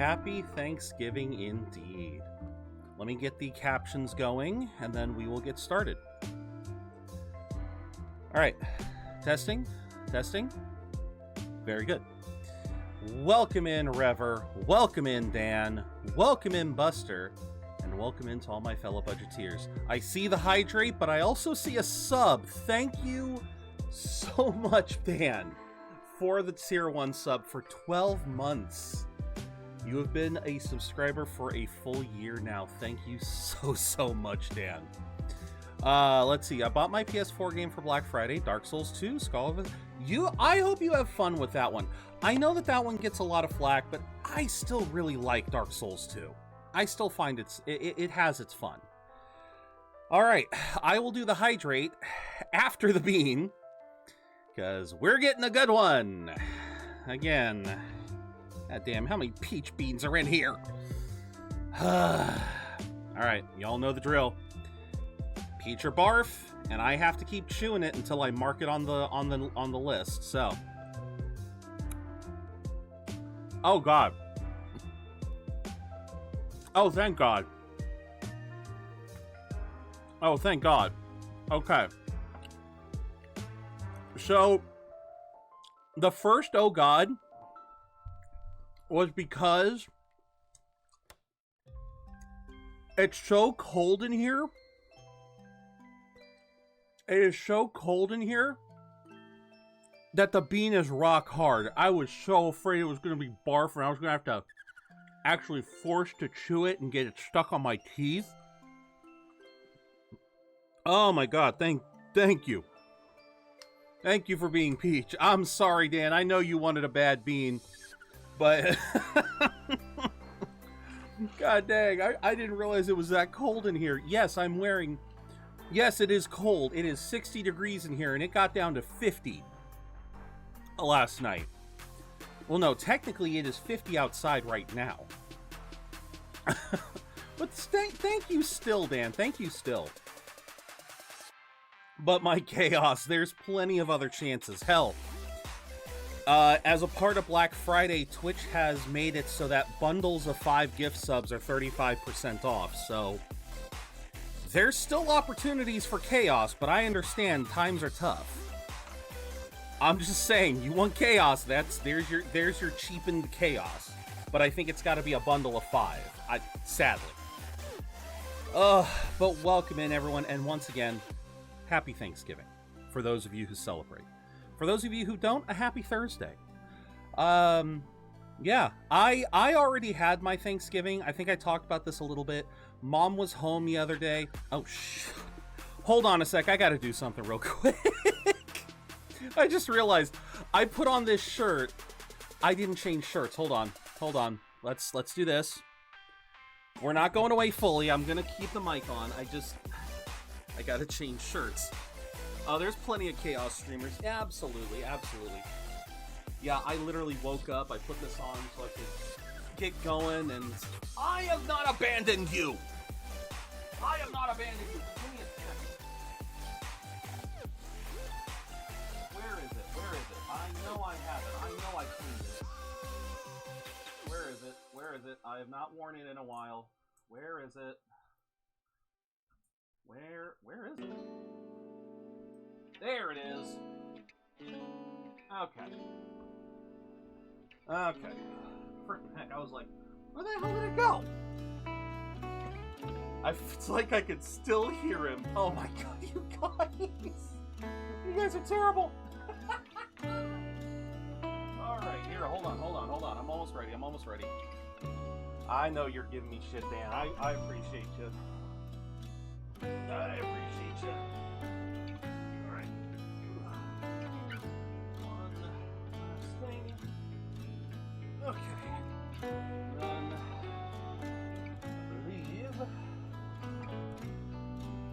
Happy Thanksgiving indeed. Let me get the captions going, and then we will get started. All right, testing. Very good. Welcome in, Rever. Welcome in, Dan. Welcome in, Buster. And welcome in to all my fellow budgeteers. I see the hydrate, but I also see a sub. Thank you so much, Dan, for the Tier 1 sub for 12 months. You have been a subscriber for a full year now. Thank you so much, Dan. Let's see. I bought my PS4 game for Black Friday, Dark Souls 2, I hope you have fun with that one. I know that one gets a lot of flack, but I still really like Dark Souls 2. I still find it has its fun. All right, I will do the hydrate after the bean, because we're getting a good one. Again, god damn, how many peach beans are in here? All right, y'all know the drill. Peach or barf, and I have to keep chewing it until I mark it on the list. So, oh god. Oh, thank God. Oh, thank God. Okay. So, the first oh God was because it's so cold in here. It is so cold in here that the bean is rock hard. I was so afraid it was going to be barf and I was going to have to actually forced to chew it and get it stuck on my teeth. Oh my god, thank you. Thank you for being Peach. I'm sorry, Dan. I know you wanted a bad bean, but god dang, I didn't realize it was that cold in here. Yes, yes, it is cold. It is 60 degrees in here, and it got down to 50 last night. Well, no, technically it is 50 outside right now. But thank you still, Dan. Thank you still. But my chaos, there's plenty of other chances. Hell, as a part of Black Friday, Twitch has made it so that bundles of 5 gift subs are 35% off. So there's still opportunities for chaos, but I understand times are tough. I'm just saying, you want chaos, there's your cheapened chaos. But I think it's got to be a bundle of 5, sadly. But welcome in, everyone, and once again, happy Thanksgiving, for those of you who celebrate. For those of you who don't, a happy Thursday. Yeah, I already had my Thanksgiving. I think I talked about this a little bit. Mom was home the other day. Oh, hold on a sec, I gotta do something real quick. I just realized I put on this shirt. I didn't change shirts. Hold on. Let's do this. We're not going away fully. I'm gonna keep the mic on. I gotta change shirts. Oh, there's plenty of chaos streamers. Yeah, absolutely. Yeah, I literally woke up. I put this on so I could get going, and I have not abandoned you. Give me a second. Where is it? I know I have it. I know I cleaned it. Where is it? I have not worn it in a while. Where is it? Where is it? There it is. Okay. Frickin' heck, I was like, where the hell did it go? It's like I could still hear him. Oh my god, you guys! You guys are terrible! Alright, here, hold on. I'm almost ready. I know you're giving me shit, Dan. I appreciate you. Alright. One last thing. Okay. Then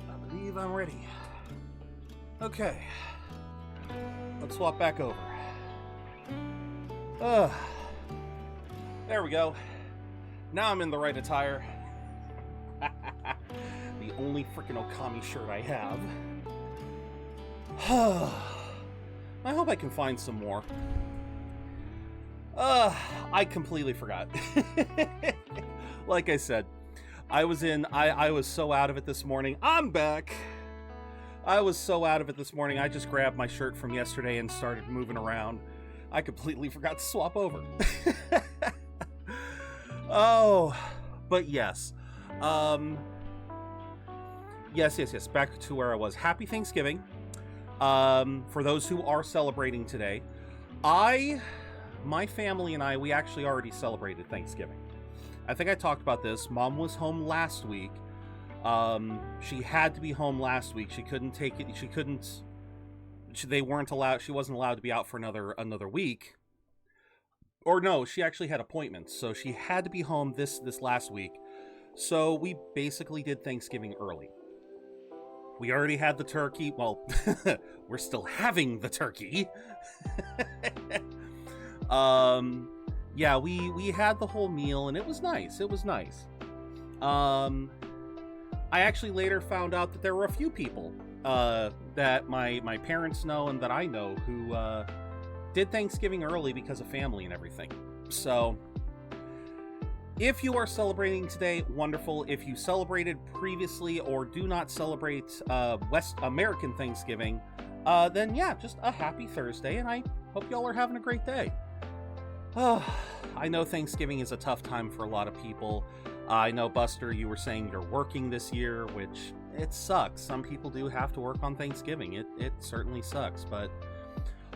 I believe I'm ready. Okay. Let's swap back over. There we go. Now I'm in the right attire. The only freaking Okami shirt I have. I hope I can find some more. I completely forgot. Like I said, I was so out of it this morning. I'm back. I was so out of it this morning, I just grabbed my shirt from yesterday and started moving around. I completely forgot to swap over. Oh, but yes. Yes. Back to where I was. Happy Thanksgiving. For those who are celebrating today. My family and I, we actually already celebrated Thanksgiving. I think I talked about this. Mom was home last week. She had to be home last week. She couldn't take it. They weren't allowed. She wasn't allowed to be out for another week. Or no, she actually had appointments, so she had to be home this last week. So we basically did Thanksgiving early. We already had the turkey. Well, we're still having the turkey. Yeah, we had the whole meal, and it was nice. It was nice. I actually later found out that there were a few people that my parents know and that I know who did Thanksgiving early because of family and everything. So, if you are celebrating today, wonderful. If you celebrated previously or do not celebrate West American Thanksgiving, then yeah, just a happy Thursday, and I hope y'all are having a great day. I know Thanksgiving is a tough time for a lot of people. I know, Buster, you were saying you're working this year, which it sucks. Some people do have to work on Thanksgiving. It certainly sucks, but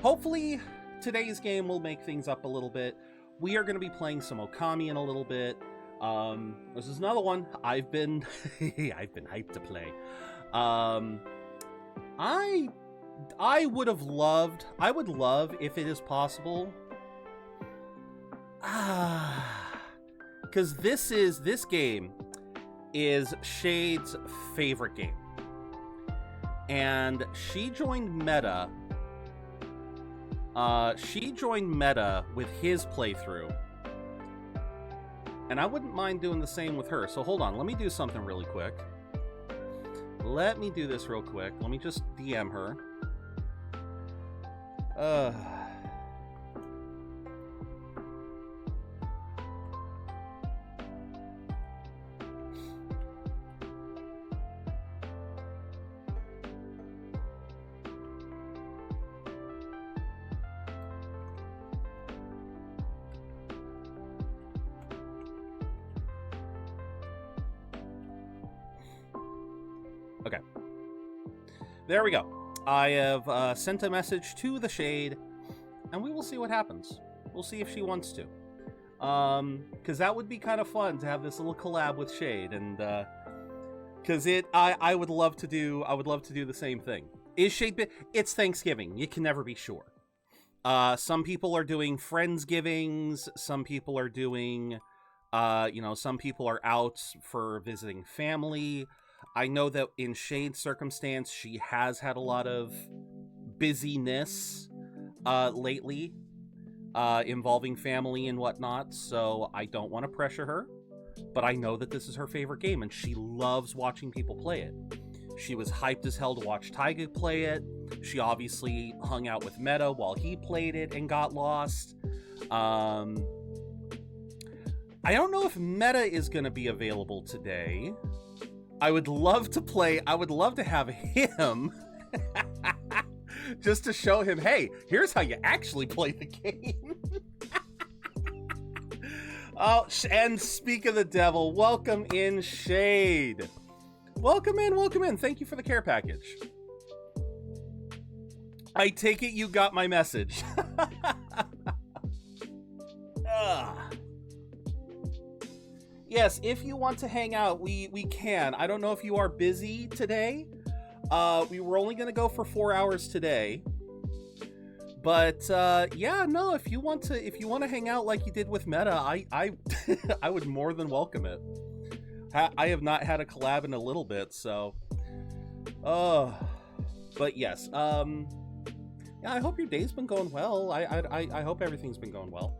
hopefully today's game will make things up a little bit. We are going to be playing some Okami in a little bit. This is another one I've been hyped to play. I would love if it is possible. Because this game is Shade's favorite game. And she joined Meta. She joined Meta with his playthrough. And I wouldn't mind doing the same with her. So hold on, let me do something really quick. Let me do this real quick. Let me just DM her. Okay. There we go. I have sent a message to the Shade, and we will see what happens. We'll see if she wants to. Because that would be kind of fun to have this little collab with Shade, and because I would love to do the same thing. Is Shade? It's Thanksgiving. You can never be sure. Some people are doing Friendsgivings. Some people are doing, some people are out for visiting family. I know that in Shade's circumstance, she has had a lot of busyness lately involving family and whatnot, so I don't want to pressure her, but I know that this is her favorite game, and she loves watching people play it. She was hyped as hell to watch Taiga play it. She obviously hung out with Meta while he played it and got lost. I don't know if Meta is going to be available today. I would love to have him just to show him, hey, here's how you actually play the game. Oh, and speak of the devil, welcome in, Shade. Welcome in. Thank you for the care package. I take it you got my message. Yes, if you want to hang out, we can. I don't know if you are busy today. We were only going to go for 4 hours today. But yeah, no, if you want to hang out like you did with Meta, I I would more than welcome it. I have not had a collab in a little bit, so but yes. Yeah, I hope your day's been going well. I hope everything's been going well.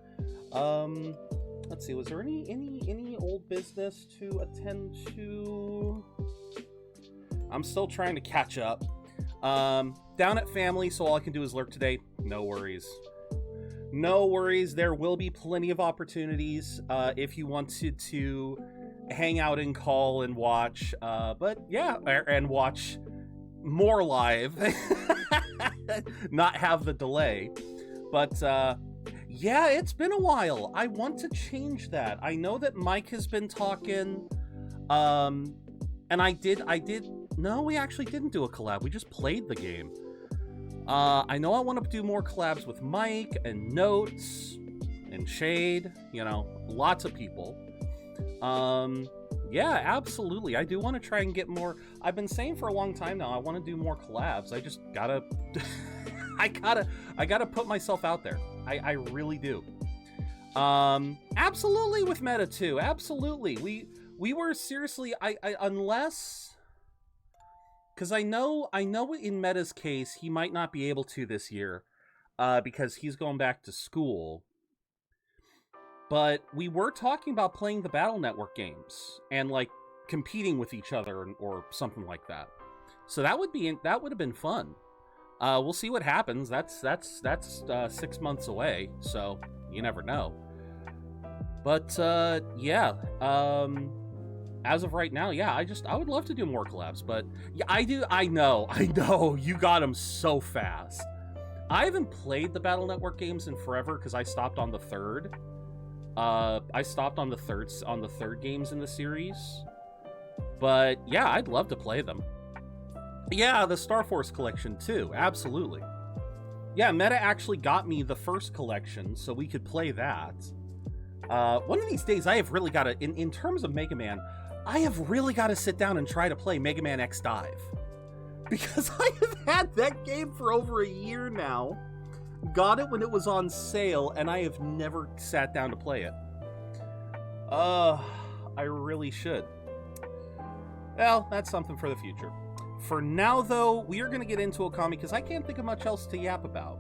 Let's see, was there any old business to attend to? I'm still trying to catch up. Down at family, so all I can do is lurk today. No worries. No worries, there will be plenty of opportunities if you wanted to hang out and call and watch. But yeah, and watch more live, not have the delay. But yeah, it's been a while. I want to change that. I know that Mike has been talking, and I did. No, we actually didn't do a collab. We just played the game. I know I want to do more collabs with Mike and Notes and Shade, you know, lots of people. Yeah, absolutely. I do want to try and get more. I've been saying for a long time now, I want to do more collabs. I just gotta, I gotta put myself out there. I really do. Absolutely with Meta too. Absolutely. We were seriously, unless, because I know in Meta's case, he might not be able to this year, because he's going back to school. But we were talking about playing the Battle Network games and like competing with each other or something like that. So that would have been fun. We'll see what happens. That's 6 months away, so you never know. But yeah, as of right now, yeah, I would love to do more collabs. But yeah, I know you got them so fast. I haven't played the Battle Network games in forever because I stopped on the third. I stopped on the third games in the series. But yeah, I'd love to play them. Yeah, the Star Force collection too, absolutely. Yeah, Meta actually got me the first collection, so we could play that. One of these days, I have really got to, in terms of Mega Man, I have really got to sit down and try to play Mega Man X Dive. Because I have had that game for over a year now. Got it when it was on sale, and I have never sat down to play it. I really should. Well, that's something for the future. For now, though, we are going to get into Okami, because I can't think of much else to yap about.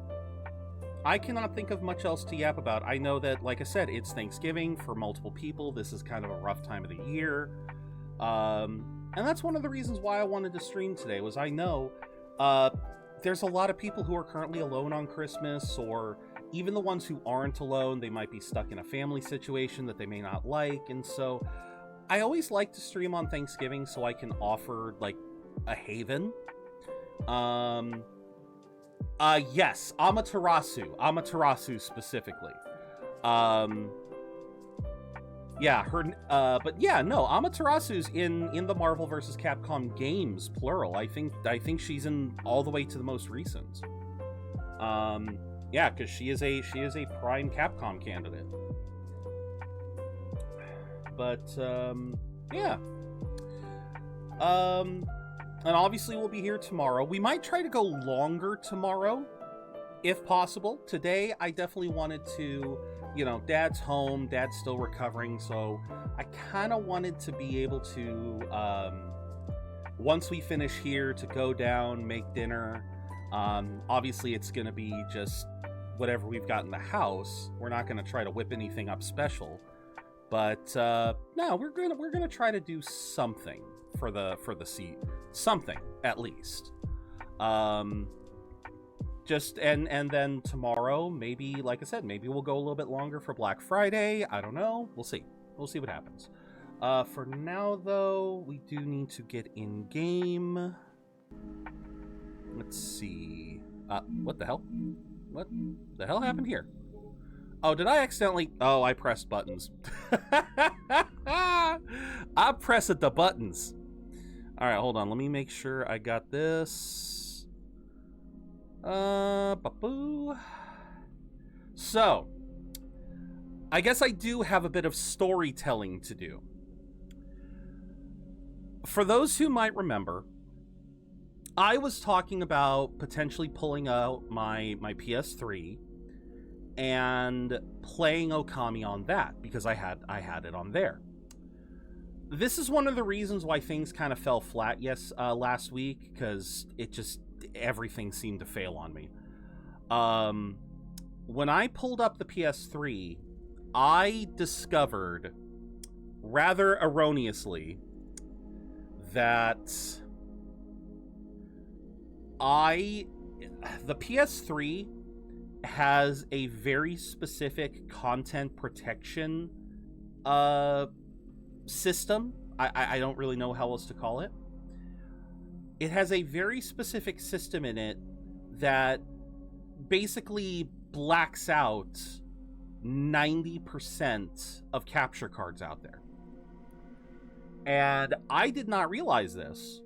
I cannot think of much else to yap about. I know that, like I said, it's Thanksgiving for multiple people. This is kind of a rough time of the year. And that's one of the reasons why I wanted to stream today, was I know there's a lot of people who are currently alone on Christmas, or even the ones who aren't alone, they might be stuck in a family situation that they may not like, and so I always like to stream on Thanksgiving so I can offer, like, a haven. Yes, Amaterasu specifically. Yeah, her, but yeah, no, Amaterasu's in the Marvel vs. Capcom games, plural. I think she's in all the way to the most recent. Yeah, because she is a prime Capcom candidate. But, yeah. And obviously we'll be here tomorrow. We might try to go longer tomorrow, if possible. Today, I definitely wanted to, you know, Dad's home, Dad's still recovering, so I kind of wanted to be able to, once we finish here, to go down, make dinner. Obviously, it's going to be just whatever we've got in the house. We're not going to try to whip anything up special. But, no, we're gonna try to do something for the seat. Something, at least. Just, and then tomorrow, maybe, like I said, maybe we'll go a little bit longer for Black Friday. I don't know. We'll see. We'll see what happens. For now, though, we do need to get in game. Let's see. What the hell? What the hell happened here? Oh, did I accidentally... Oh, I pressed buttons. I pressed the buttons. All right, hold on. Let me make sure I got this. Ba-boo. So, I guess I do have a bit of storytelling to do. For those who might remember, I was talking about potentially pulling out my PS3 and playing Okami on that, because I had it on there. This is one of the reasons why things kind of fell flat last week, because it just, everything seemed to fail on me. When I pulled up the PS3, I discovered, rather erroneously, that the PS3 has a very specific content protection system. I don't really know how else to call it. It has a very specific system in it that basically blacks out 90% of capture cards out there. And I did not realize this.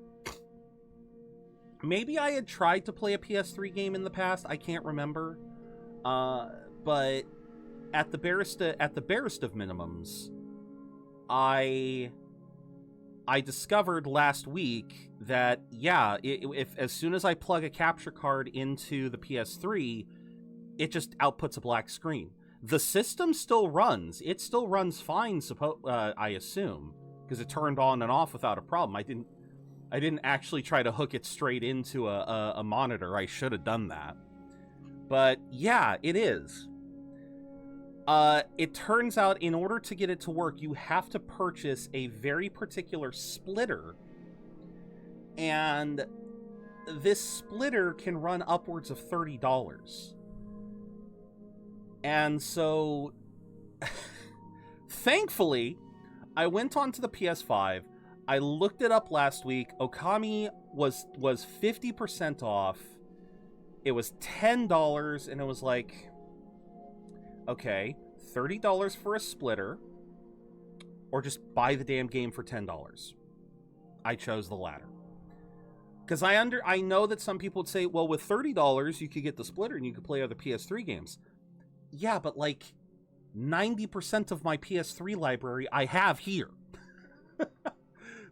Maybe I had tried to play a PS3 game in the past. I can't remember. But at the barest of minimums, I discovered last week that, yeah, if as soon as I plug a capture card into the PS3, it just outputs a black screen. The system still runs. It still runs fine, I assume, because it turned on and off without a problem. I didn't actually try to hook it straight into a monitor. I should have done that. But yeah, it is. It turns out in order to get it to work, you have to purchase a very particular splitter. And this splitter can run upwards of $30. And so, thankfully, I went onto the PS5. I looked it up last week. Okami was 50% off. It was $10, and it was like, okay, $30 for a splitter, or just buy the damn game for $10. I chose the latter. Because I know that some people would say, well, with $30, you could get the splitter and you could play other PS3 games. Yeah, but like 90% of my PS3 library I have here.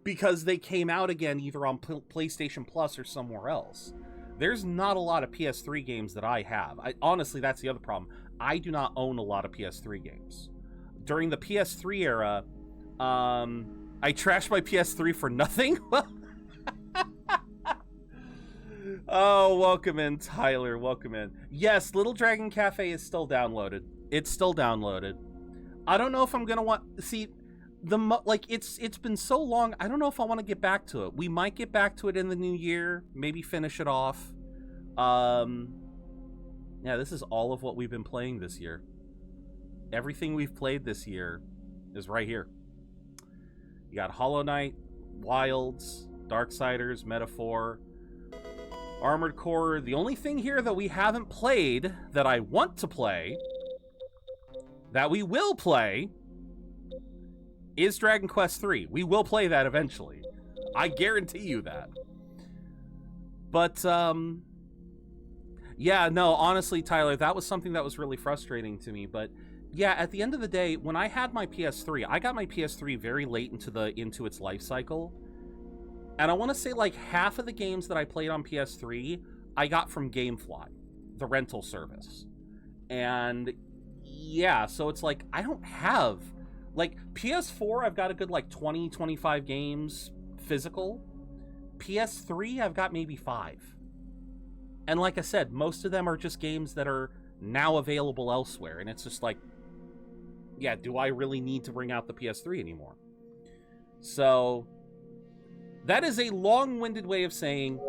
Because they came out again either on PlayStation Plus or somewhere else. There's not a lot of PS3 games that I have. Honestly, that's the other problem. I do not own a lot of PS3 games. During the PS3 era, I trashed my PS3 for nothing. Oh, welcome in, Tyler. Welcome in. Yes, Little Dragon Cafe is still downloaded. It's still downloaded. I don't know if I'm gonna see it's been so long. I don't know if I want to get back to it. We might get back to it in the new year. Maybe finish it off. Yeah, this is all of what we've been playing this year. Everything we've played this year is right here. You got Hollow Knight, Wilds, Darksiders, Metaphor, Armored Core. The only thing here that we haven't played that I want to play, that we will play, is Dragon Quest III. We will play that eventually. I guarantee you that. But, yeah, no, honestly, Tyler, that was something that was really frustrating to me. But, yeah, at the end of the day, when I had my PS3, I got my PS3 very late into its life cycle. And I want to say, like, half of the games that I played on PS3, I got from GameFly, the rental service. And, yeah, so it's like, I don't have... Like, PS4, I've got a good, like, 20, 25 games physical. PS3, I've got maybe 5. And like I said, most of them are just games that are now available elsewhere. And it's just like, yeah, do I really need to bring out the PS3 anymore? So, that is a long-winded way of saying,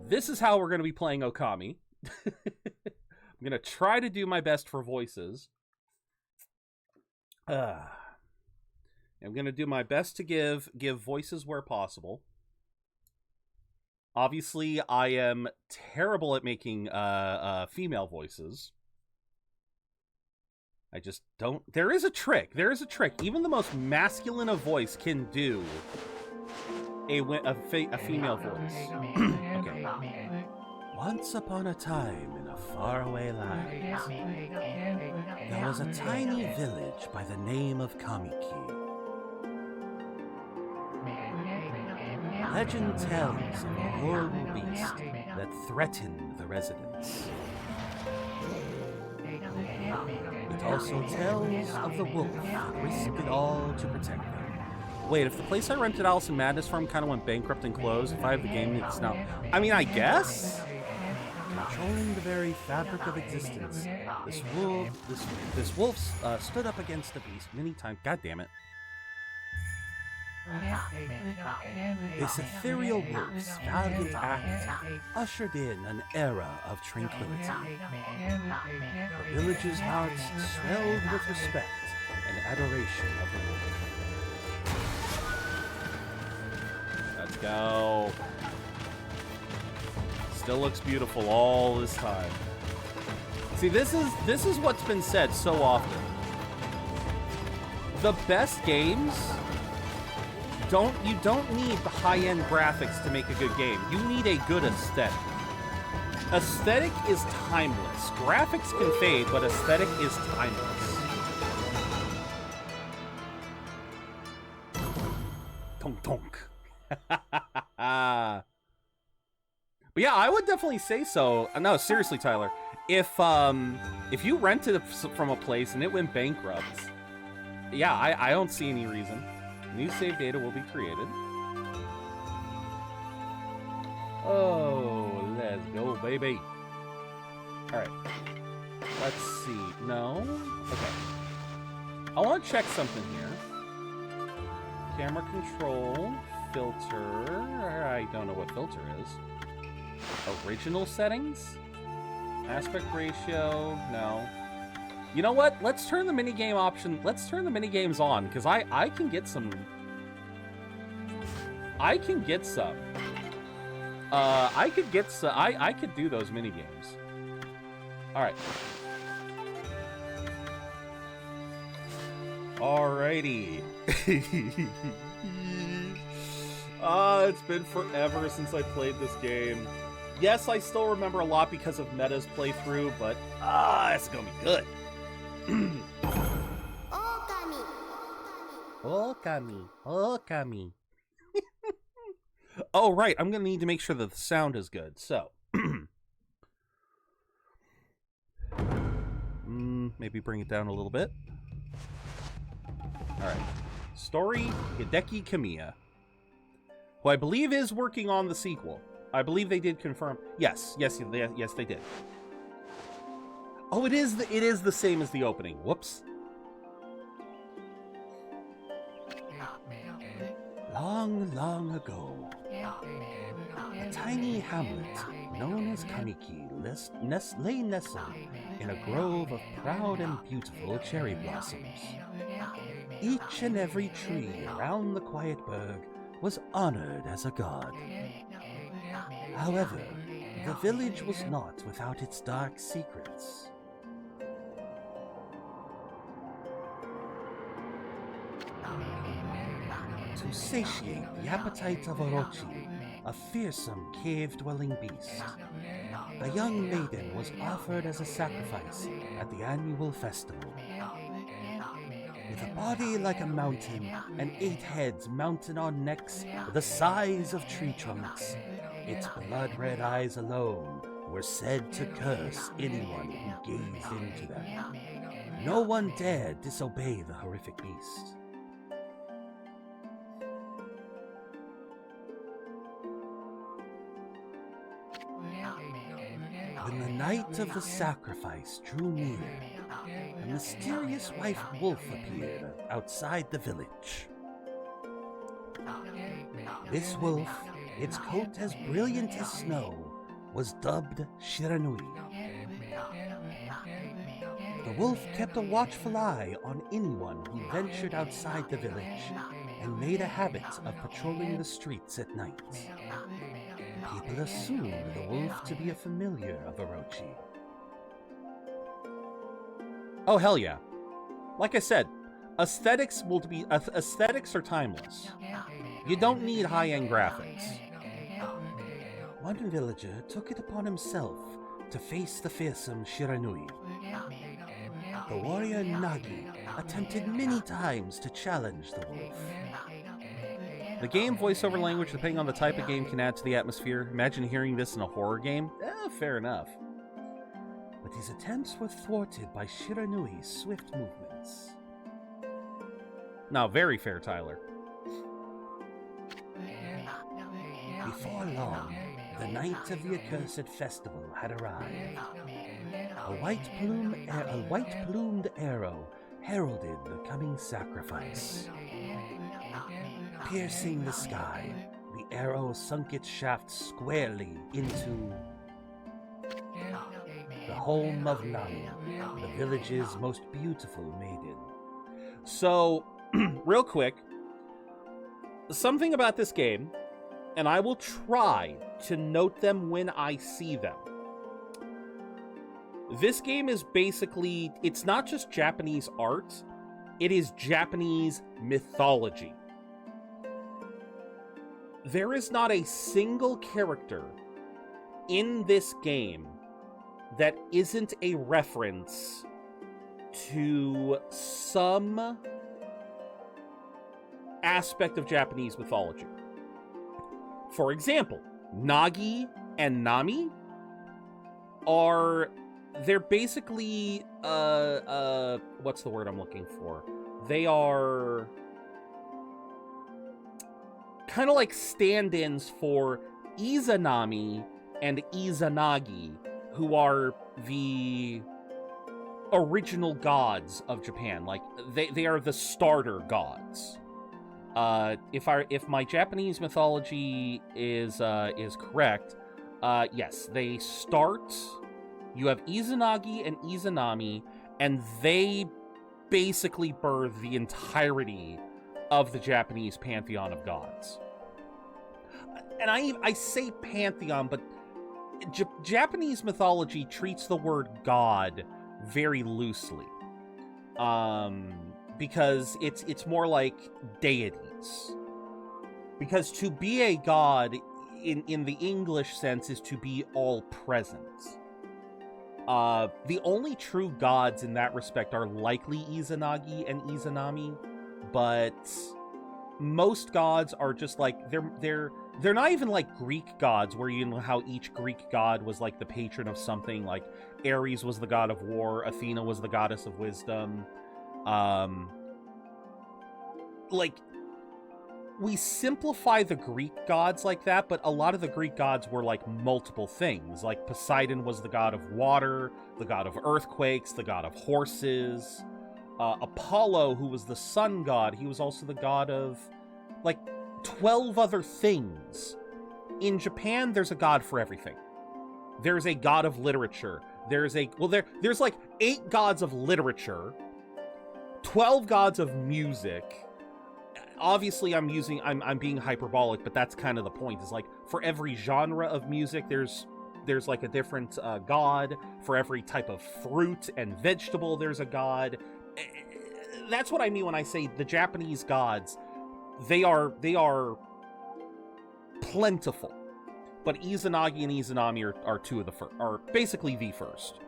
this is how we're going to be playing Okami. I'm going to try to do my best for voices. I'm going to do my best to give voices where possible. Obviously, I am terrible at making female voices. I just don't... There is a trick. There is a trick. Even the most masculine of voice can do a female voice. Okay. Once upon a time in a faraway land, there was a tiny village by the name of Kamiki. Legend tells of a horrible beast that threatened the residents. It also tells of the wolf that risked it all to protect them. Wait, if the place I rented Alice in Madness from kind of went bankrupt and closed, if I have the game, it's now... I mean, I guess? Controlling the very fabric of existence, this wolf stood up against the beast many times. God damn it. This ethereal wolf's valiant act ushered in an era of tranquility. The villagers' hearts swelled with respect and adoration of the wolf. Let's go. Still looks beautiful all this time. See, this is what's been said so often. The best games you don't need the high-end graphics to make a good game. You need a good aesthetic. Aesthetic is timeless. Graphics can fade, but aesthetic is timeless. Tonk tonk. But yeah, I would definitely say so. No, seriously, Tyler. If you rented from a place and it went bankrupt, yeah, I don't see any reason. New save data will be created. Oh, let's go, baby. All right. Let's see. No? Okay. I want to check something here. Camera control, filter. I don't know what filter is. Original settings? Aspect ratio, no. You know what? Let's turn the minigame option. Let's turn the minigames on, because I can get some. I can get some. I could get some. I could do those minigames. Alright. Alrighty. It's been forever since I played this game. Yes, I still remember a lot because of Meta's playthrough, but it's gonna be good. Okami. Oh, right. I'm going to need to make sure that the sound is good. So, maybe bring it down a little bit. All right. Story, Hideki Kamiya, who I believe is working on the sequel. I believe they did confirm. Yes, they did. Oh, it is the same as the opening. Whoops. Long, long ago, a tiny hamlet known as Kamiki lay nestled in a grove of proud and beautiful cherry blossoms. Each and every tree around the quiet burg was honored as a god. However, the village was not without its dark secrets. To satiate the appetite of Orochi, a fearsome cave-dwelling beast, a young maiden was offered as a sacrifice at the annual festival. With a body like a mountain and 8 heads mounted on necks the size of tree trunks, its blood-red eyes alone were said to curse anyone who gazed into them. No one dared disobey the horrific beast. When the night of the sacrifice drew near, a mysterious white wolf appeared outside the village. This wolf, its coat as brilliant as snow, was dubbed Shiranui. The wolf kept a watchful eye on anyone who ventured outside the village and made a habit of patrolling the streets at night. People assumed the wolf to be a familiar of Orochi. Oh, hell yeah. Like I said, aesthetics are timeless. You don't need high-end graphics. One villager took it upon himself to face the fearsome Shiranui. The warrior Nagi attempted many times to challenge the wolf. The game voiceover language, depending on the type of game, can add to the atmosphere. Imagine hearing this in a horror game. Fair enough. But his attempts were thwarted by Shiranui's swift movements. No, very fair, Tyler. Before long, the night of the accursed festival had arrived. A white-plumed arrow heralded the coming sacrifice. Piercing the sky, the arrow sunk its shaft squarely into the home of Nami, the village's most beautiful maiden. So, real quick, something about this game, and I will try to note them when I see them. This game is basically, it's not just Japanese art, it is Japanese mythology. There is not a single character in this game that isn't a reference to some aspect of Japanese mythology. For example, Nagi and Nami they're basically, what's the word I'm looking for? They are kind of like stand-ins for Izanami and Izanagi, who are the original gods of Japan. Like, they are the starter gods. If my Japanese mythology is correct, yes, they start. You have Izanagi and Izanami, and they basically birth the entirety of the Japanese pantheon of gods. And I say pantheon, but Japanese mythology treats the word god very loosely, because it's more like deities. Because to be a god in the English sense is to be all present. The only true gods in that respect are likely Izanagi and Izanami, but most gods are just like, they're not even like Greek gods, where you know how each Greek god was like the patron of something. Like Ares was the god of war, Athena was the goddess of wisdom. Like, we simplify the Greek gods like that, but a lot of the Greek gods were like multiple things. Like Poseidon was the god of water, the god of earthquakes, the god of horses. Apollo, who was the sun god, he was also the god of like 12 other things. In Japan, there's a god for everything. There's a god of literature. There's like 8 gods of literature, 12 gods of music. Obviously, I'm being hyperbolic, but that's kind of the point. Is like, for every genre of music, there's like a different god. For every type of fruit and vegetable, there's a god. That's what I mean when I say the Japanese gods. They are plentiful, but Izanagi and Izanami are two of the first, are basically the first.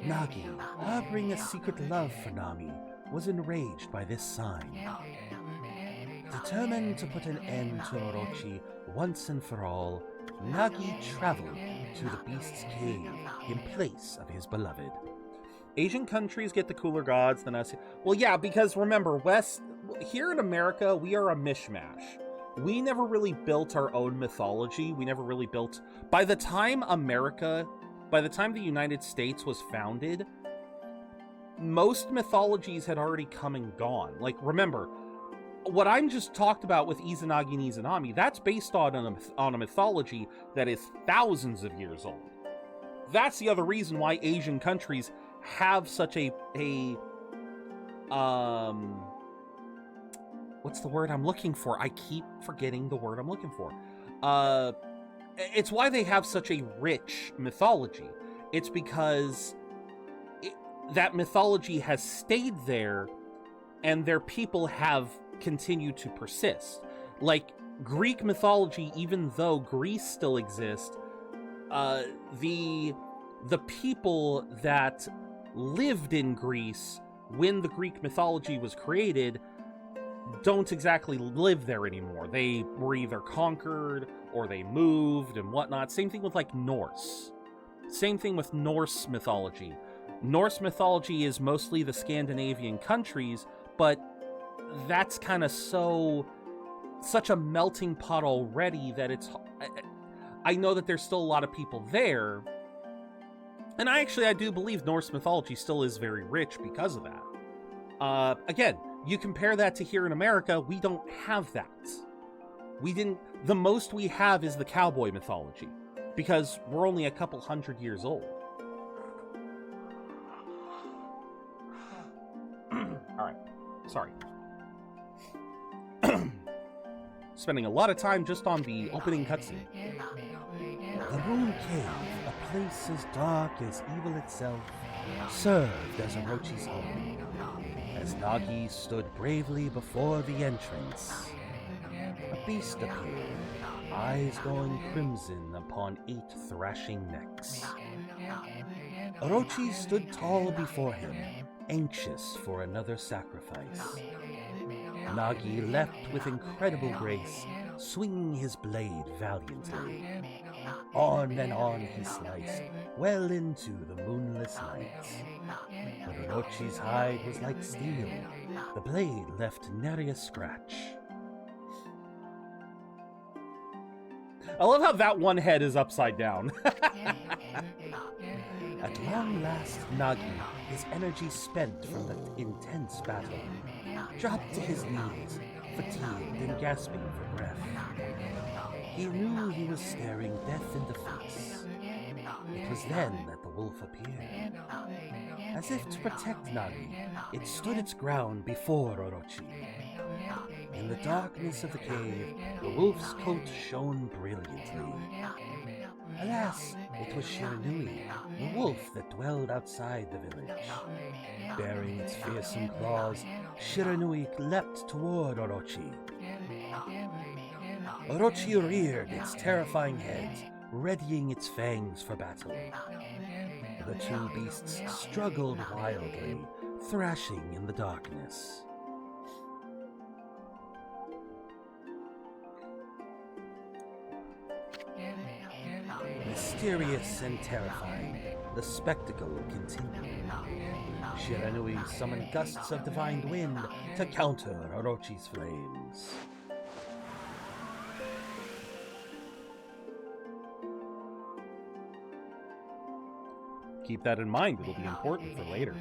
Nagi, harboring a secret love for Nami, was enraged by this sign. Determined to put an end to Orochi once and for all, Nagi traveled to the beast's cave in place of his beloved. Asian countries get the cooler gods than us. Well, yeah, because remember, here in America, we are a mishmash. We never really built our own mythology. We never really built... By the time the United States was founded, most mythologies had already come and gone. Like, remember, what I'm just talked about with Izanagi and Izanami, that's based on a mythology that is thousands of years old. That's the other reason why Asian countries have such a what's the word I'm looking for? I keep forgetting the word I'm looking for. It's why they have such a rich mythology. It's because that mythology has stayed there, and their people have continued to persist. Like Greek mythology, even though Greece still exists, the people that lived in Greece when the Greek mythology was created don't exactly live there anymore. They were either conquered or they moved and whatnot. Same thing with like Norse. Same thing with Norse mythology. Norse mythology is mostly the Scandinavian countries, but that's kind of such a melting pot already that I know that there's still a lot of people there. And I do believe Norse mythology still is very rich because of that. Again, You compare that to here in America, we don't have that. The most we have is the cowboy mythology, because we're only a couple hundred years old. Alright, sorry. Spending a lot of time just on the opening cutscene. The Moon Cave, a place as dark as evil itself, served as Orochi's home, as Nagi stood bravely before the entrance. A beast appeared, eyes going crimson upon 8 thrashing necks. Orochi stood tall before him, anxious for another sacrifice. Nagi leapt with incredible grace, swinging his blade valiantly. On and on he sliced, well into the moonless night. But Orochi's hide was like steel. The blade left nary a scratch. I love how that one head is upside down. At long last, Nagi, his energy spent from the intense battle, dropped to his knees, fatigued and gasping for breath. He knew he was staring death in the face. It was then that the wolf appeared. As if to protect Nagi, it stood its ground before Orochi. In the darkness of the cave, the wolf's coat shone brilliantly. Alas, it was Shiranui, the wolf that dwelled outside the village. Bearing its fearsome claws, Shiranui leapt toward Orochi. Orochi reared its terrifying head, readying its fangs for battle. The two beasts struggled wildly, thrashing in the darkness. Mysterious and terrifying, the spectacle continued. Shiranui summoned gusts of divine wind to counter Orochi's flames. Keep that in mind, it'll be important for later.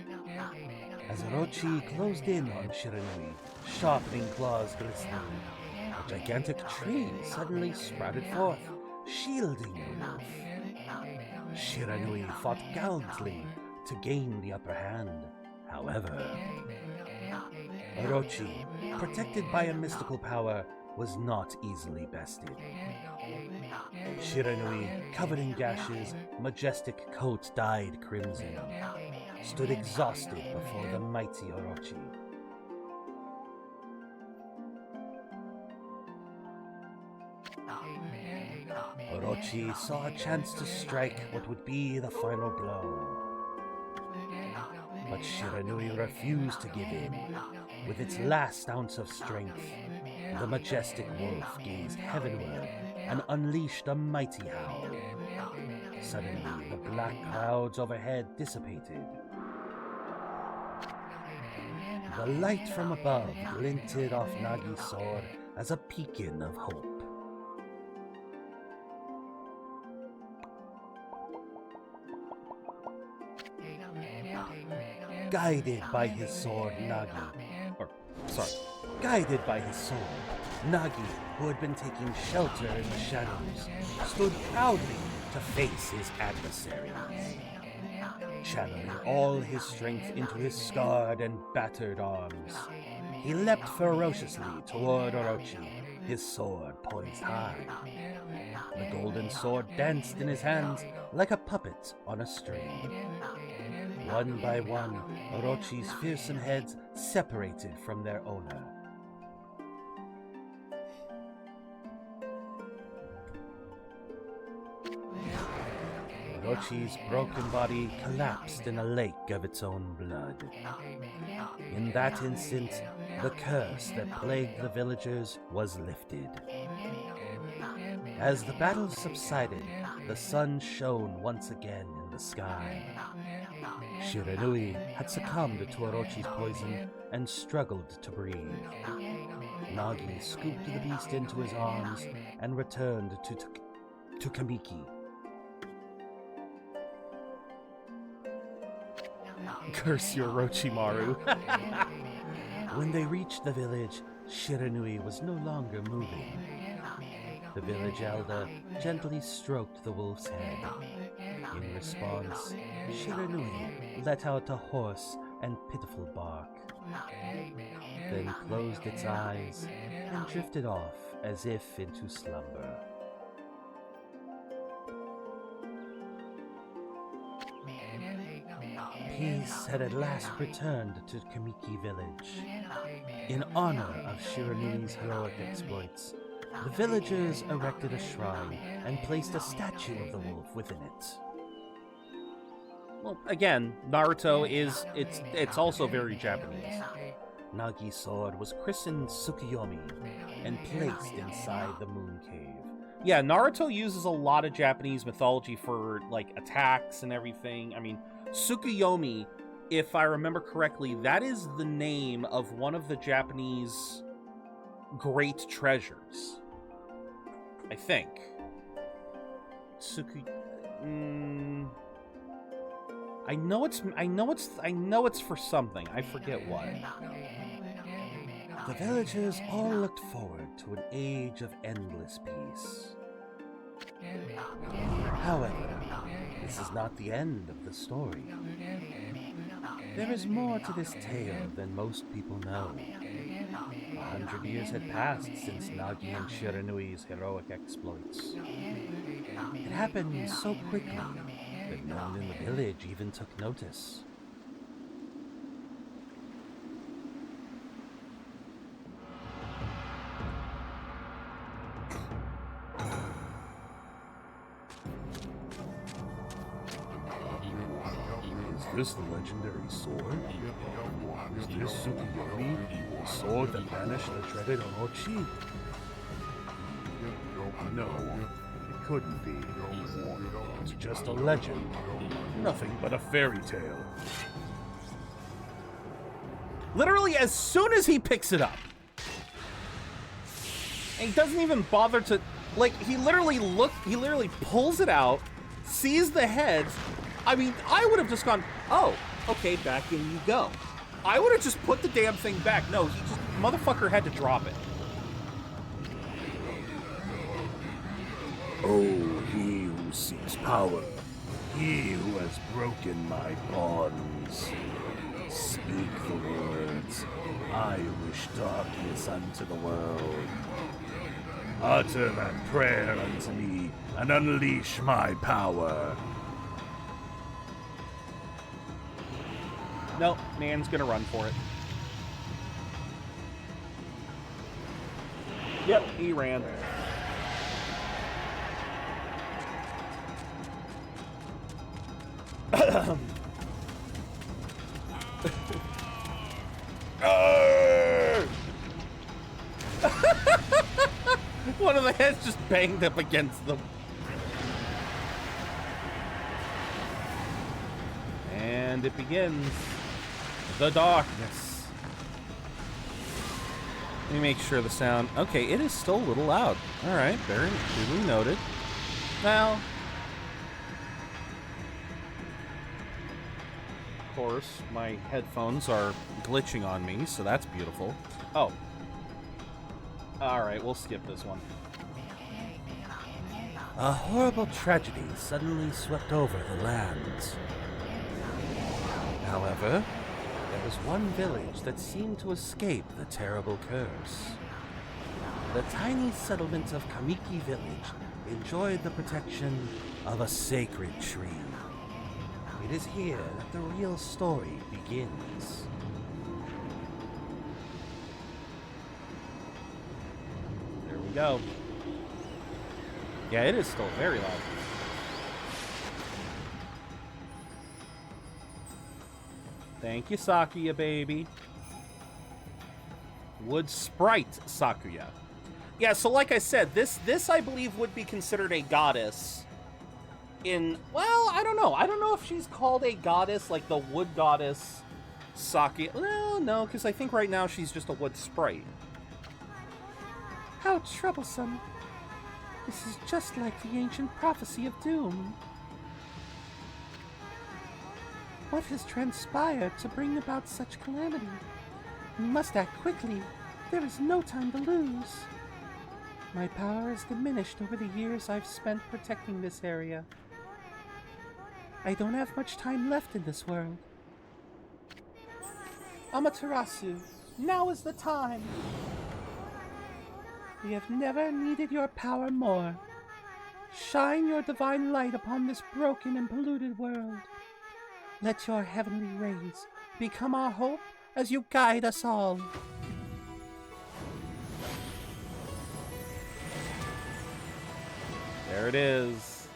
As Orochi closed in on Shiranui, sharpening claws glistening, a gigantic tree suddenly sprouted forth, shielding the wolf. Shiranui fought gallantly to gain the upper hand. However, Orochi, protected by a mystical power, was not easily bested. Shiranui, covered in gashes, majestic coat dyed crimson, stood exhausted before the mighty Orochi. Orochi saw a chance to strike what would be the final blow. But Shiranui refused to give in. With its last ounce of strength, the majestic wolf gazed heavenward and unleashed a mighty howl. Suddenly, the black clouds overhead dissipated. The light from above glinted off Nagi's sword as a beacon of hope. Guided by his sword, Nagi, who had been taking shelter in the shadows, stood proudly to face his adversaries. Channeling all his strength into his scarred and battered arms, he leapt ferociously toward Orochi, his sword poised high. The golden sword danced in his hands like a puppet on a string. One by one, Orochi's fearsome heads separated from their owner. Orochi's broken body collapsed in a lake of its own blood. In that instant, the curse that plagued the villagers was lifted. As the battle subsided, the sun shone once again in the sky. Shiranui had succumbed to Orochi's poison and struggled to breathe. Nagi scooped the beast into his arms and returned to Kamiki. Curse your Orochimaru. When they reached the village, Shiranui was no longer moving. The village elder gently stroked the wolf's head. In response, Shiranui let out a hoarse and pitiful bark, then closed its eyes and drifted off as if into slumber. Peace had at last returned to Kamiki village. In honor of Shiranui's heroic exploits, the villagers erected a shrine and placed a statue of the wolf within it. Well, again, Naruto it's also very Japanese. Nagi's sword was christened Tsukuyomi and placed inside the moon cave. Yeah, Naruto uses a lot of Japanese mythology for, like, attacks and everything. I mean, Tsukuyomi, if I remember correctly, that is the name of one of the Japanese great treasures. I think. I know it's for something. I forget what. The villagers all looked forward to an age of endless peace. However, this is not the end of the story. There is more to this tale than most people know. 100 years had passed since Nagi and Shiranui's heroic exploits. It happened so quickly that no one in the village even took notice. Is this the legendary sword? Is this Tsukuyomi, the sword that banished the dreaded Orochi? No, it couldn't be. It's just a legend. Nothing but a fairy tale. Literally, as soon as he picks it up, and he doesn't even bother to, like, he literally pulls it out, sees the heads. I mean, I would have just gone, oh, okay, back in you go. I would have just put the damn thing back. No, motherfucker had to drop it. Oh, he who seeks power, he who has broken my bonds. Speak the words. I wish darkness unto the world. Utter that prayer unto me and unleash my power. No, man's gonna run for it. Yep, he ran. One of the heads just banged up against them. And it begins. The darkness. Let me make sure the sound... Okay, it is still a little loud. Alright, very duly noted. Now... Of course, my headphones are glitching on me, so that's beautiful. Oh. Alright, we'll skip this one. A horrible tragedy suddenly swept over the lands. However, there was one village that seemed to escape the terrible curse. The tiny settlement of Kamiki Village enjoyed the protection of a sacred tree. It is here that the real story begins. There we go. Yeah, it is still very loud. Thank you, Sakuya, baby. Wood Sprite Sakuya. Yeah, so like I said, this I believe would be considered a goddess in... Well, I don't know. I don't know if she's called a goddess, like the wood goddess Sakuya. Well, no, because I think right now she's just a wood sprite. How troublesome. This is just like the ancient prophecy of doom. What has transpired to bring about such calamity? We must act quickly. There is no time to lose. My power has diminished over the years I've spent protecting this area. I don't have much time left in this world. Amaterasu, now is the time. We have never needed your power more. Shine your divine light upon this broken and polluted world. Let your heavenly rays become our hope as you guide us all. There it is.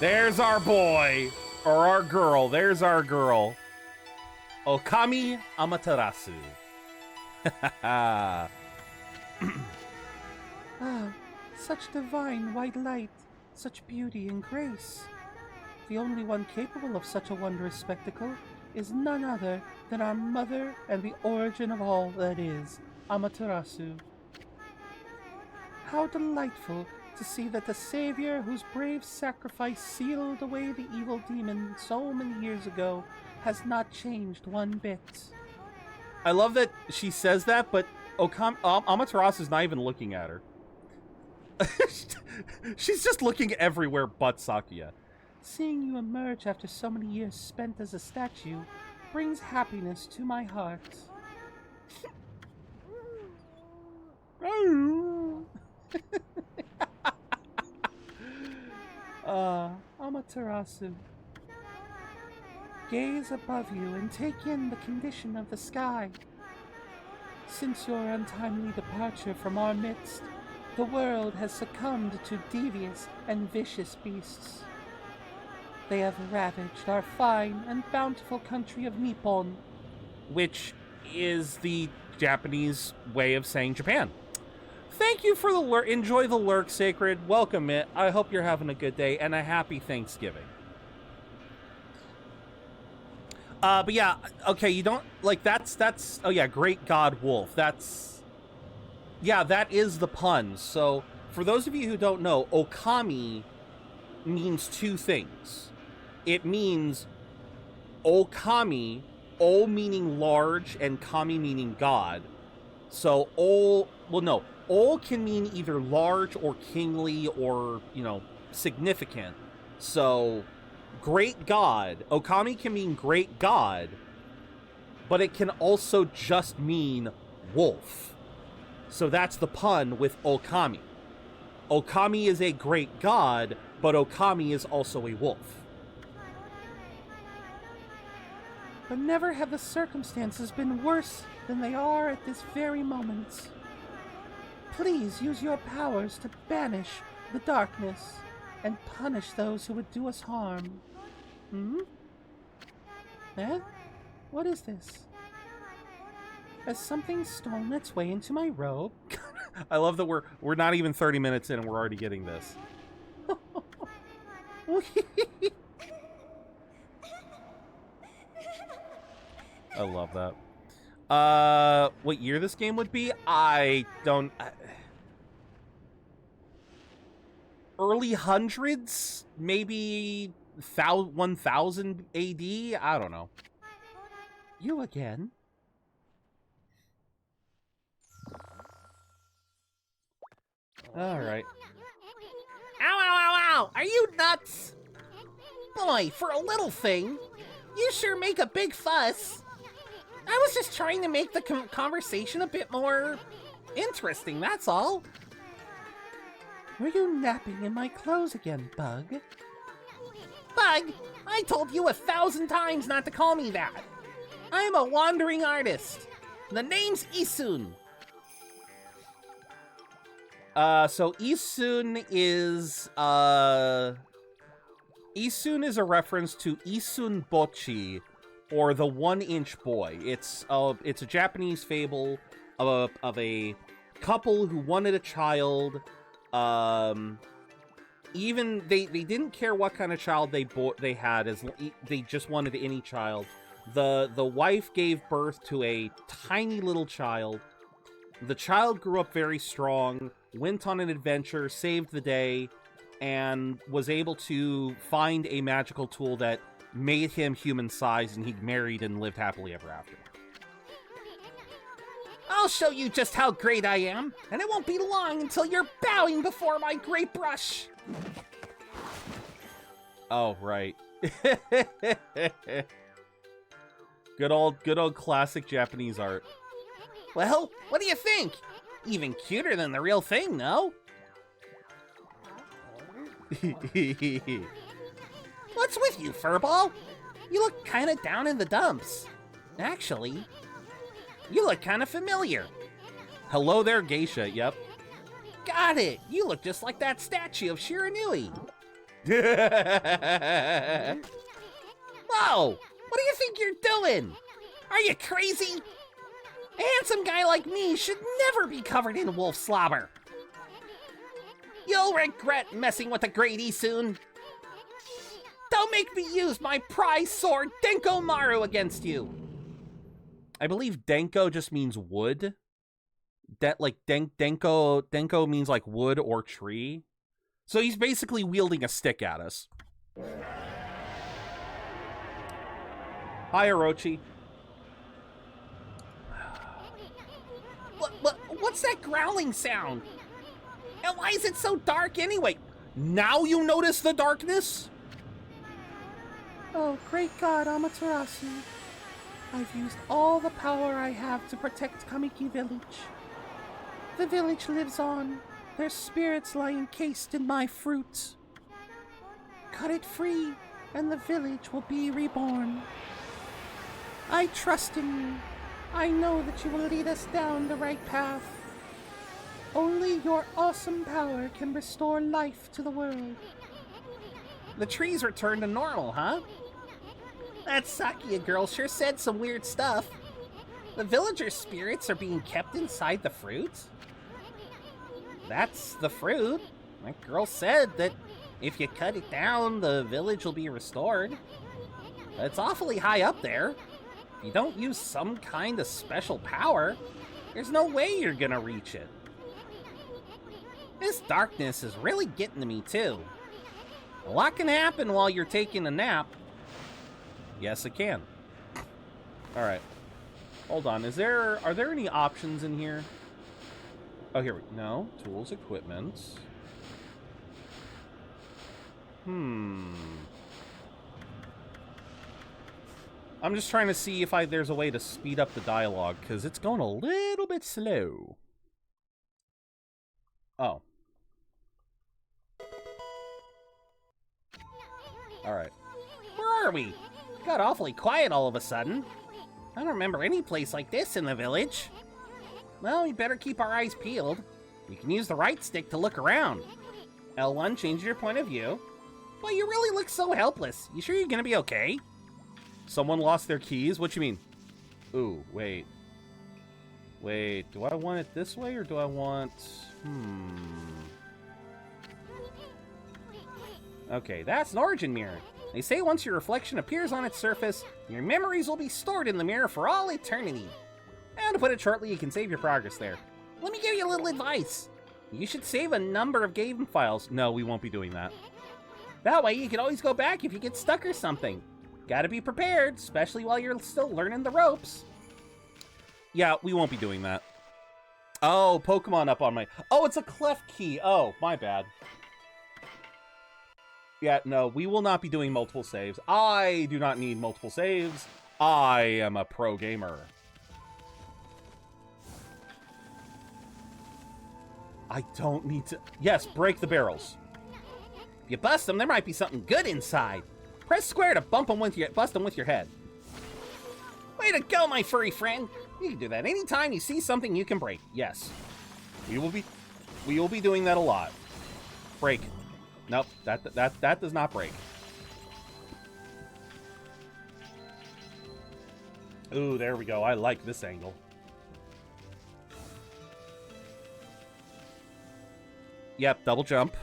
There's our boy. Or our girl. There's our girl. Okami Amaterasu. Ah, such divine white light, such beauty and grace. The only one capable of such a wondrous spectacle is none other than our mother and the origin of all that is, Amaterasu. How delightful to see that the savior whose brave sacrifice sealed away the evil demon so many years ago has not changed one bit. I love that she says that, but Amaterasu's not even looking at her. She's just looking everywhere but Sakuya. Seeing you emerge after so many years spent as a statue brings happiness to my heart. Amaterasu. Gaze above you and take in the condition of the sky. Since your untimely departure from our midst, the world has succumbed to devious and vicious beasts. They have ravaged our fine and bountiful country of Nippon, which is the Japanese way of saying Japan. Thank you for the lurk. Enjoy the lurk, Sacred. Welcome it. I hope you're having a good day and a happy Thanksgiving. But yeah, okay, you don't, like, that's, oh yeah, Great God Wolf. Yeah, that is the pun. So, for those of you who don't know, Okami means two things. It means Okami, O meaning large, and Kami meaning God. So, O can mean either large or kingly or, significant. So, Great God. Okami can mean Great God, but it can also just mean wolf. So that's the pun with Okami. Okami is a great god, but Okami is also a wolf. But never have the circumstances been worse than they are at this very moment. Please use your powers to banish the darkness and punish those who would do us harm. Eh? What is this? Has something stolen its way into my robe? I love that we're not even 30 minutes in and we're already getting this. I love that. What year this game would be? I don't... early hundreds? Maybe 1000 AD? I don't know. You again? All right. Ow, ow, ow, ow! Are you nuts? Boy, for a little thing, you sure make a big fuss. I was just trying to make the conversation a bit more interesting, that's all. Were you napping in my clothes again, Bug? Bug, I told you 1,000 times not to call me that. I'm a wandering artist. The name's Isun. So Isun is a reference to Isun Bochi, or the 1-inch boy. It's a Japanese fable of a couple who wanted a child. Even they didn't care what kind of child they had, as they just wanted any child. The wife gave birth to a tiny little child. The child grew up very strong, went on an adventure, saved the day, and was able to find a magical tool that made him human-sized, and he married and lived happily ever after. I'll show you just how great I am, and it won't be long until you're bowing before my great brush. Oh, right. Good old classic Japanese art. Well, what do you think? Even cuter than the real thing, no? What's with you, Furball? You look kind of down in the dumps. Actually, you look kind of familiar. Hello there, geisha, yep. Got it! You look just like that statue of Shiranui. Whoa! What do you think you're doing? Are you crazy? A handsome guy like me should never be covered in wolf slobber. You'll regret messing with a Grady soon. Don't make me use my prize sword Denko Maru against you. I believe Denko just means wood. Denko means like wood or tree. So he's basically wielding a stick at us. Hi, Orochi. What's that growling sound? And why is it so dark anyway? Now you notice the darkness? Oh, great God, Amaterasu. I've used all the power I have to protect Kamiki Village. The village lives on. Their spirits lie encased in my fruit. Cut it free, and the village will be reborn. I trust in you. I know that you will lead us down the right path. Only your awesome power can restore life to the world. The trees returned to normal, huh? That Sakia girl sure said some weird stuff. The villager spirits are being kept inside the fruit? That's the fruit. That girl said that if you cut it down, the village will be restored. It's awfully high up there. If you don't use some kind of special power, there's no way you're gonna reach it. This darkness is really getting to me, too. A lot can happen while you're taking a nap. Yes, it can. Alright. Hold on. Are there any options in here? Oh, here we go. No. Tools, equipment. I'm just trying to see if there's a way to speed up the dialogue, because it's going a little bit slow. Oh. Alright. Where are we? Got awfully quiet all of a sudden. I don't remember any place like this in the village. Well, we better keep our eyes peeled. You can use the right stick to look around. L1 changes your point of view. But you really look so helpless. You sure you're gonna be okay? Someone lost their keys? What you mean? Ooh, wait. Wait, do I want it this way or do I want... Okay, that's an origin mirror. They say once your reflection appears on its surface, your memories will be stored in the mirror for all eternity. And to put it shortly, you can save your progress there. Let me give you a little advice. You should save a number of game files. No, we won't be doing that. That way you can always go back if you get stuck or something. Gotta be prepared, especially while you're still learning the ropes. Yeah, we won't be doing that. Oh, Pokemon up on my... Oh, it's a clef key. Oh, my bad. Yeah, no, we will not be doing multiple saves. I do not need multiple saves. I am a pro gamer. I don't need to... Yes, break the barrels. If you bust them, there might be something good inside. Press square to bust them with your head. Way to go, my furry friend. You can do that anytime you see something you can break. Yes. We will be doing that a lot. Break. Nope, that does not break. Ooh, there we go. I like this angle. Yep, double jump.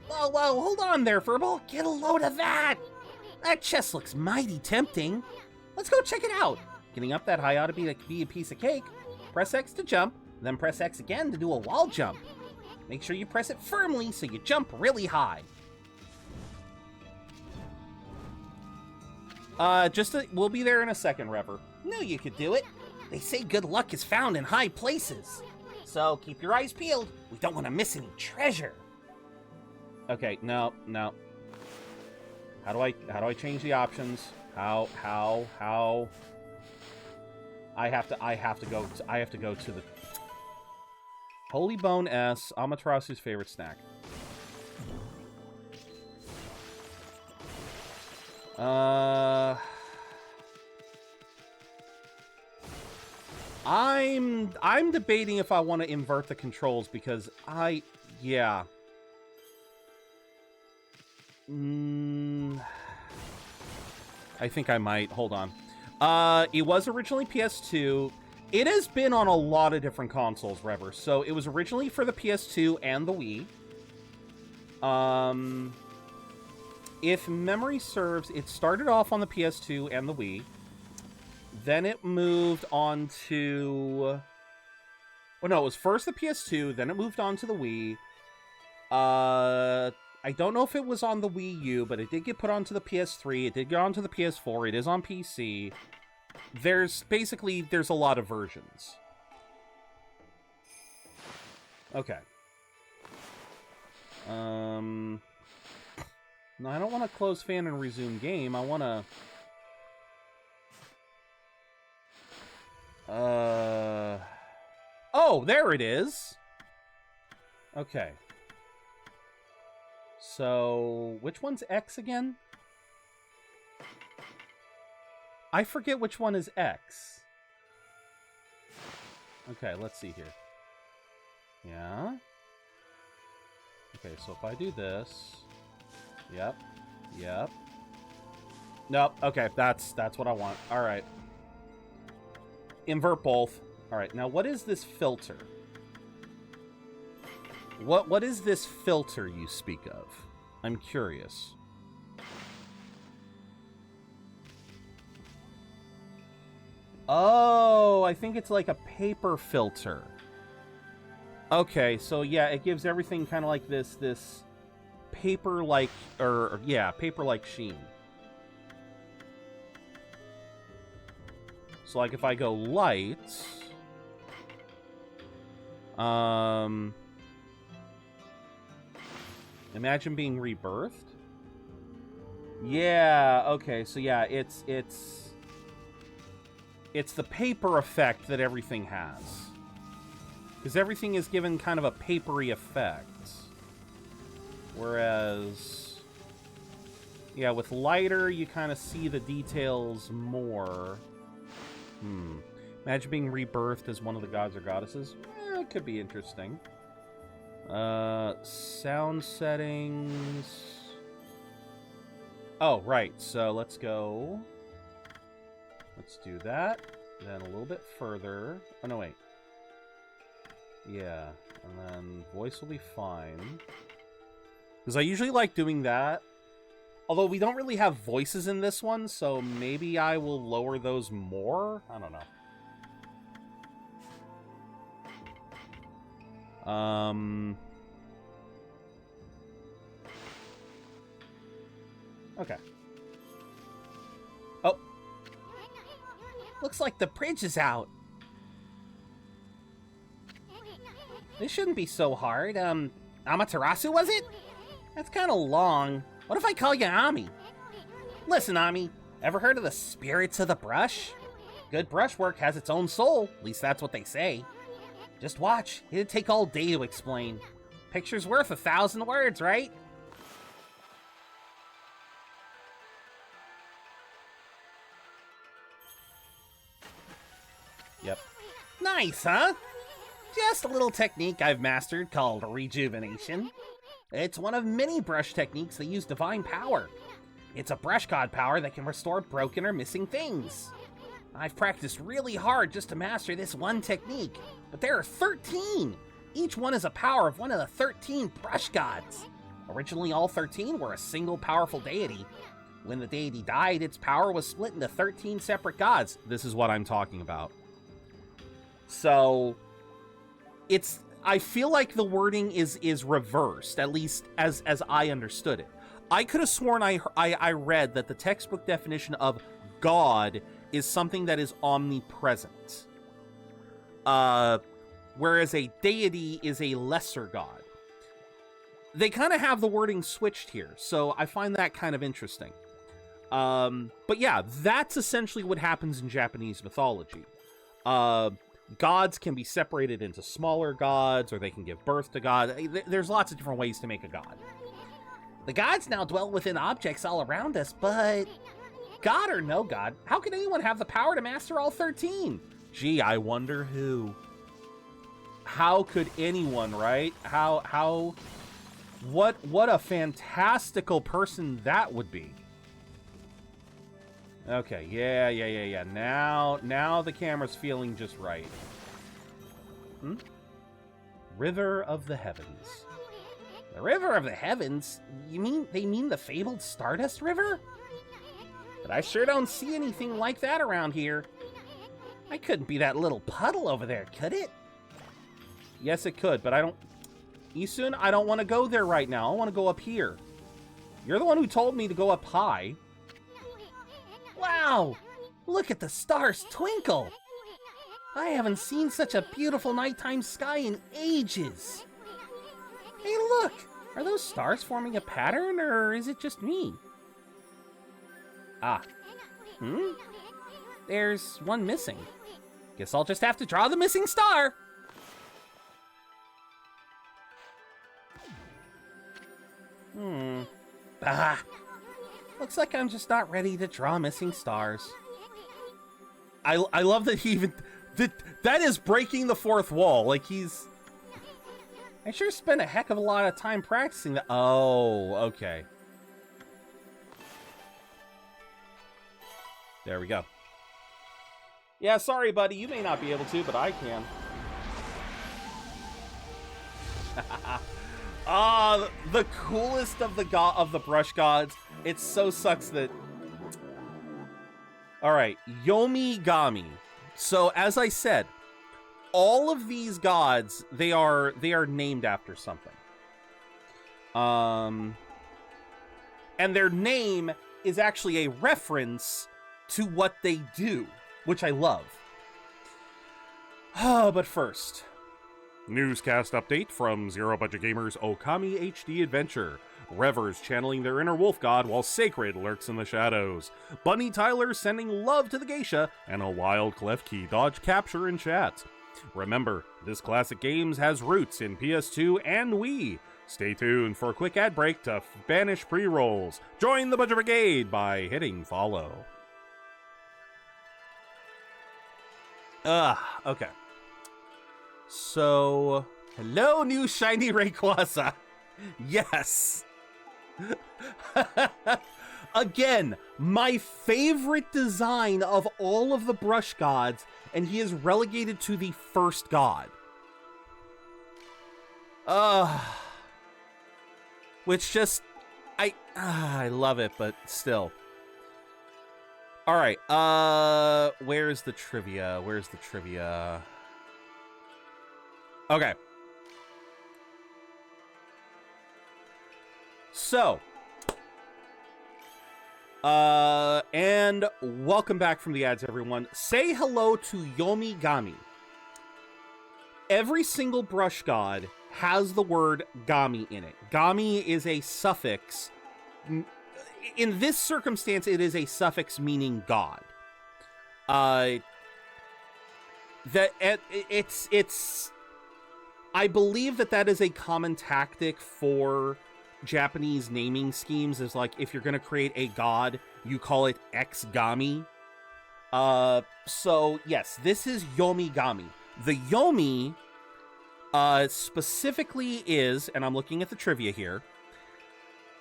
Whoa, hold on there, Furball. Get a load of that. That chest looks mighty tempting. Let's go check it out. Getting up that high ought to be a piece of cake. Press X to jump, then press X again to do a wall jump. Make sure you press it firmly so you jump really high. We'll be there in a second, Rever. Knew you could do it. They say good luck is found in high places. So keep your eyes peeled. We don't want to miss any treasure. Okay, no. How do I change the options? How? I have to go to the Holy Bone S, Amaterasu's favorite snack. I'm debating if I want to invert the controls because yeah. I think I might. Hold on. It was originally PS2. It has been on a lot of different consoles, Rever. So it was originally for the PS2 and the Wii. If memory serves, it started off on the PS2 and the Wii. Then it moved on to... Well, no, it was first the PS2, then it moved on to the Wii. I don't know if it was on the Wii U, but it did get put onto the PS3. It did get onto the PS4. It is on PC. There's a lot of versions. Okay. No, I don't want to close fan and resume game. I want to... Oh, there it is! Okay. So, which one's X again? I forget which one is X. Okay, let's see here. Yeah. Okay, so if I do this... Yep. Nope, okay, that's what I want. Alright. Invert both. Alright, now what is this filter? What is this filter you speak of? I'm curious. Oh, I think it's like a paper filter. Okay, so yeah, it gives everything kind of like this paper-like, paper-like sheen. So like if I go light, imagine being rebirthed. Yeah, okay, so yeah, it's the paper effect that everything has. Because everything is given kind of a papery effect. Whereas, yeah, with lighter, you kind of see the details more. Imagine being rebirthed as one of the gods or goddesses. It could be interesting. Sound settings. Oh, right. So let's go. Let's do that. Then a little bit further. Oh, no, wait. Yeah. And then voice will be fine. Because I usually like doing that. Although we don't really have voices in this one, so maybe I will lower those more? I don't know. Okay. Oh. Looks like the bridge is out. This shouldn't be so hard. Amaterasu, was it? That's kind of long. What if I call you Ami? Listen, Ami, ever heard of the spirits of the brush? Good brushwork has its own soul, at least that's what they say. Just watch, it'd take all day to explain. Picture's worth 1,000 words, right? Yep. Nice, huh? Just a little technique I've mastered called rejuvenation. It's one of many brush techniques that use divine power. It's a brush god power that can restore broken or missing things. I've practiced really hard just to master this one technique, but there are 13! Each one is a power of one of the 13 brush gods. Originally, all 13 were a single powerful deity. When the deity died, its power was split into 13 separate gods. This is what I'm talking about. So, I feel like the wording is reversed, at least as I understood it. I could have sworn I read that the textbook definition of God is something that is omnipresent. Whereas a deity is a lesser god. They kind of have the wording switched here, so I find that kind of interesting. But yeah, that's essentially what happens in Japanese mythology. Gods can be separated into smaller gods, or they can give birth to gods. There's lots of different ways to make a god. The gods now dwell within objects all around us, but God or no God, how can anyone have the power to master all 13? Gee, I wonder who. How could anyone, right? What a fantastical person that would be. Okay, yeah. Now the camera's feeling just right. River of the Heavens. The River of the Heavens? They mean the fabled Stardust River? But I sure don't see anything like that around here. I couldn't be that little puddle over there, could it? Yes, it could, but I don't... Isun, I don't want to go there right now. I want to go up here. You're the one who told me to go up high. Wow! Look at the stars twinkle! I haven't seen such a beautiful nighttime sky in ages. Hey, look! Are those stars forming a pattern, or is it just me? Ah. There's one missing. Guess I'll just have to draw the missing star. Looks like I'm just not ready to draw missing stars. I love that he even... That is breaking the fourth wall. Like, he's... I sure spent a heck of a lot of time practicing that. Oh, okay. There we go. Yeah, sorry, buddy. You may not be able to, but I can. The coolest of the brush gods. It so sucks that... Alright, Yomigami. So, as I said, all of these gods, they are named after something. And their name is actually a reference to what they do, which I love. But first, newscast update from ZeroBudgetGamer's Okami HD adventure. Revers channeling their inner wolf god while Sacred lurks in the shadows. Bunny Tyler sending love to the geisha, and a wild Klefki dodge capture in chat. Remember, this classic games has roots in PS2 and Wii. Stay tuned for a quick ad break to banish pre-rolls. Join the Budget Brigade by hitting follow. Okay. So, hello, new shiny Rayquaza. Yes. Again, my favorite design of all of the brush gods, and he is relegated to the first god. Which just, I love it, but still. All right, where's the trivia? Okay. So, and welcome back from the ads, everyone. Say hello to Yomigami. Every single brush god has the word Gami in it. Gami is a suffix. In this circumstance, it is a suffix meaning god. It's. I believe that is a common tactic for Japanese naming schemes. Is like, if you're going to create a god, you call it X-Gami. So yes, this is Yomigami. The Yomi specifically is, and I'm looking at the trivia here,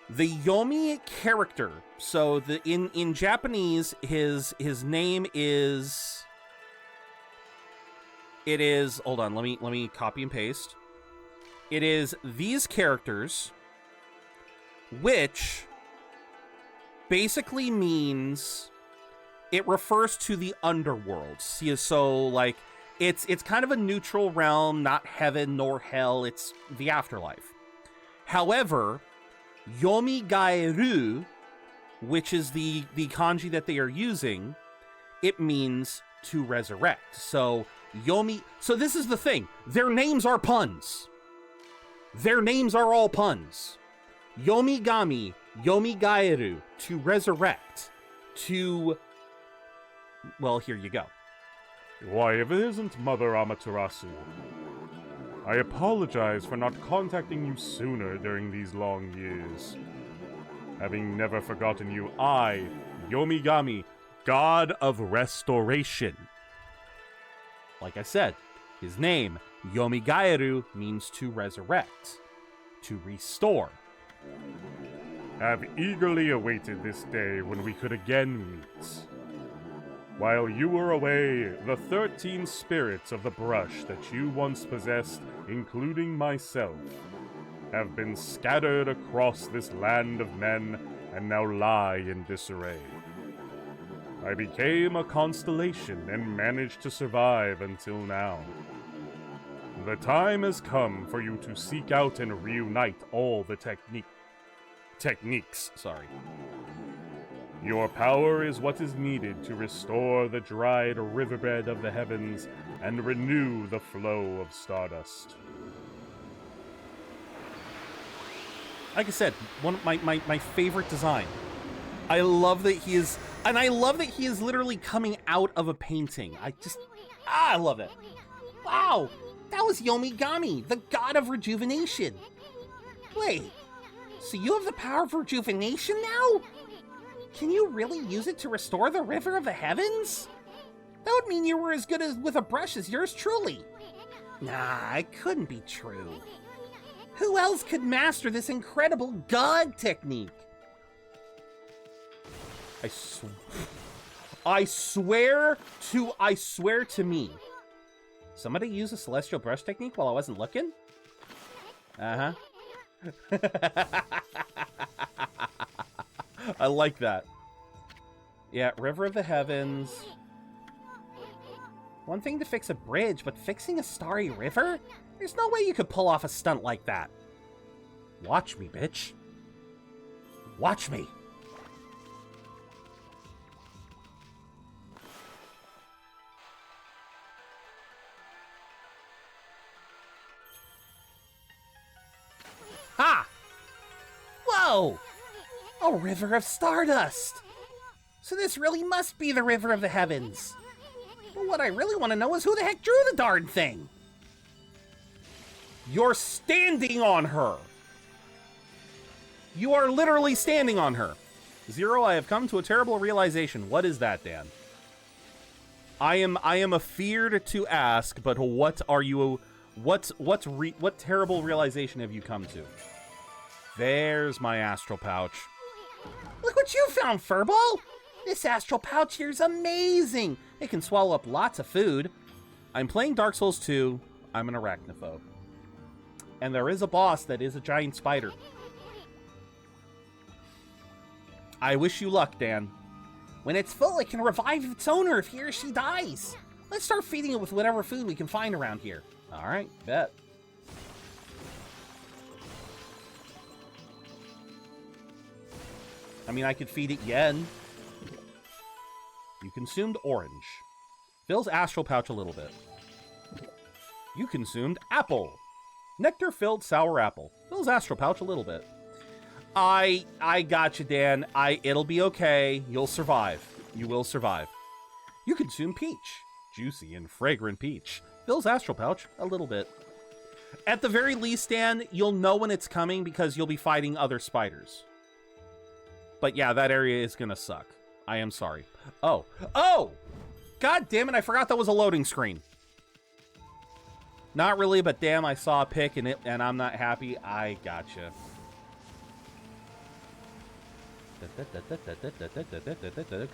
the Yomi character. So in Japanese, his name is... It is, hold on, let me copy and paste. It is these characters, which basically means it refers to the underworld. See, so like it's kind of a neutral realm, not heaven nor hell. It's the afterlife. However, Yomigaeru, which is the kanji that they are using, it means to resurrect. So so this is the thing. Their names are puns. Their names are all puns. Yomigami, Yomigaeru, to resurrect, to... Well, here you go. Why, if it isn't Mother Amaterasu, I apologize for not contacting you sooner during these long years. Having never forgotten you, I, Yomigami, God of Restoration. Like I said, his name, Yomigaeru, means to resurrect, to restore. Have eagerly awaited this day when we could again meet. While you were away, the 13 spirits of the brush that you once possessed, including myself, have been scattered across this land of men and now lie in disarray. I became a constellation and managed to survive until now. The time has come for you to seek out and reunite all the techniques. Your power is what is needed to restore the dried riverbed of the heavens and renew the flow of stardust. Like I said, one of my favorite design. I love that he is... And I love that he is literally coming out of a painting. I love it. Wow, that was Yomigami, the god of rejuvenation. Wait, so you have the power of rejuvenation now? Can you really use it to restore the river of the heavens? That would mean you were as good with a brush as yours truly. Nah, it couldn't be true. Who else could master this incredible god technique? I swear to me. Somebody used a celestial brush technique while I wasn't looking? Uh-huh. I like that. Yeah, River of the Heavens. One thing to fix a bridge, but fixing a starry river? There's no way you could pull off a stunt like that. Watch me, bitch. Watch me. Ha! Whoa! A river of stardust! So this really must be the River of the Heavens. But what I really want to know is who the heck drew the darn thing? You're standing on her! You are literally standing on her. Zero, I have come to a terrible realization. What is that, Dan? I am afeared to ask, but what are you... What terrible realization have you come to? There's my astral pouch. Look what you found, Furball! This astral pouch here is amazing! It can swallow up lots of food. I'm playing Dark Souls 2. I'm an arachnophobe. And there is a boss that is a giant spider. I wish you luck, Dan. When it's full, it can revive its owner if he or she dies. Let's start feeding it with whatever food we can find around here. Alright, bet. I mean, I could feed it yen. You consumed orange. Fills astral pouch a little bit. You consumed apple. Nectar-filled sour apple. Fills astral pouch a little bit. I got you, Dan. It'll be okay. You'll survive. You will survive. You consume peach. Juicy and fragrant peach. Fills astral pouch a little bit. At the very least, Dan, you'll know when it's coming because you'll be fighting other spiders. But yeah, that area is gonna suck. I am sorry. Oh! God damn it, I forgot that was a loading screen. Not really, but damn, I saw a pic in it and I'm not happy. I gotcha.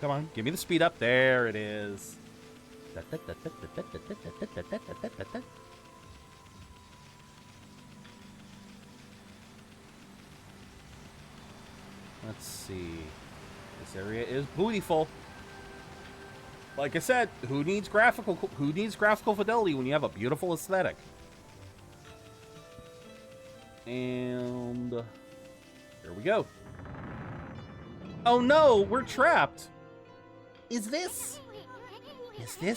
Come on, give me the speed up. There it is. Let's see. This area is bootyful. Like I said, who needs graphical fidelity when you have a beautiful aesthetic? And Here we go. Oh no, we're trapped. Is this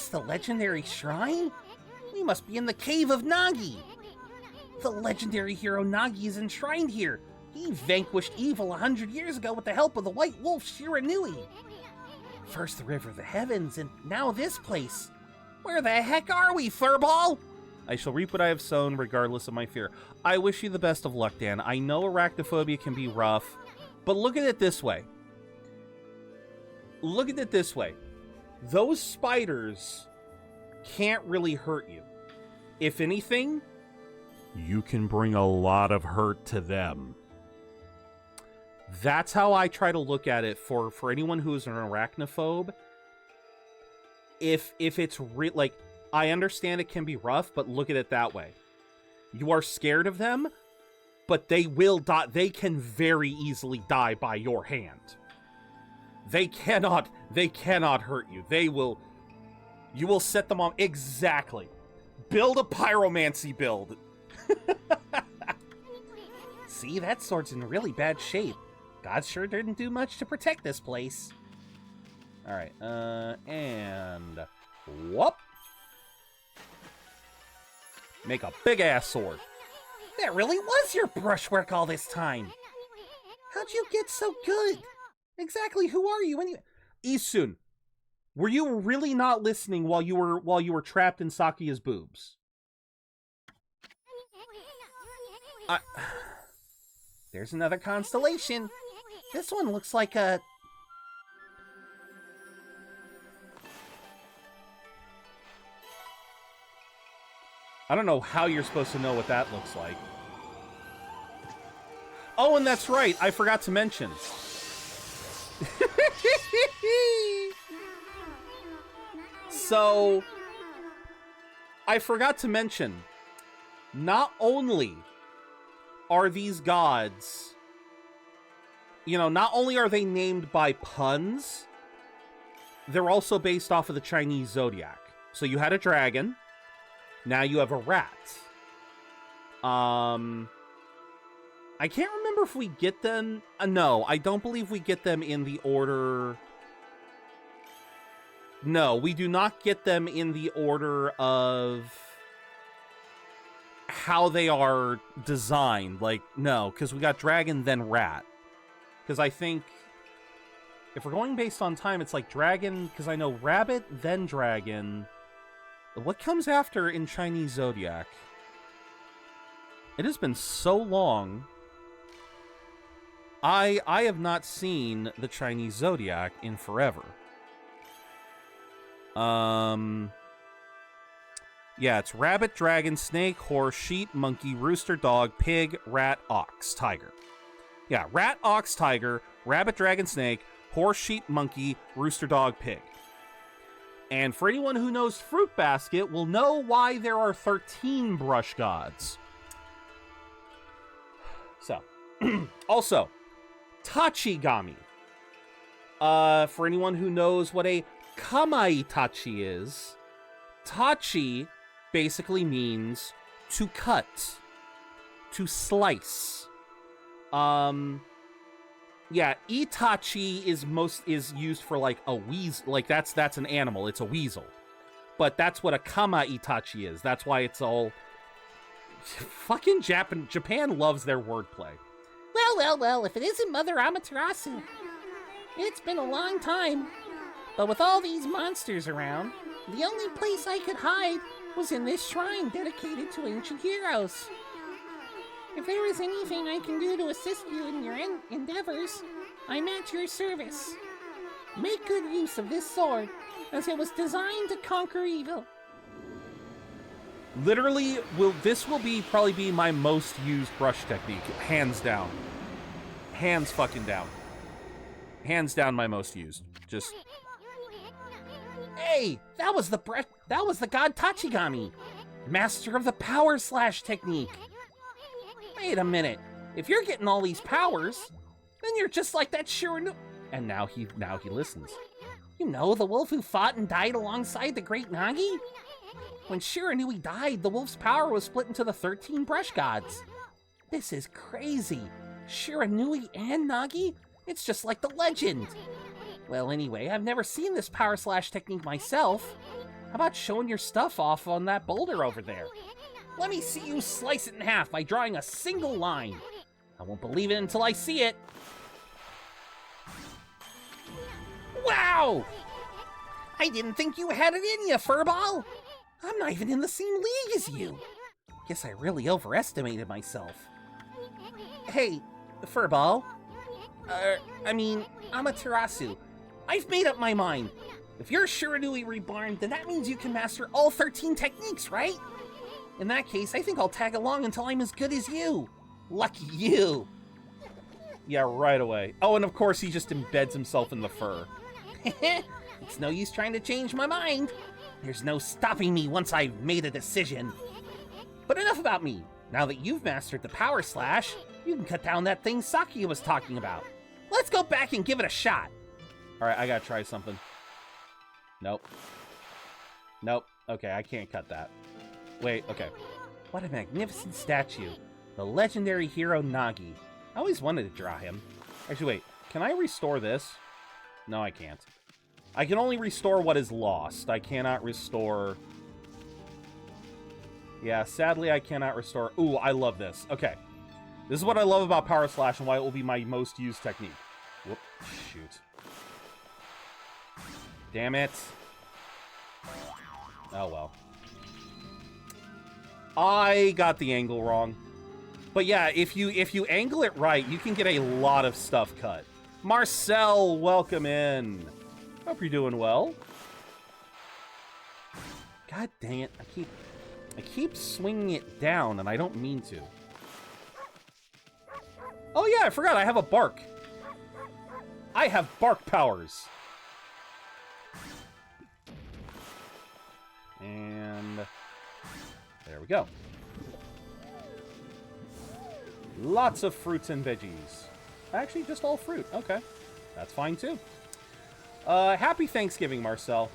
the legendary shrine? We must be in the cave of Nagi. The legendary hero Nagi is enshrined here. He vanquished evil 100 years ago with the help of the White Wolf Shiranui. First the River of the Heavens, and now this place. Where the heck are we, furball? I shall reap what I have sown, regardless of my fear. I wish you the best of luck, Dan. I know arachnophobia can be rough, but look at it this way. Look at it this way. Those spiders can't really hurt you. If anything, you can bring a lot of hurt to them. That's how I try to look at it for anyone who is an arachnophobe. If it's like, I understand it can be rough, but look at it that way. You are scared of them, but they will die. They can very easily die by your hand. They cannot hurt you. You will set them on. Exactly. Build a pyromancy build. See, that sword's in really bad shape. God sure didn't do much to protect this place. All right, and whoop. Make a big-ass sword. That really was your brushwork all this time. How'd you get so good? Exactly who are you anyway? Isun, were you really not listening while you were trapped in Sakuya's boobs? There's another constellation. This one looks like a... I don't know how you're supposed to know what that looks like. Oh, and that's right. I forgot to mention. So, I forgot to mention, not only are these gods, not only are they named by puns, they're also based off of the Chinese zodiac. So you had a dragon, now you have a rat. I can't remember if we get them. No, I don't believe we get them in the order. No, we do not get them in the order of how they are designed. Like, no, because we got dragon, then rat. Because I think if we're going based on time, it's like dragon, because I know rabbit, then dragon. What comes after in Chinese zodiac? It has been so long. I have not seen the Chinese zodiac in forever. Yeah, it's rabbit, dragon, snake, horse, sheep, monkey, rooster, dog, pig, rat, ox, tiger. Yeah, rat, ox, tiger, rabbit, dragon, snake, horse, sheep, monkey, rooster, dog, pig. And for anyone who knows Fruit Basket will know why there are 13 brush gods. So, also, Tachigami. For anyone who knows what a Kamaitachi is, Tachi basically means to cut, to slice. Yeah, Itachi is used for like a weasel, like that's an animal, it's a weasel. But that's what a Kamaitachi is. That's why it's all fucking Japan loves their wordplay. Well, if it isn't Mother Amaterasu. It's been a long time. But with all these monsters around, the only place I could hide was in this shrine dedicated to ancient heroes. If there is anything I can do to assist you in your endeavors, I'm at your service. Make good use of this sword, as it was designed to conquer evil. Literally, this will probably be my most used brush technique, hands down. Hands fucking down. Hands down my most used. Just... Hey, that was the god Tachigami, master of the power slash technique. Wait a minute. If you're getting all these powers, then you're just like that Shiranui. And now he listens. You know, the wolf who fought and died alongside the great Nagi? When Shiranui died, the wolf's power was split into the 13 brush gods. This is crazy. Shiranui and Nagi? It's just like the legend. Well, anyway, I've never seen this power slash technique myself. How about showing your stuff off on that boulder over there? Let me see you slice it in half by drawing a single line. I won't believe it until I see it. Wow! I didn't think you had it in you, Furball. I'm not even in the same league as you. Guess I really overestimated myself. Hey, Furball. Amaterasu. I've made up my mind. If you're Shiranui Reborn, then that means you can master all 13 techniques, right? In that case, I think I'll tag along until I'm as good as you. Lucky you. Yeah, right away. Oh, and of course he just embeds himself in the fur. It's no use trying to change my mind. There's no stopping me once I've made a decision. But enough about me. Now that you've mastered the power slash, you can cut down that thing Saki was talking about. Let's go back and give it a shot. Alright, I gotta try something. Nope. Nope. Okay, I can't cut that. Wait, okay. What a magnificent statue. The legendary hero Nagi. I always wanted to draw him. Actually, wait. Can I restore this? No, I can't. I can only restore what is lost. I cannot restore... Yeah, sadly, I cannot restore... Ooh, I love this. Okay. This is what I love about Power Slash and why it will be my most used technique. Whoop. Shoot. Damn it. Oh, well. I got the angle wrong. But yeah, if you angle it right, you can get a lot of stuff cut. Marcel, welcome in. Hope you're doing well. God dang it. I keep swinging it down, and I don't mean to. Oh yeah, I forgot. I have a bark. I have bark powers. And there we go. Lots of fruits and veggies. Actually, just all fruit. Okay. That's fine, too. Happy Thanksgiving, Marcel.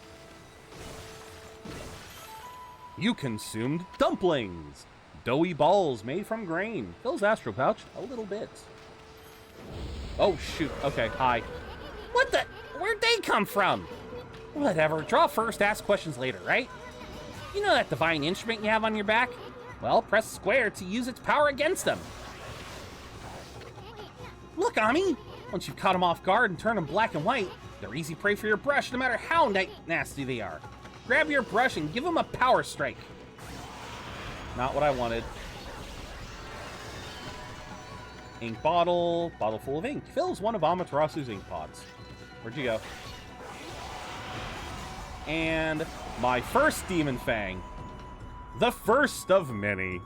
You consumed dumplings. Doughy balls made from grain. Phil's Astro Pouch, a little bit. Oh, shoot. Okay, hi. What the? Where'd they come from? Whatever. Draw first, ask questions later, right? You know that divine instrument you have on your back? Well, press square to use its power against them. Look, Ami! Once you've caught them off guard and turned them black and white, they're easy prey for your brush no matter how nasty they are. Grab your brush and give them a power strike. Not what I wanted. Ink bottle. Bottle full of ink. Fills one of Amaterasu's ink pods. Where'd you go? And my first Demon Fang. The first of many.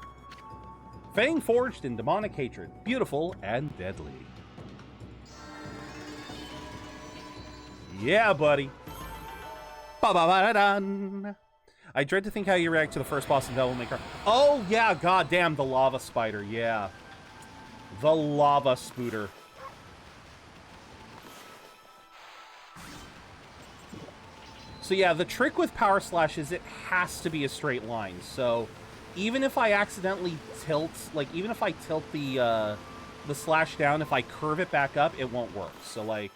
Fang forged in demonic hatred. Beautiful and deadly. Yeah, buddy. Ba-ba-ba-da-dun. I dread to think how you react to the first boss in Devil May Cry. Oh, yeah, goddamn, the lava spider, yeah. The lava spooter. So yeah, the trick with Power Slash is it has to be a straight line. So even if I accidentally tilt, like, even if I tilt the slash down, if I curve it back up, it won't work. So, like...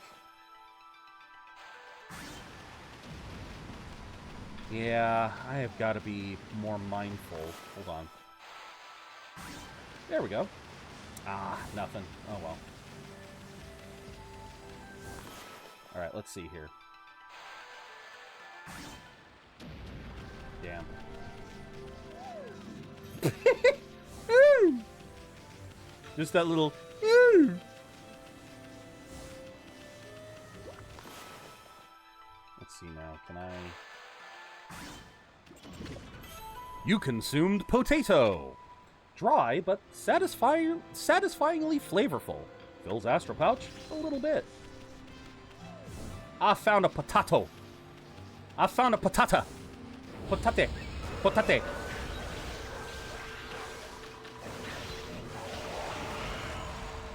Yeah, I have got to be more mindful. Hold on. There we go. Ah, nothing. Oh, well. Alright, let's see here. Damn. Just that little... Let's see now. Can I... You consumed potato. Dry, but satisfyingly flavorful. Fills Astro Pouch a little bit. I found a potato. I found a patata. Potate. Potate.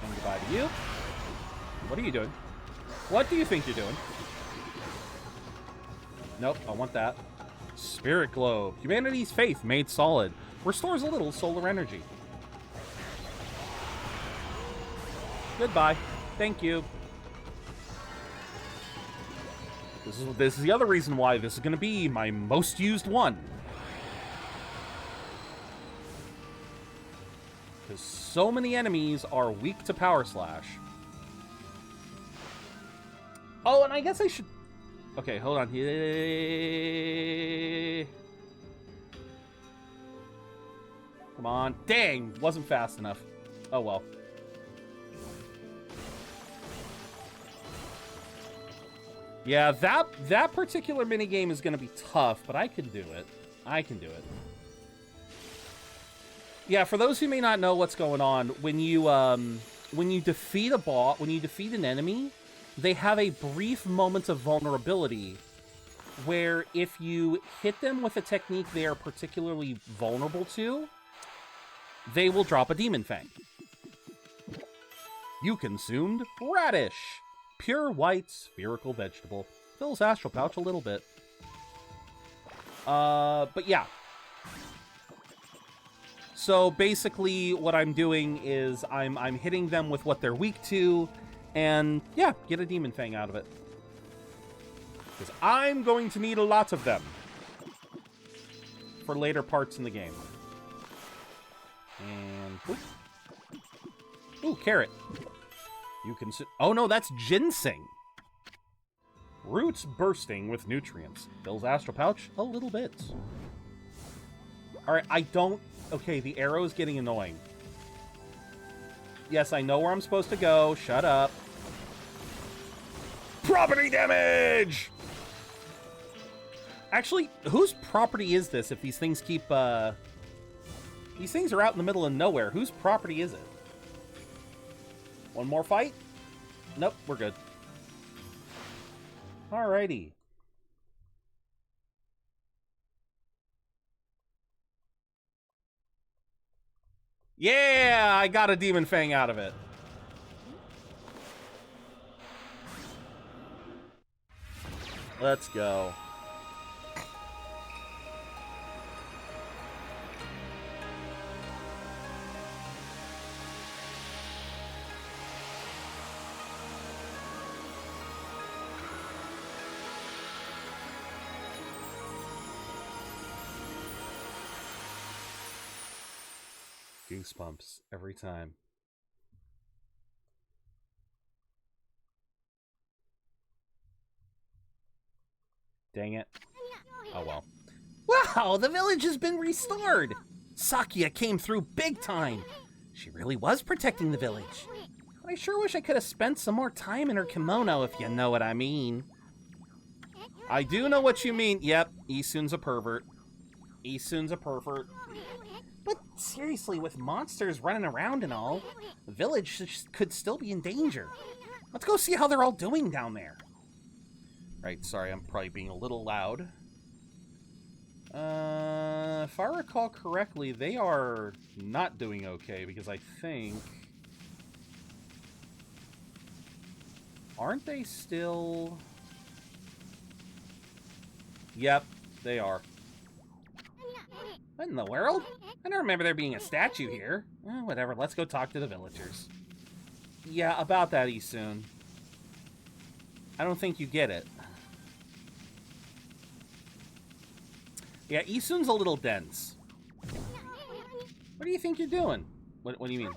And goodbye to you. What are you doing? What do you think you're doing? Nope, I want that. Spirit Globe. Humanity's faith made solid. Restores a little solar energy. Goodbye. Thank you. This is the other reason why this is going to be my most used one. Because so many enemies are weak to Power Slash. Oh, and I guess I should... Okay, hold on. Come on. Dang, wasn't fast enough. Oh, well. Yeah, that particular minigame is going to be tough, but I can do it. I can do it. Yeah, for those who may not know what's going on, when you defeat a boss, when you defeat an enemy, they have a brief moment of vulnerability where if you hit them with a technique they are particularly vulnerable to, they will drop a Demon Fang. You consumed radish. Pure white spherical vegetable. Fills astral pouch a little bit. But yeah. So basically what I'm doing is I'm hitting them with what they're weak to, and yeah, get a Demon Fang out of it. Because I'm going to need a lot of them for later parts in the game. And ooh, carrot. You can oh no, that's ginseng. Roots bursting with nutrients. Fills astral pouch a little bit. Alright, I don't... Okay, the arrow is getting annoying. Yes, I know where I'm supposed to go. Shut up. Property damage! Actually, whose property is this if these things keep, These things are out in the middle of nowhere. Whose property is it? One more fight? Nope, we're good. Alrighty. Yeah, I got a Demon Fang out of it. Let's go. Goosebumps every time. Dang it. Oh well. Wow, the village has been restored! Sakia came through big time! She really was protecting the village. I sure wish I could have spent some more time in her kimono, if you know what I mean. I do know what you mean. Yep, Isun's a pervert. Isun's a pervert. But seriously, with monsters running around and all, the village could still be in danger. Let's go see how they're all doing down there. Right, sorry, I'm probably being a little loud. If I recall correctly, they are not doing okay, because I think... Aren't they still... Yep, they are. What in the world? I don't remember there being a statue here. Whatever, let's go talk to the villagers. Yeah, about that, Isun. I don't think you get it. Yeah, Isun's a little dense. What do you think you're doing? What do you mean?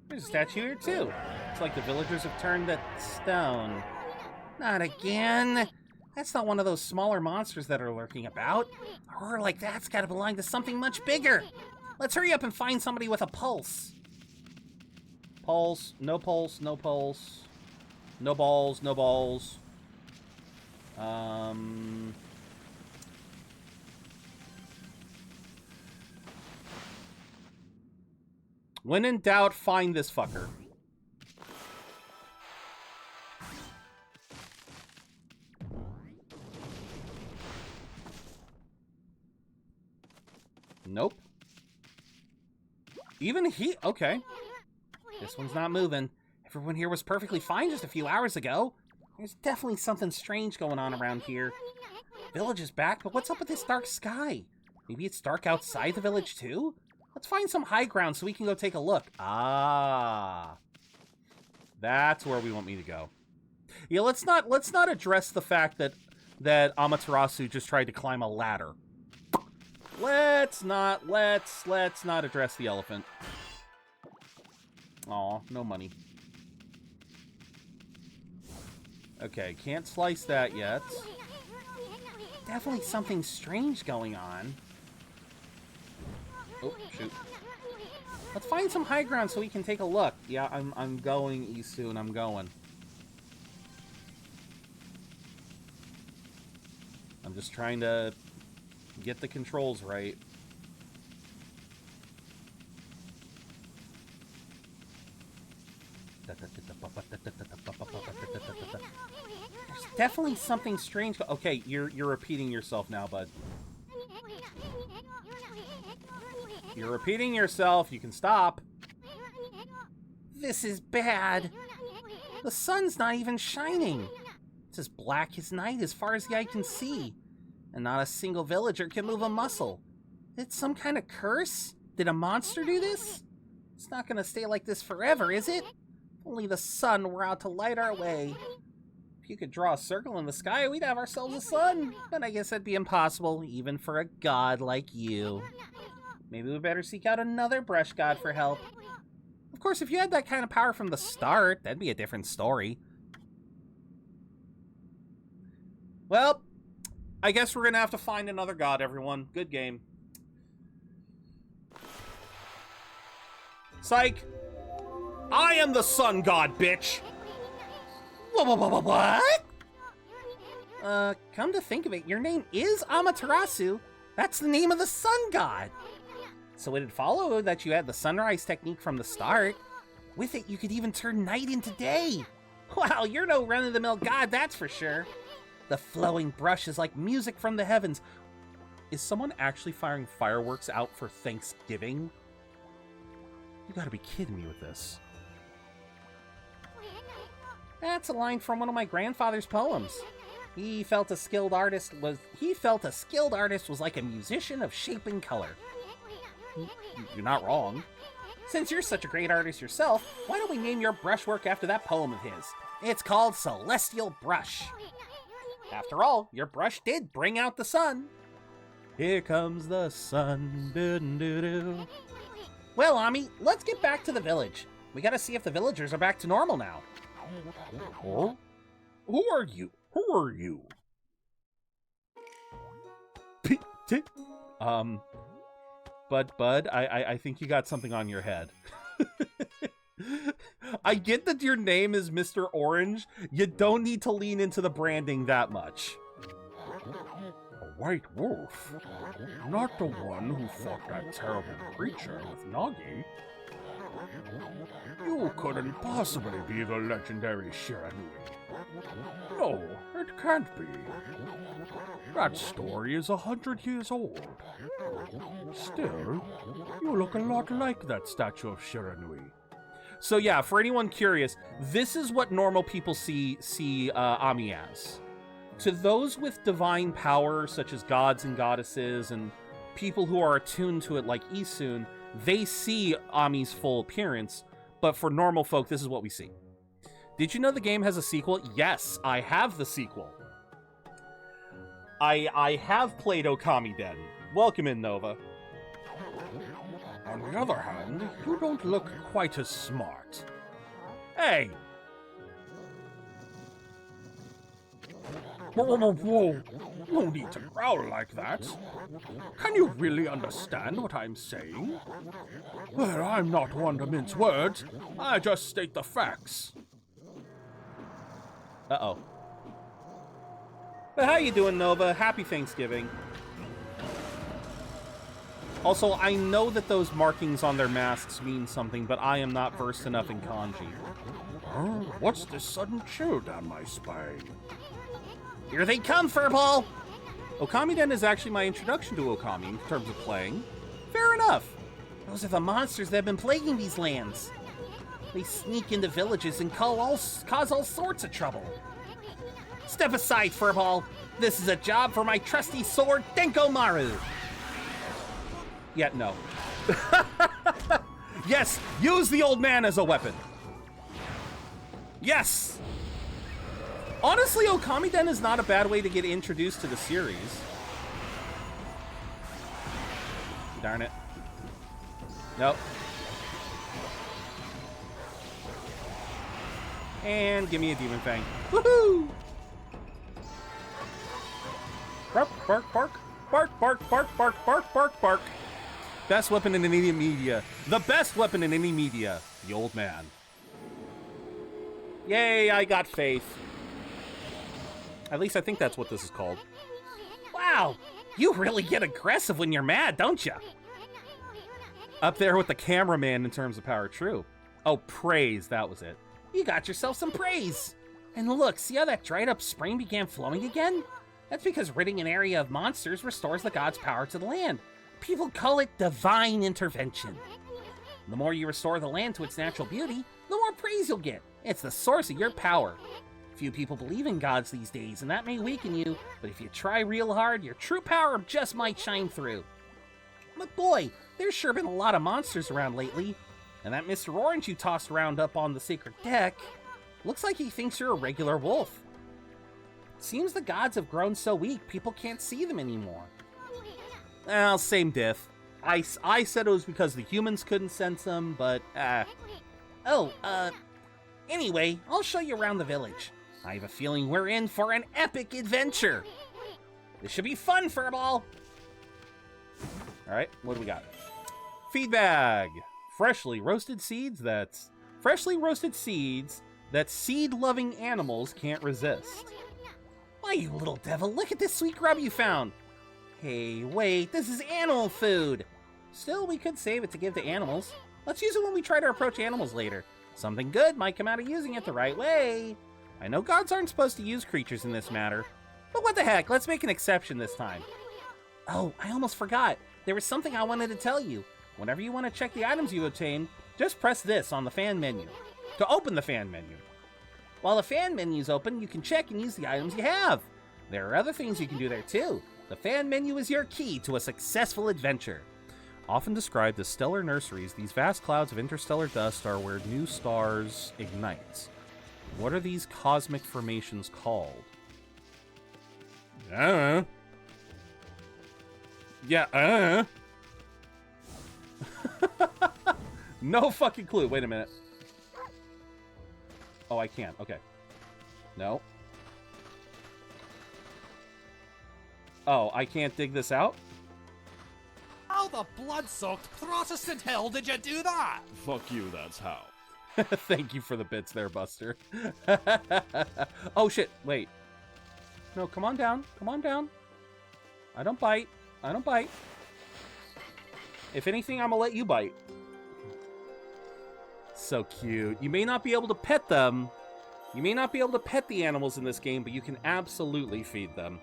There's a statue here, too. It's like the villagers have turned to stone. Not again. That's not one of those smaller monsters that are lurking about. A horror like that's gotta belong to something much bigger. Let's hurry up and find somebody with a pulse. Pulse, no pulse, no pulse. No balls, no balls. When in doubt, find this fucker. Nope. Even he... Okay. This one's not moving. Everyone here was perfectly fine just a few hours ago. There's definitely something strange going on around here. Village is back, but what's up with this dark sky? Maybe it's dark outside the village too? Let's find some high ground so we can go take a look. Ah. That's where we want me to go. Yeah, let's not address the fact that Amaterasu just tried to climb a ladder. Let's not address the elephant. Aw, no money. Okay, can't slice that yet. Definitely something strange going on. Oh, shoot. Let's find some high ground so we can take a look. Yeah, I'm going, Isu, and I'm going. I'm just trying to get the controls right. There's definitely something strange. Okay, you're repeating yourself now, bud. You're repeating yourself. You can stop. This is bad. The sun's not even shining. It's as black as night as far as the eye can see. And not a single villager can move a muscle. It's some kind of curse? Did a monster do this? It's not gonna stay like this forever, is it? If only the sun were out to light our way. If you could draw a circle in the sky, we'd have ourselves a sun. But I guess that'd be impossible, even for a god like you. Maybe we better seek out another brush god for help. Of course, if you had that kind of power from the start, that'd be a different story. Well, I guess we're gonna have to find another god, everyone. Good game. Psych! I am the sun god, bitch! What? Come to think of it, your name is Amaterasu. That's the name of the sun god. So it'd follow that you had the sunrise technique from the start. With it, you could even turn night into day. Wow, you're no run-of-the-mill god, that's for sure. The flowing brush is like music from the heavens. Is someone actually firing fireworks out for Thanksgiving? You gotta be kidding me with this. That's a line from one of my grandfather's poems. He felt a skilled artist was like a musician of shape and color. You're not wrong. Since you're such a great artist yourself, why don't we name your brushwork after that poem of his? It's called Celestial Brush. After all, your brush did bring out the sun. Here comes the sun. Doo-doo-doo-doo. Well, Ami, let's get back to the village. We gotta see if the villagers are back to normal now. Huh? Who are you? Who are you? Bud, I think you got something on your head. I get that your name is Mr. Orange. You don't need to lean into the branding that much. A white wolf? Not the one who fought that terrible creature with Nagi? You couldn't possibly be the legendary Shiranui. No, it can't be. That story is 100 years old. Still, you look a lot like that statue of Shiranui. So yeah, for anyone curious, this is what normal people see Ami as. To those with divine power, such as gods and goddesses, and people who are attuned to it like Isun, they see Ami's full appearance, but for normal folk, this is what we see. Did you know the game has a sequel? Yes, I have the sequel. I have played Okami Den. Welcome in, Nova. On the other hand, you don't look quite as smart. Hey! Whoa, no need to growl like that. Can you really understand what I'm saying? Well, I'm not one to mince words. I just state the facts. Uh-oh. But how you doing, Nova? Happy Thanksgiving. Also, I know that those markings on their masks mean something, but I am not versed enough in kanji. What's this sudden chill down my spine? Here they come, Furball! Okami Den is actually my introduction to Okami in terms of playing. Fair enough. Those are the monsters that have been plaguing these lands. They sneak into villages and cause all sorts of trouble. Step aside, Furball. This is a job for my trusty sword, Denkomaru. Yeah, no. Yes, use the old man as a weapon. Yes! Honestly, Okami Den is not a bad way to get introduced to the series. Darn it. Nope. And give me a Demon Fang. Woohoo! Bark, bark, bark. Bark, bark, bark, bark, bark, bark, bark. Best weapon in any media. The best weapon in any media. The old man. Yay, I got faith. At least I think that's what this is called. Wow, you really get aggressive when you're mad, don't you? Up there with the cameraman in terms of power, true. Oh, praise, that was it. You got yourself some praise. And look, see how that dried up spring began flowing again? That's because ridding an area of monsters restores the god's power to the land. People call it divine intervention. The more you restore the land to its natural beauty, the more praise you'll get. It's the source of your power. Few people believe in gods these days, and that may weaken you, but if you try real hard, your true power just might shine through. But boy, there's sure been a lot of monsters around lately, and that Mr. Orange you tossed around up on the sacred deck, looks like he thinks you're a regular wolf. Seems the gods have grown so weak, people can't see them anymore. Well, same diff. I said it was because the humans couldn't sense them, but, Anyway, I'll show you around the village. I have a feeling we're in for an epic adventure. This should be fun, Furball. Alright, what do we got? Feed bag. Freshly roasted seeds that seed-loving animals can't resist. Why, you little devil, look at this sweet grub you found. Hey, wait, this is animal food. Still, we could save it to give to animals. Let's use it when we try to approach animals later. Something good might come out of using it the right way. I know gods aren't supposed to use creatures in this matter, but what the heck, let's make an exception this time. Oh, I almost forgot. There was something I wanted to tell you. Whenever you want to check the items you obtain, just press this on the fan menu to open the fan menu. While the fan menu is open, you can check and use the items you have. There are other things you can do there too. The fan menu is your key to a successful adventure. Often described as stellar nurseries, these vast clouds of interstellar dust are where new stars ignite. What are these cosmic formations called? No fucking clue. Wait a minute. Oh, I can't. Okay. No. Oh, I can't dig this out? How the blood-soaked Protestant hell did you do that? Fuck you, that's how. Thank you for the bits there, Buster. Oh, shit. Wait. No, come on down. Come on down. I don't bite. I don't bite. If anything, I'm gonna let you bite. So cute. You may not be able to pet them. You may not be able to pet the animals in this game, but you can absolutely feed them.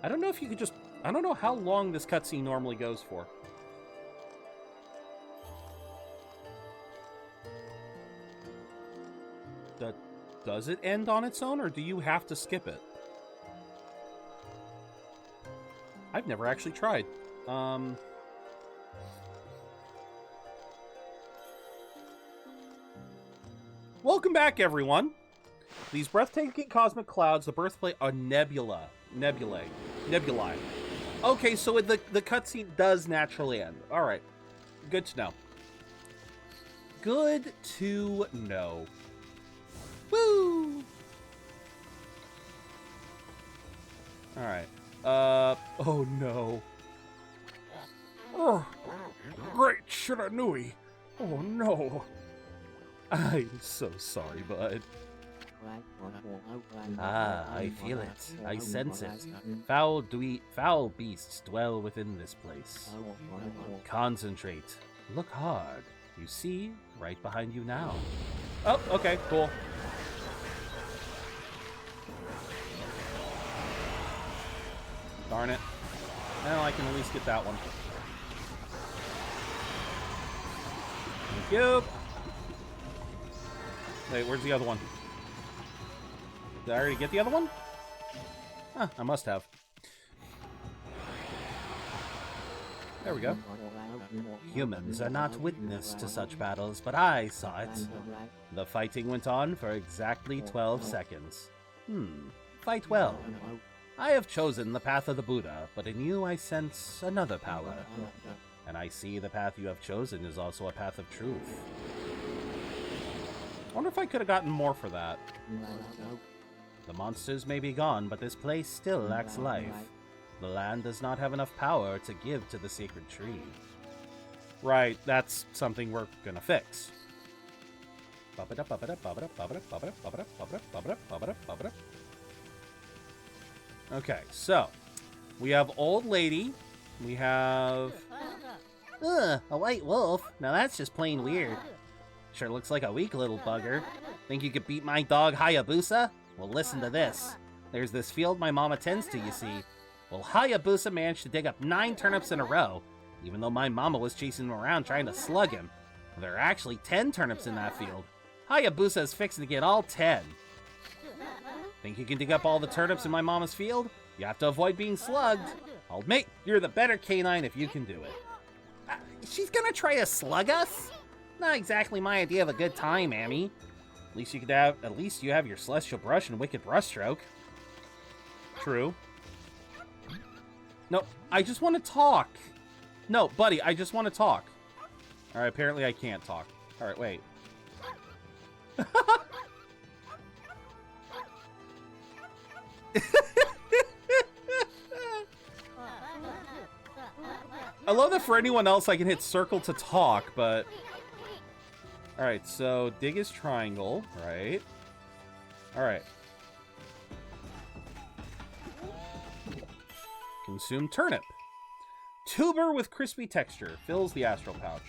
I don't know if you could just... I don't know how long this cutscene normally goes for. Does it end on its own, or do you have to skip it? I've never actually tried. Welcome back, everyone. These breathtaking cosmic clouds, the birthplace, are nebulae. Okay, so the cutscene does naturally end. All right, good to know. Good to know. Woo! All right. Oh no. Oh, great Shiranui. Oh no. I'm so sorry, bud. Ah, I feel it. I sense it. Foul beasts dwell within this place. Concentrate. Look hard. You see? Right behind you now. Oh, okay, cool. Darn it. Well, I can at least get that one. Thank you. Wait, where's the other one? Did I already get the other one? Huh, I must have. There we go. Humans are not witness to such battles, but I saw it. The fighting went on for exactly 12 seconds. Fight well. I have chosen the path of the Buddha, but in you I sense another power. And I see the path you have chosen is also a path of truth. I wonder if I could have gotten more for that. The monsters may be gone, but this place still lacks life. The land does not have enough power to give to the sacred tree. Right, that's something we're gonna fix. Okay, so we have old lady. We have A white wolf? Now that's just plain weird. Sure looks like a weak little bugger. Think you could beat my dog Hayabusa? Well, listen to this. There's this field my mama tends to, you see. Well, Hayabusa managed to dig up 9 turnips in a row, even though my mama was chasing him around trying to slug him. There are actually 10 turnips in that field. Hayabusa is fixing to get all 10. Think you can dig up all the turnips in my mama's field? You have to avoid being slugged. I'll admit, you're the better canine if you can do it. She's gonna try to slug us? Not exactly my idea of a good time, Amy. At least you have your celestial brush and wicked brushstroke. true. No, I just want to talk. No, buddy, I just want to talk. Alright, apparently I can't talk. Alright, wait. I love that for anyone else I can hit circle to talk, but... Alright, so dig is triangle, right? Alright. Consume turnip. Tuber with crispy texture. Fills the astral pouch.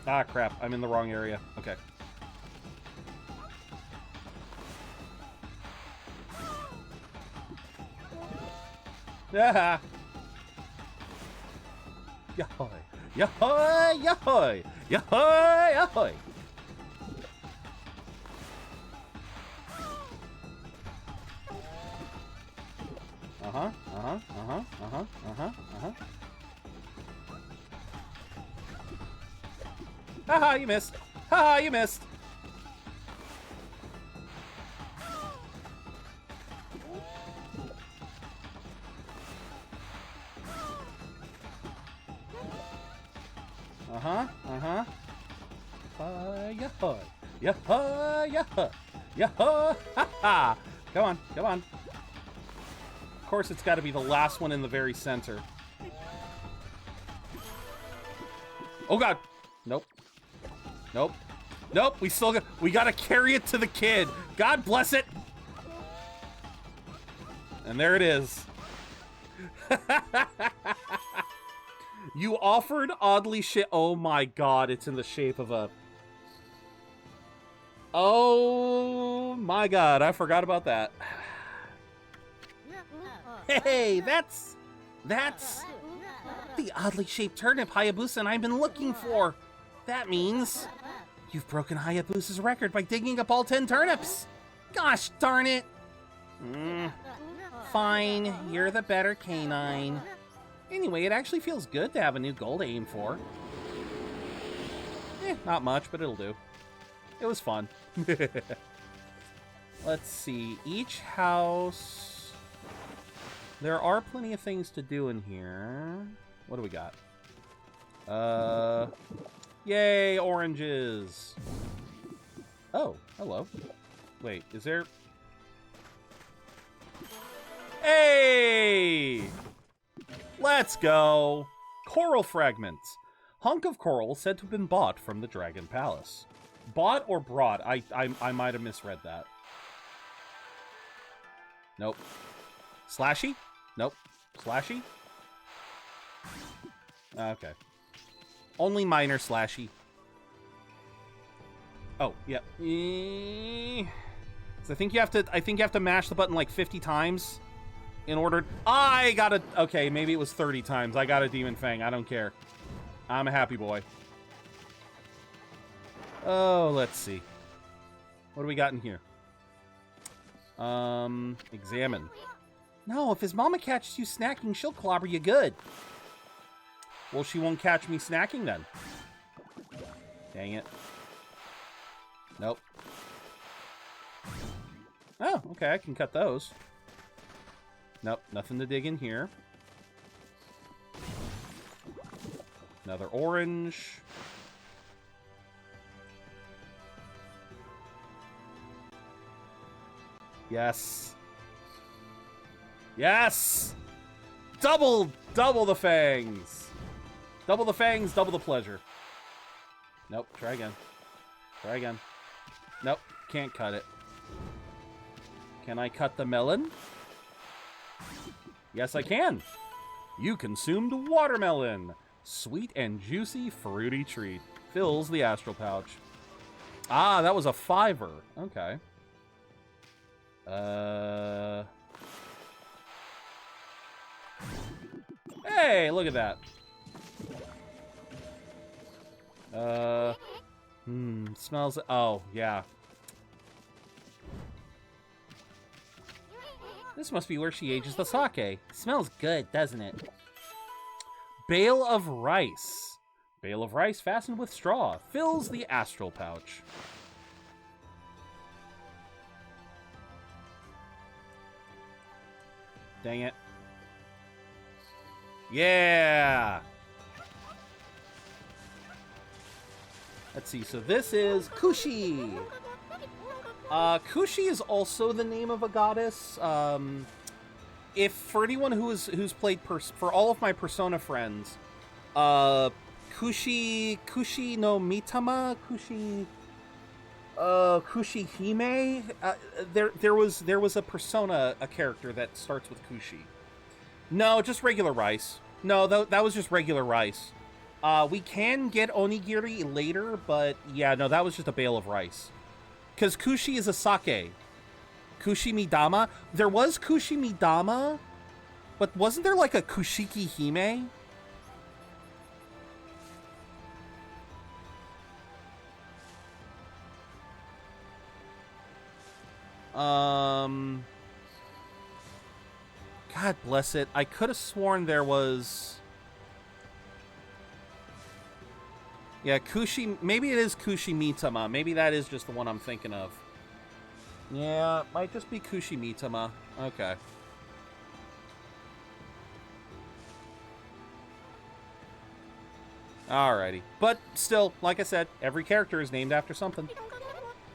Ah, crap. I'm in the wrong area. Okay. Ah! Yahoy! Yahoy! Yahoy! Yahoy! Yahoy! Uh-huh, uh-huh, uh-huh, uh-huh, uh-huh, uh-huh. Haha, you missed! Haha, you missed! Uh-huh, uh-huh. Yahoy! Yahoy! Yahoy! Yahoy! Ha-ha! Come on, come on. Of course, it's got to be the last one in the very center. Oh, God! Nope. Nope. Nope, we gotta carry it to the kid. God bless it! And there it is. You offered oddly shit. Oh my God, it's in the shape of a... Oh my God, I forgot about that. Hey, that's the oddly shaped turnip Hayabusa and I've been looking for. That means you've broken Hayabusa's record by digging up all 10 turnips. Gosh darn it. Fine, you're the better canine. Anyway, it actually feels good to have a new goal to aim for. Not much, but it'll do. It was fun. Let's see. Each house... There are plenty of things to do in here. What do we got? Yay, oranges! Oh, hello. Wait, is there... Hey! Let's go! Coral fragments. Hunk of coral said to have been bought from the Dragon Palace. Bought or brought? I might have misread that. Nope. Slashy? Nope. Slashy? Okay. Only minor slashy. Oh, yeah. So I think you have to mash the button like 50 times in order... I got a... Okay, maybe it was 30 times. I got a Demon Fang. I don't care. I'm a happy boy. Oh, let's see. What do we got in here? Examine. No, if his mama catches you snacking, she'll clobber you good. Well, she won't catch me snacking then. Dang it. Nope. Oh, okay, I can cut those. Nope, nothing to dig in here. Another orange. Yes. Yes! Double the fangs! Double the fangs, double the pleasure. Nope, try again. Try again. Nope, can't cut it. Can I cut the melon? Yes, I can. You consumed watermelon. Sweet and juicy fruity treat. Fills the astral pouch. Ah, that was a $5. Okay. Hey, look at that. Smells... Oh, yeah. This must be where she ages the sake. Smells good, doesn't it? Bale of rice. Bale of rice fastened with straw. Fills the astral pouch. Dang it. Yeah! Let's see, so this is Kushi. Kushi is also the name of a goddess. If for anyone who's played for all of my Persona friends, Kushi no Mitama, Kushi Hime. There was a Persona, a character that starts with Kushi. No, just regular rice. No, that was just regular rice. We can get onigiri later, but yeah, no, that was just a bale of rice. Because Kushi is a sake. Kushi Midama. There was Kushi Midama, but wasn't there like a Kushiki Hime? God bless it. I could have sworn there was... Yeah, Kushi... Maybe it is Kushi Mitama. Maybe that is just the one I'm thinking of. Yeah, it might just be Kushi Mitama. Okay. Alrighty. But still, like I said, every character is named after something.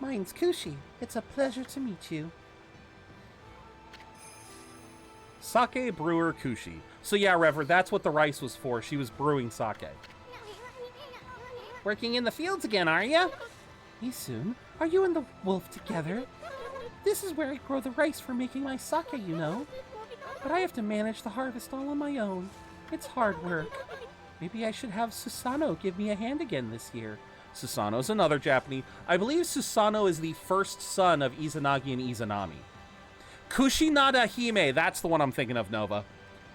Mine's Kushi. It's a pleasure to meet you. Sake brewer Kushi. So yeah, Rever, that's what the rice was for. She was brewing sake. Working in the fields again, are ya? Me soon. Are you and the wolf together? This is where I grow the rice for making my sake, you know. But I have to manage the harvest all on my own. It's hard work. Maybe I should have Susanoo give me a hand again this year. Susanoo's another Japanese. I believe Susanoo is the first son of Izanagi and Izanami. Kushinada Hime, that's the one I'm thinking of, Nova.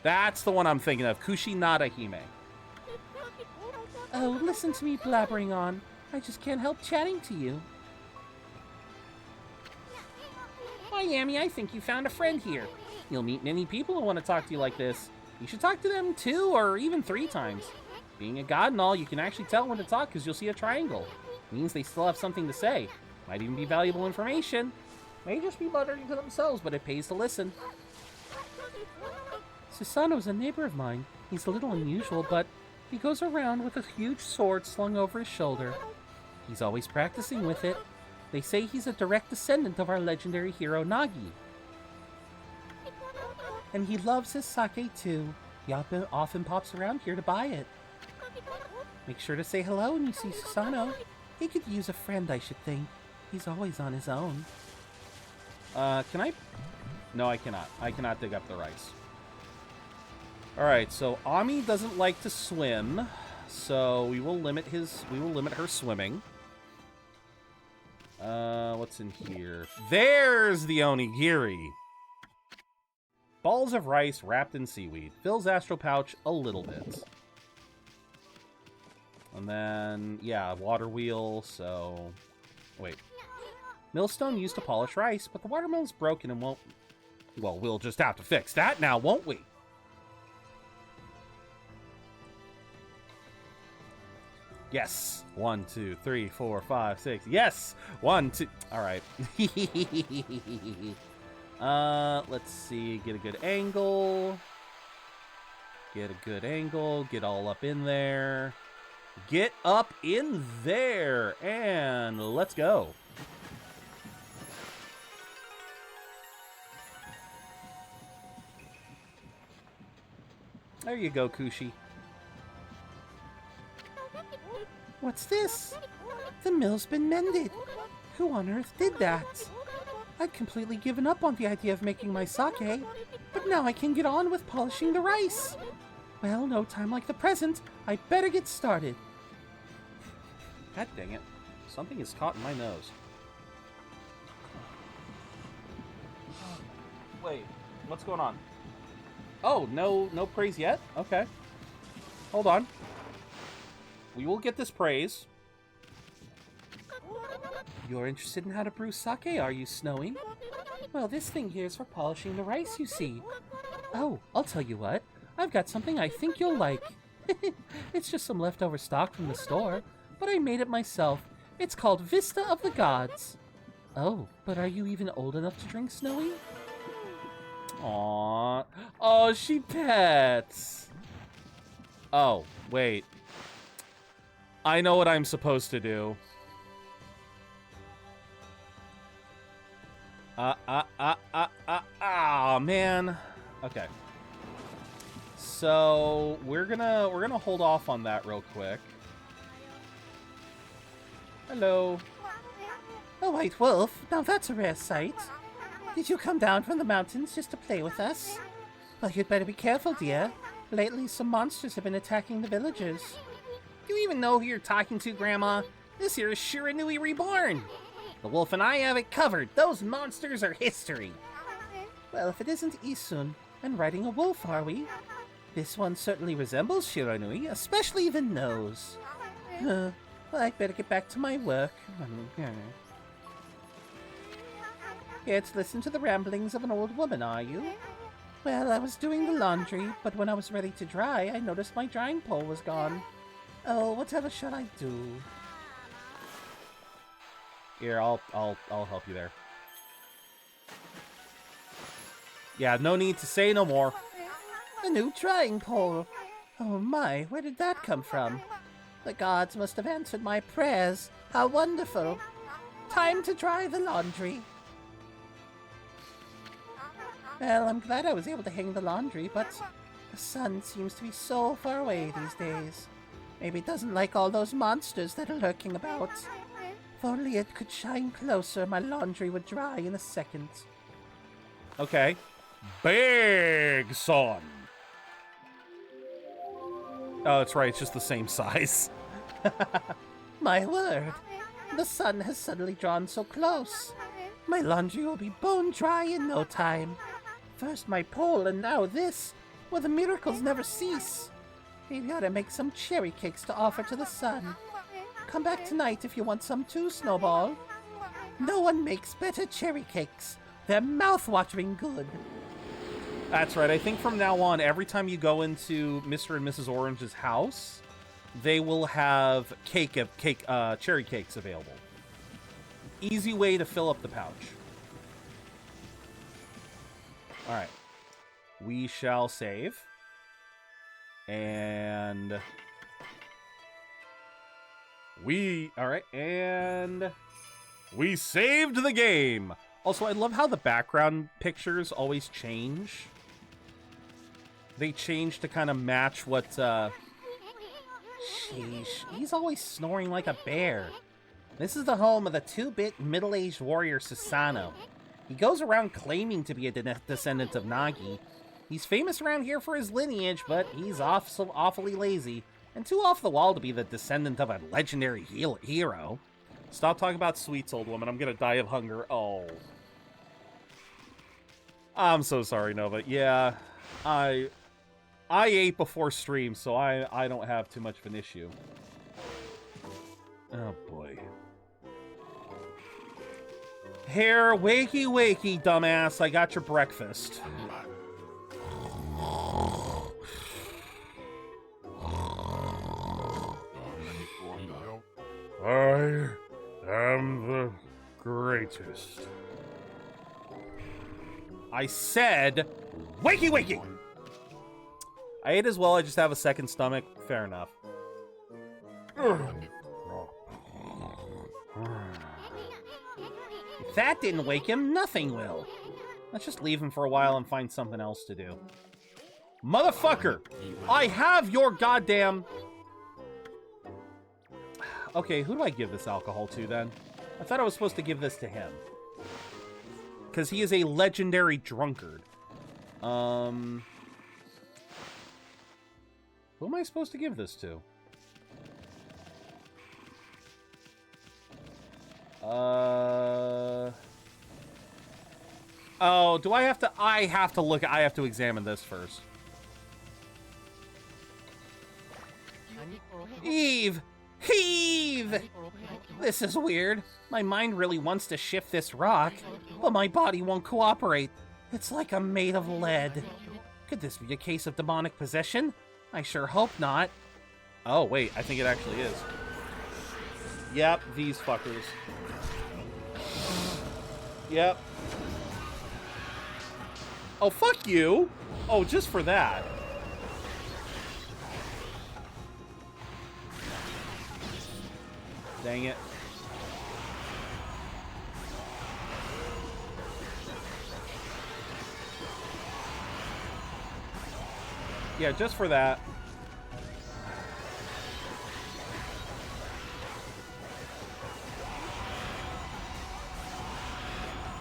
That's the one I'm thinking of, Kushinada Hime. Oh, listen to me blabbering on. I just can't help chatting to you. Why, Yami, I think you found a friend here. You'll meet many people who want to talk to you like this. You should talk to them 2 or even 3 times. Being a god and all, you can actually tell when to talk because you'll see a triangle. It means they still have something to say. Might even be valuable information. May just be muttering to themselves, but it pays to listen. Susanoo's a neighbor of mine. He's a little unusual, but he goes around with a huge sword slung over his shoulder. He's always practicing with it. They say he's a direct descendant of our legendary hero Nagi. And he loves his sake too. He often pops around here to buy it. Make sure to say hello when you see Susanoo. He could use a friend, I should think. He's always on his own. Can I? No, I cannot. I cannot dig up the rice. Alright, so Ami doesn't like to swim, so we will limit her swimming. What's in here? There's the onigiri! Balls of rice wrapped in seaweed. Fills astral pouch a little bit. And then, yeah, water wheel, so... Wait. Millstone used to polish rice, but the water mill's broken and won't... Well, we'll just have to fix that now, won't we? Yes! 1, 2, 3, 4, 5, 6. Yes! 1, 2... Alright. Let's see. Get a good angle. Get a good angle. Get all up in there. Get up in there! And let's go. There you go, Kushi. What's this? The mill's been mended. Who on earth did that? I'd completely given up on the idea of making my sake, but now I can get on with polishing the rice. Well, no time like the present. I better get started. God dang it. Something is caught in my nose. Wait, what's going on? Oh, no praise yet? Okay. Hold on. We will get this praise. You're interested in how to brew sake, are you, Snowy? Well, this thing here is for polishing the rice, you see. Oh, I'll tell you what. I've got something I think you'll like. It's just some leftover stock from the store, but I made it myself. It's called Vista of the Gods. Oh, but are you even old enough to drink, Snowy? Aww. Oh, she pets. Oh, wait. I know what I'm supposed to do. Man. Okay. So we're gonna hold off on that real quick. Hello. A white wolf? Now that's a rare sight. Did you come down from the mountains just to play with us? Well, you'd better be careful, dear. Lately, some monsters have been attacking the villagers. Do you even know who you're talking to, Grandma? This here is Shiranui Reborn. The wolf and I have it covered. Those monsters are history. Well, if it isn't Isun, and riding a wolf, are we? This one certainly resembles Shiranui, especially the nose. Well, I'd better get back to my work. Here to listen to the ramblings of an old woman, are you? Well, I was doing the laundry, but when I was ready to dry, I noticed my drying pole was gone. Oh, whatever shall I do? Here, I'll help you there. Yeah, no need to say no more. A new drying pole. Oh my, where did that come from? The gods must have answered my prayers. How wonderful. Time to dry the laundry. Well, I'm glad I was able to hang the laundry, but the sun seems to be so far away these days. Maybe it doesn't like all those monsters that are lurking about. If only it could shine closer, my laundry would dry in a second. Okay. Big sun. Oh, that's right. It's just the same size. My word. The sun has suddenly drawn so close. My laundry will be bone dry in no time. First my pole and now this. Well, the miracles never cease. Maybe I ought to make some cherry cakes to offer to the sun. Come back tonight if you want some too, Snowball. No one makes better cherry cakes. They're mouth-watering good. That's right. I think from now on, every time you go into Mr. and Mrs. Orange's house, they will have cherry cakes available. Easy way to fill up the pouch. All right. We shall save. And all right, and we saved the game. Also, I love how the background pictures always change. They change to kind of match what, Sheesh, he's always snoring like a bear. This is the home of the 2-bit middle-aged warrior Susano. He goes around claiming to be a descendant of Nagi. He's famous around here for his lineage, but he's awfully lazy, and too off the wall to be the descendant of a legendary hero. Stop talking about sweets, old woman. I'm gonna die of hunger. Oh. I'm so sorry, Nova. Yeah, I ate before stream, so I don't have too much of an issue. Oh, boy. Here, wakey, wakey, dumbass. I got your breakfast. I am the greatest. I said, wakey, wakey! I ate as well, I just have a second stomach. Fair enough. If that didn't wake him, nothing will. Let's just leave him for a while and find something else to do. Motherfucker! I have your goddamn... Okay, who do I give this alcohol to, then? I thought I was supposed to give this to him. Because he is a legendary drunkard. Who am I supposed to give this to? Oh, do I have to... I have to examine this first. Eve! Heave! This is weird. My mind really wants to shift this rock, but my body won't cooperate. It's like I'm made of lead. Could this be a case of demonic possession? I sure hope not. Oh, wait, I think it actually is. Yep, these fuckers. Yep. Oh, fuck you! Oh, just for that. Dang it. Yeah, just for that.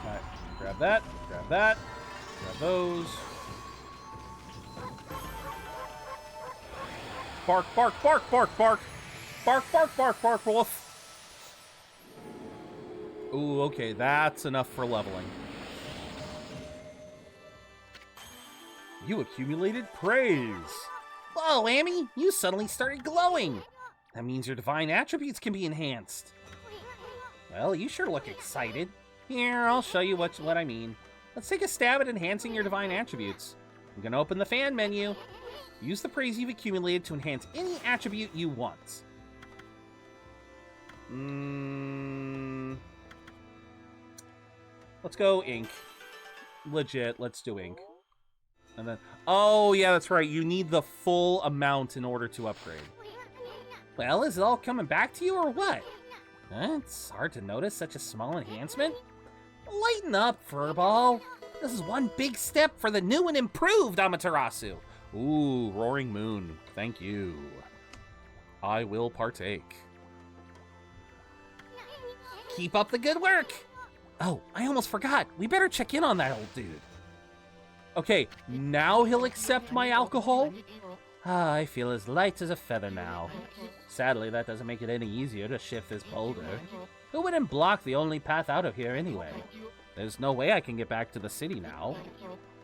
Alright, grab that, grab those. Bark, bark, bark, bark, bark! Bark, bark, bark, bark, wolf! Ooh, okay, that's enough for leveling. You accumulated praise! Whoa, Amy! You suddenly started glowing! That means your divine attributes can be enhanced. Well, you sure look excited. Here, I'll show you what I mean. Let's take a stab at enhancing your divine attributes. I'm gonna open the fan menu. Use the praise you've accumulated to enhance any attribute you want. Let's go ink. Legit, let's do ink. And then, oh yeah, that's right. You need the full amount in order to upgrade. Well, is it all coming back to you or what? It's hard to notice such a small enhancement. Lighten up, Furball. This is one big step for the new and improved Amaterasu. Ooh, Roaring Moon. Thank you. I will partake. Keep up the good work. Oh, I almost forgot. We better check in on that old dude. Okay, now he'll accept my alcohol? I feel as light as a feather now. Sadly, that doesn't make it any easier to shift this boulder. Who wouldn't block the only path out of here anyway? There's no way I can get back to the city now.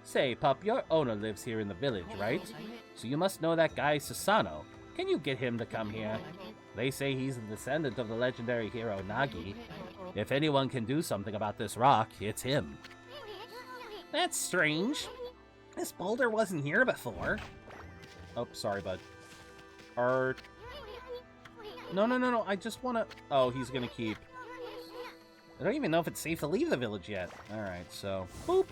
Say, pup, your owner lives here in the village, right? So you must know that guy Susano. Can you get him to come here? They say he's a descendant of the legendary hero Nagi. If anyone can do something about this rock, it's him. That's strange. This boulder wasn't here before. Oh, sorry, bud. No. I just want to... Oh, he's going to keep... I don't even know if it's safe to leave the village yet. Alright, so... Boop.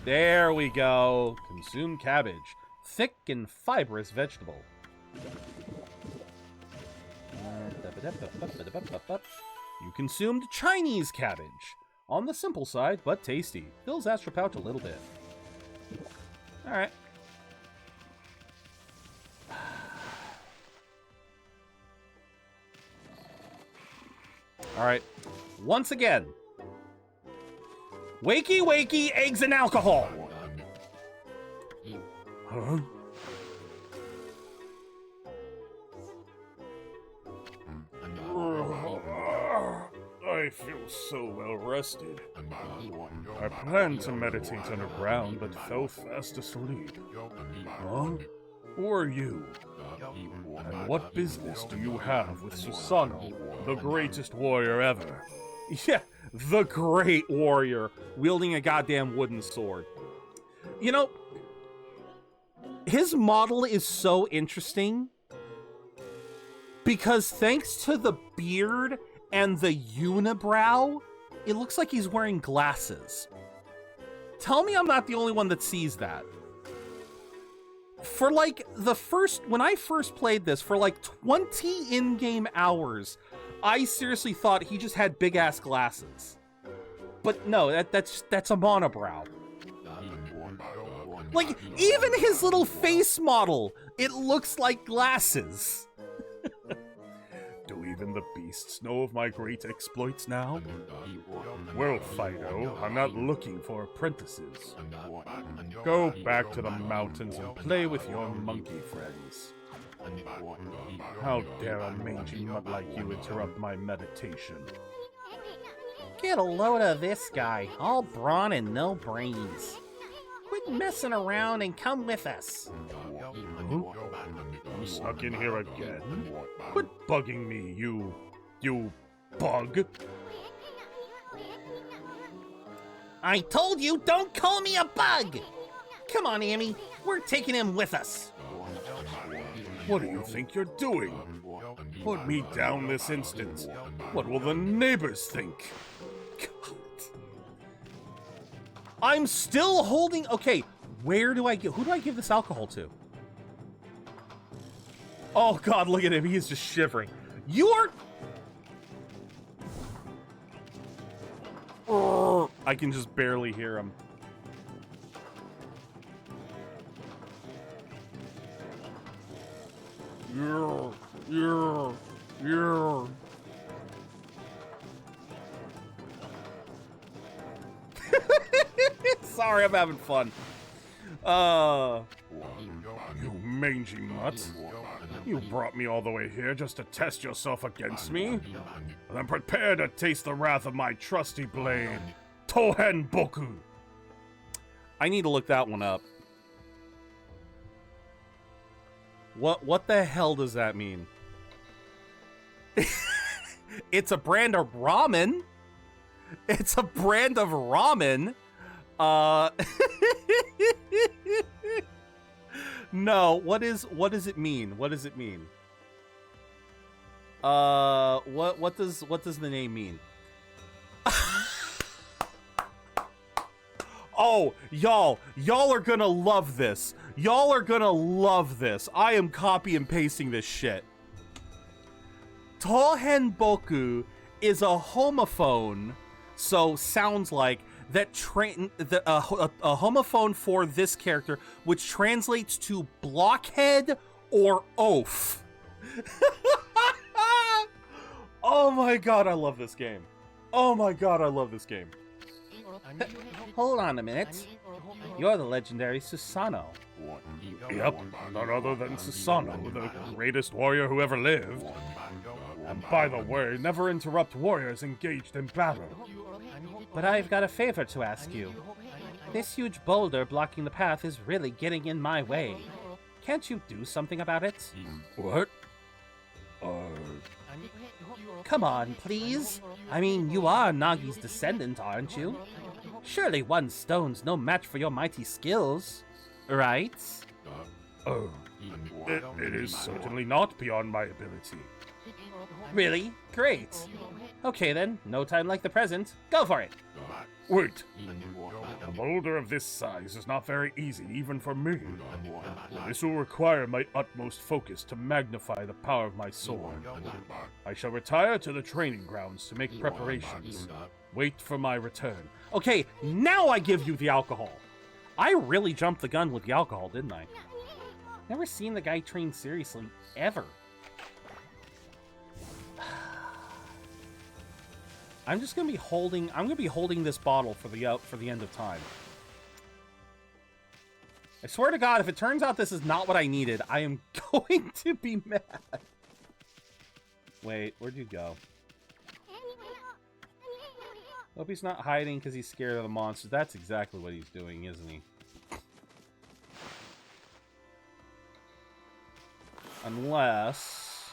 There we go. Consume cabbage. Thick and fibrous vegetable. You consumed Chinese cabbage. On the simple side, but tasty. Fills Astro Pouch a little bit. Alright. Alright. Once again. Wakey, wakey, eggs and alcohol. Huh? I feel so well rested. I planned to meditate underground, but fell fast asleep. Huh? Who are you? And what business do you have with Susanoo, the greatest warrior ever? Yeah, the great warrior wielding a goddamn wooden sword. You know, his model is so interesting because thanks to the beard and the unibrow, it looks like he's wearing glasses. Tell me I'm not the only one that sees that. For like when I first played this, for like 20 in-game hours, I seriously thought he just had big ass glasses. But no, that's a monobrow. Like, even his little face model, it looks like glasses. Do even the beasts know of my great exploits now? Well, Fido, I'm not looking for apprentices. Go back to the mountains and play with your monkey friends. How dare a mangy mud like you interrupt my meditation? Get a load of this guy, all brawn and no brains. Quit messing around and come with us. You snuck in here again? Quit bugging me, you bug. I told you, don't call me a bug! Come on, Amy, we're taking him with us. What do you think you're doing? Put me down this instant. What will the neighbors think? God. I'm still holding... Okay, who do I give this alcohol to? Oh god, look at him, he is just shivering. You are... I can just barely hear him. Yeah. Sorry, I'm having fun. You mangy mutt. You brought me all the way here just to test yourself against me? Then prepare to taste the wrath of my trusty blade, Tohen Boku. I need to look that one up. What the hell does that mean? It's a brand of ramen. It's a brand of ramen. No, what does it mean? What does it mean? What does the name mean? Oh, y'all are gonna love this. Y'all are gonna love this. I am copy and pasting this shit. Tohen Boku is a homophone, so sounds like that a homophone for this character, which translates to blockhead or oaf. Oh my god, I love this game. Oh my god, I love this game. Hold on a minute. You're the legendary Susanoo. Yep, none other than Susanoo, the greatest warrior who ever lived. And by the way, never interrupt warriors engaged in battle. But I've got a favor to ask you. This huge boulder blocking the path is really getting in my way. Can't you do something about it? What? Come on, please. I mean, you are Nagi's descendant, aren't you? Surely one stone's no match for your mighty skills, right? Oh, it is certainly not beyond my ability. Really? Great. Okay then, no time like the present. Go for it. Wait. A boulder of this size is not very easy, even for me. This will require my utmost focus to magnify the power of my sword. I shall retire to the training grounds to make preparations. Wait for my return. Okay, now I give you the alcohol. I really jumped the gun with the alcohol, didn't I? Never seen the guy train seriously, ever. I'm gonna be holding this bottle for the end of time. I swear to God, if it turns out this is not what I needed, I am going to be mad. Wait, where'd you go? Hope he's not hiding because he's scared of the monsters. That's exactly what he's doing, isn't he? Unless...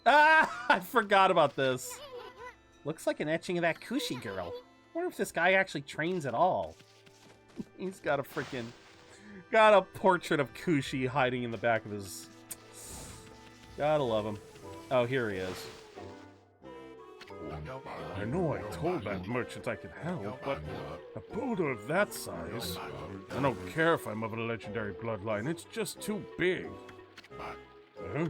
Ah! I forgot about this. Looks like an etching of that Kushi girl. Wonder if this guy actually trains at all. He's got a freaking... Got a portrait of Kushi hiding in the back of his... Gotta love him. Oh, here he is. I know I told that merchant I could help, but a boulder of that size... I don't care if I'm of a legendary bloodline, it's just too big. Huh?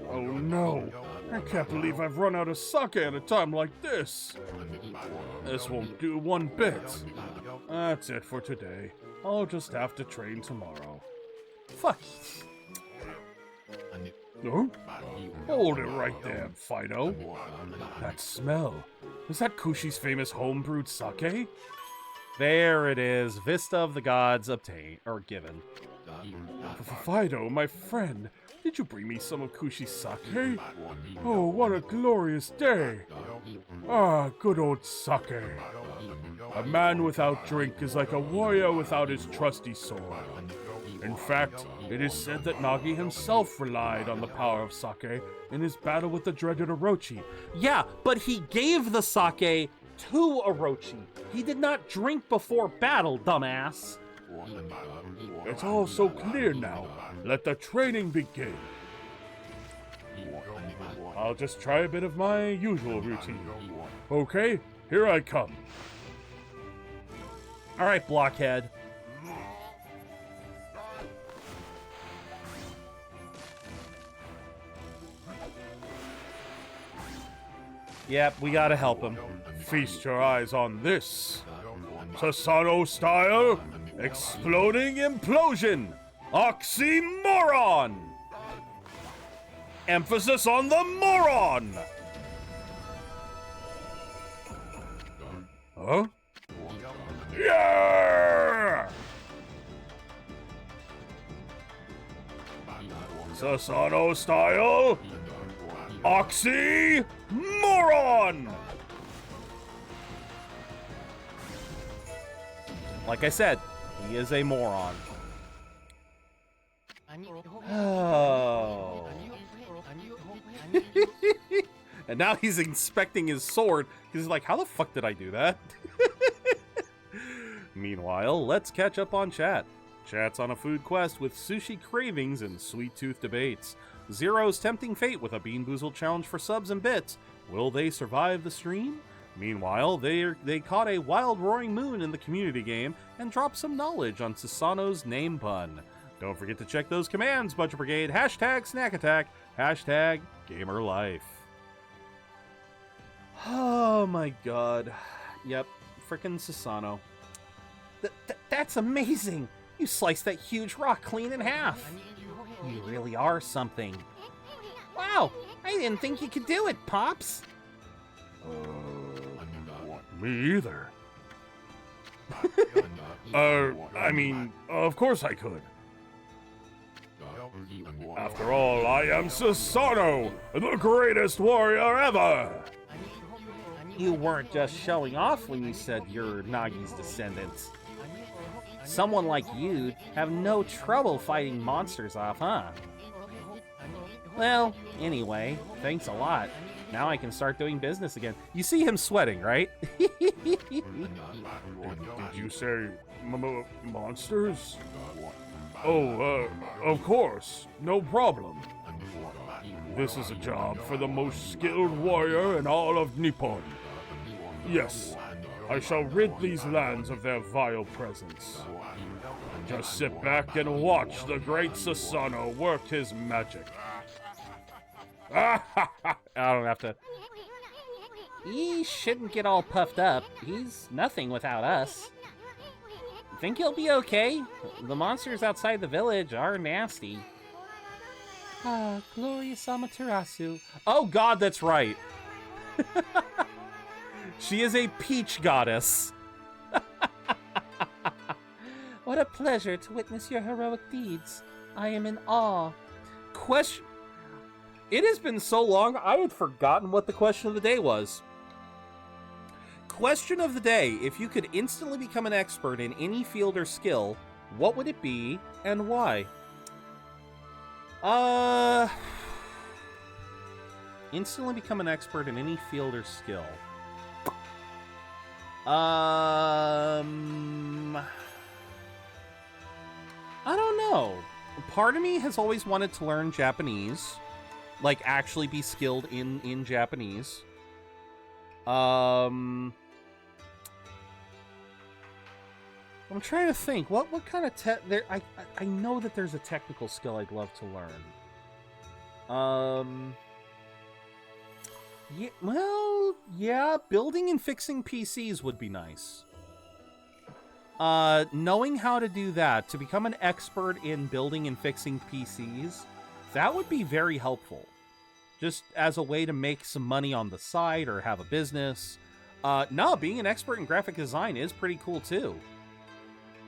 Oh no! I can't believe I've run out of sake at a time like this! This won't do one bit. That's it for today. I'll just have to train tomorrow. Fuck. Huh? Hold it right there, Fido. That smell. Is that Kushi's famous homebrewed sake? There it is. Vista of the Gods obtained, or given. Fido, my friend, did you bring me some of Kushi's sake? Oh, what a glorious day! Ah, good old sake. A man without drink is like a warrior without his trusty sword. In fact, it is said that Nagi himself relied on the power of sake in his battle with the dreaded Orochi. Yeah, but he gave the sake to Orochi. He did not drink before battle, dumbass. It's all so clear now. Let the training begin. I'll just try a bit of my usual routine. Okay, here I come. All right, blockhead. Yep, we gotta help him. Feast your eyes on this. Sasano style, exploding implosion. Oxymoron! Emphasis on the moron! Huh? Yeah! Sasano style, Oxymoron! Like I said, he is a moron. Oh. And now he's inspecting his sword. He's like, how the fuck did I do that? Meanwhile, let's catch up on chat. Chat's on a food quest with sushi cravings and sweet tooth debates. Zero's tempting fate with a Bean Boozled challenge for subs and bits. Will they survive the stream? Meanwhile, they caught a wild roaring moon in the community game and dropped some knowledge on Sasano's name pun. Don't forget to check those commands, Budget Brigade. Hashtag snack attack. Hashtag gamer life. Oh my god. Yep, frickin' Sasano. That's amazing! You sliced that huge rock clean in half! You really are something. Wow! I didn't think you could do it, Pops! Me either. I mean, of course I could. After all, I am Sasano, the greatest warrior ever! You weren't just showing off when you said you're Nagi's descendants. Someone like you'd have no trouble fighting monsters off, huh? Well, anyway, thanks a lot. Now I can start doing business again. You see him sweating, right? Did you say monsters? Oh, of course. No problem. This is a job for the most skilled warrior in all of Nippon. Yes, I shall rid these lands of their vile presence. Just sit back and watch the great Sasano work his magic. I don't have to. He shouldn't get all puffed up. He's nothing without us. Think he'll be okay? The monsters outside the village are nasty. Ah, glorious Amaterasu. Oh god, that's right. She is a peach goddess. What a pleasure to witness your heroic deeds. I am in awe. Question. It has been so long, I had forgotten what the question of the day was. Question of the day: if you could instantly become an expert in any field or skill, what would it be and why? Instantly become an expert in any field or skill. I don't know. Part of me has always wanted to learn Japanese. Like, actually be skilled in Japanese. I'm trying to think. What kind of there? I know that there's a technical skill I'd love to learn. Yeah, well, yeah, building and fixing PCs would be nice. Knowing how to do that, to become an expert in building and fixing PCs, that would be very helpful. Just as a way to make some money on the side or have a business. No, being an expert in graphic design is pretty cool too.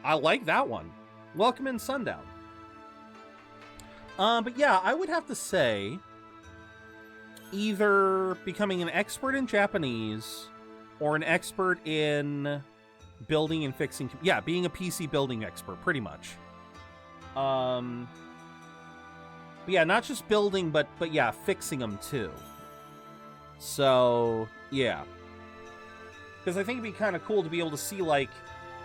I like that one. Welcome in, Sundown. But yeah, I would have to say either becoming an expert in Japanese or an expert in building and fixing. Yeah, being a PC building expert, pretty much. But yeah, not just building, but yeah, fixing them too. So yeah, because I think it'd be kind of cool to be able to see, like,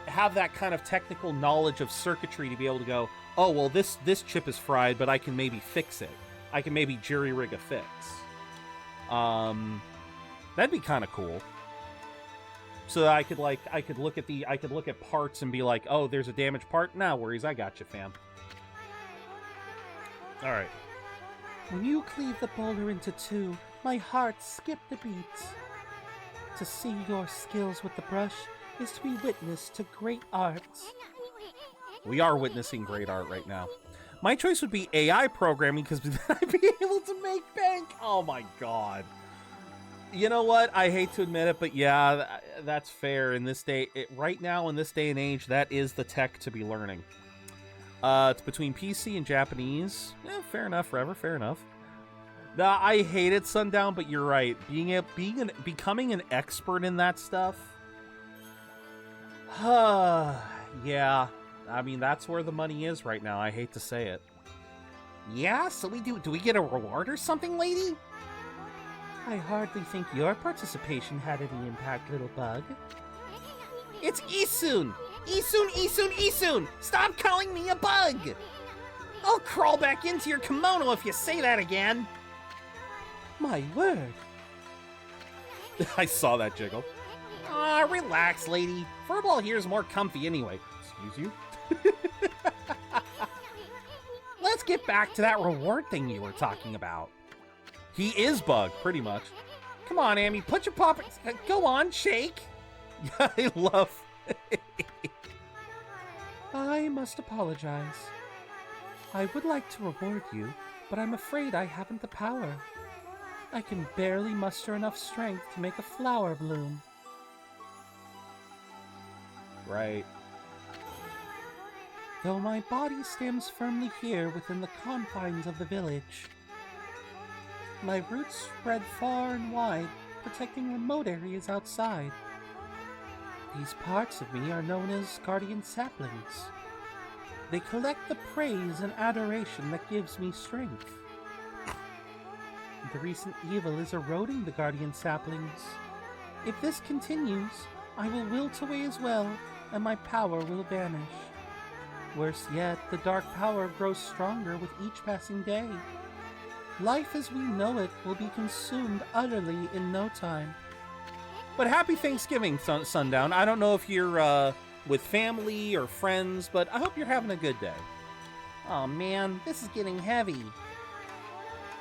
have that kind of technical knowledge of circuitry to be able to go, oh well, this chip is fried, but I can maybe fix it. I can maybe jury-rig a fix. That'd be kind of cool. So that I could look at parts and be like, oh, there's a damaged part. No worries, I got you, fam. All right. When you cleave the boulder into two, my heart skipped a beat. To see your skills with the brush is to be witness to great art. We are witnessing great art right now. My choice would be AI programming, because then I'd be able to make bank. Oh my god. You know what? I hate to admit it, but yeah, that's fair. In this day, right now in this day and age, that is the tech to be learning. It's between PC and Japanese. Yeah, fair enough, Forever. Fair enough. Nah, I hate it, Sundown, but you're right. Becoming an expert in that stuff. Yeah. I mean, that's where the money is right now. I hate to say it. Yeah, so do we get a reward or something, lady? I hardly think your participation had any impact, little bug. It's Isun! Isun! Stop calling me a bug! I'll crawl back into your kimono if you say that again. My word. I saw that jiggle. Ah, relax, lady. Furball here's more comfy anyway. Excuse you? Let's get back to that reward thing you were talking about. He is Bug, pretty much. Come on, Amy, put your pop... Go on, shake. I love... I must apologize. I would like to reward you, but I'm afraid I haven't the power. I can barely muster enough strength to make a flower bloom. Right. Though my body stands firmly here within the confines of the village. My roots spread far and wide, protecting remote areas outside. These parts of me are known as guardian saplings. They collect the praise and adoration that gives me strength. The recent evil is eroding the guardian saplings. If this continues, I will wilt away as well, and my power will vanish. Worse yet, the dark power grows stronger with each passing day. Life as we know it will be consumed utterly in no time. But happy Thanksgiving, Sundown. I don't know if you're with family or friends, but I hope you're having a good day. Oh man, this is getting heavy.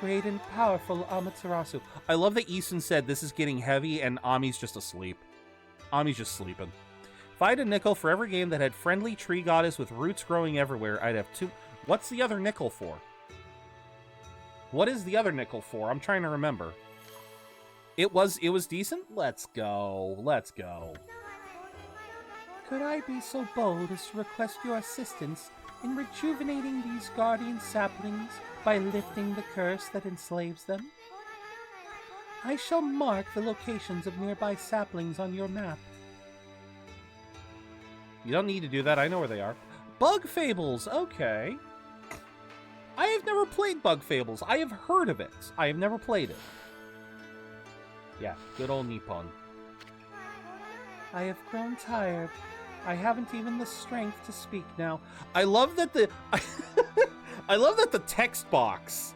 Great and powerful Amaterasu. I love that Isun said this is getting heavy and Ami's just asleep. Ami's just sleeping. If I had a nickel for every game that had friendly tree goddess with roots growing everywhere, I'd have two. What's the other nickel for? What is the other nickel for? I'm trying to remember. It was decent? Let's go. Let's go. Could I be so bold as to request your assistance in rejuvenating these guardian saplings by lifting the curse that enslaves them. I shall mark the locations of nearby saplings on your map. You don't need to do that. I know where they are. Bug Fables. Okay. I have never played Bug Fables. I have heard of it. I have never played it. Yeah, good old Nippon. I have grown tired. I haven't even the strength to speak now. I love that the I love that the text box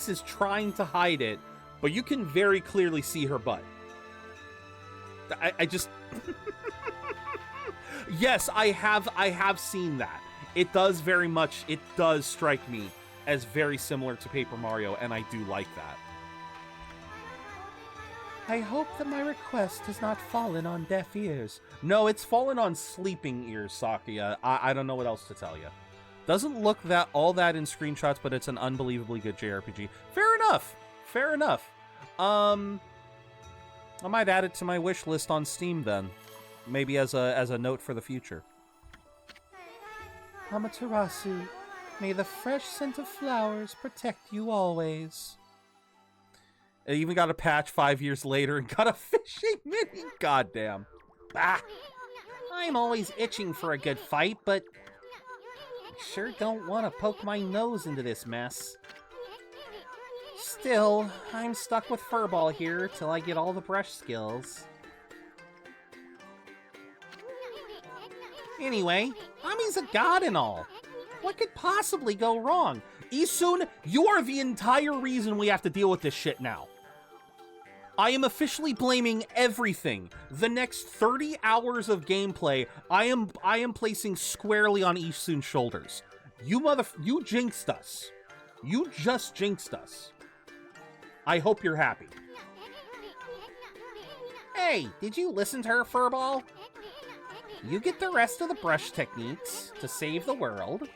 is trying to hide it, but you can very clearly see her butt. I just Yes, I have seen that. It does strike me as very similar to Paper Mario, and I do like that. I hope that my request has not fallen on deaf ears. No, it's fallen on sleeping ears, Sakuya. I don't know what else to tell you. Doesn't look all that in screenshots, but it's an unbelievably good JRPG. Fair enough. Fair enough. I might add it to my wish list on Steam then. Maybe as a note for the future. Amaterasu, may the fresh scent of flowers protect you always. It even got a patch 5 years later and got a fishing mini. Goddamn. Bah! I'm always itching for a good fight, but I sure don't want to poke my nose into this mess. Still, I'm stuck with Furball here till I get all the brush skills. Anyway, Ami's a god and all. What could possibly go wrong? Isun, you are the entire reason we have to deal with this shit now. I am officially blaming everything. The next 30 hours of gameplay, I am placing squarely on Isun's shoulders. You jinxed us. You just jinxed us. I hope you're happy. Hey, did you listen to her, Furball? You get the rest of the brush techniques to save the world,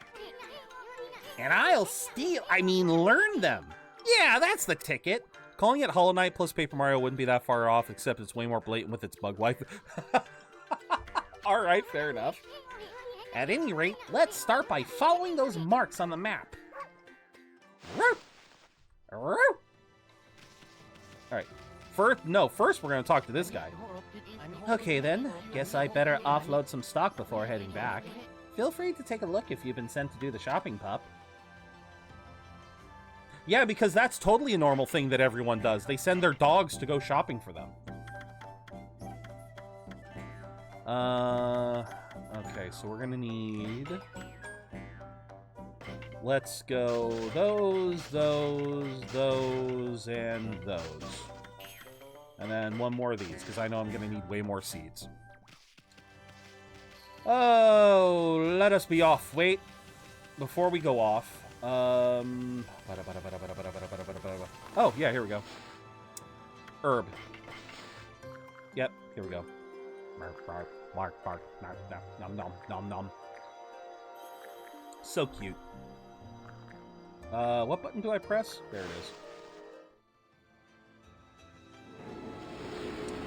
and I'll learn them. Yeah, that's the ticket. Calling it Hollow Knight plus Paper Mario wouldn't be that far off, except it's way more blatant with its bug life. Alright, fair enough. At any rate, let's start by following those marks on the map. Alright. First we're going to talk to this guy. Okay then, guess I better offload some stock before heading back. Feel free to take a look if you've been sent to do the shopping, pup. Yeah, because that's totally a normal thing that everyone does. They send their dogs to go shopping for them. Okay, so we're gonna need... Let's go those, and those. And then one more of these, because I know I'm gonna need way more seeds. Oh, let us be off. Wait, before we go off. Oh, yeah, here we go. Herb. Yep, here we go. So cute. What button do I press? There it is.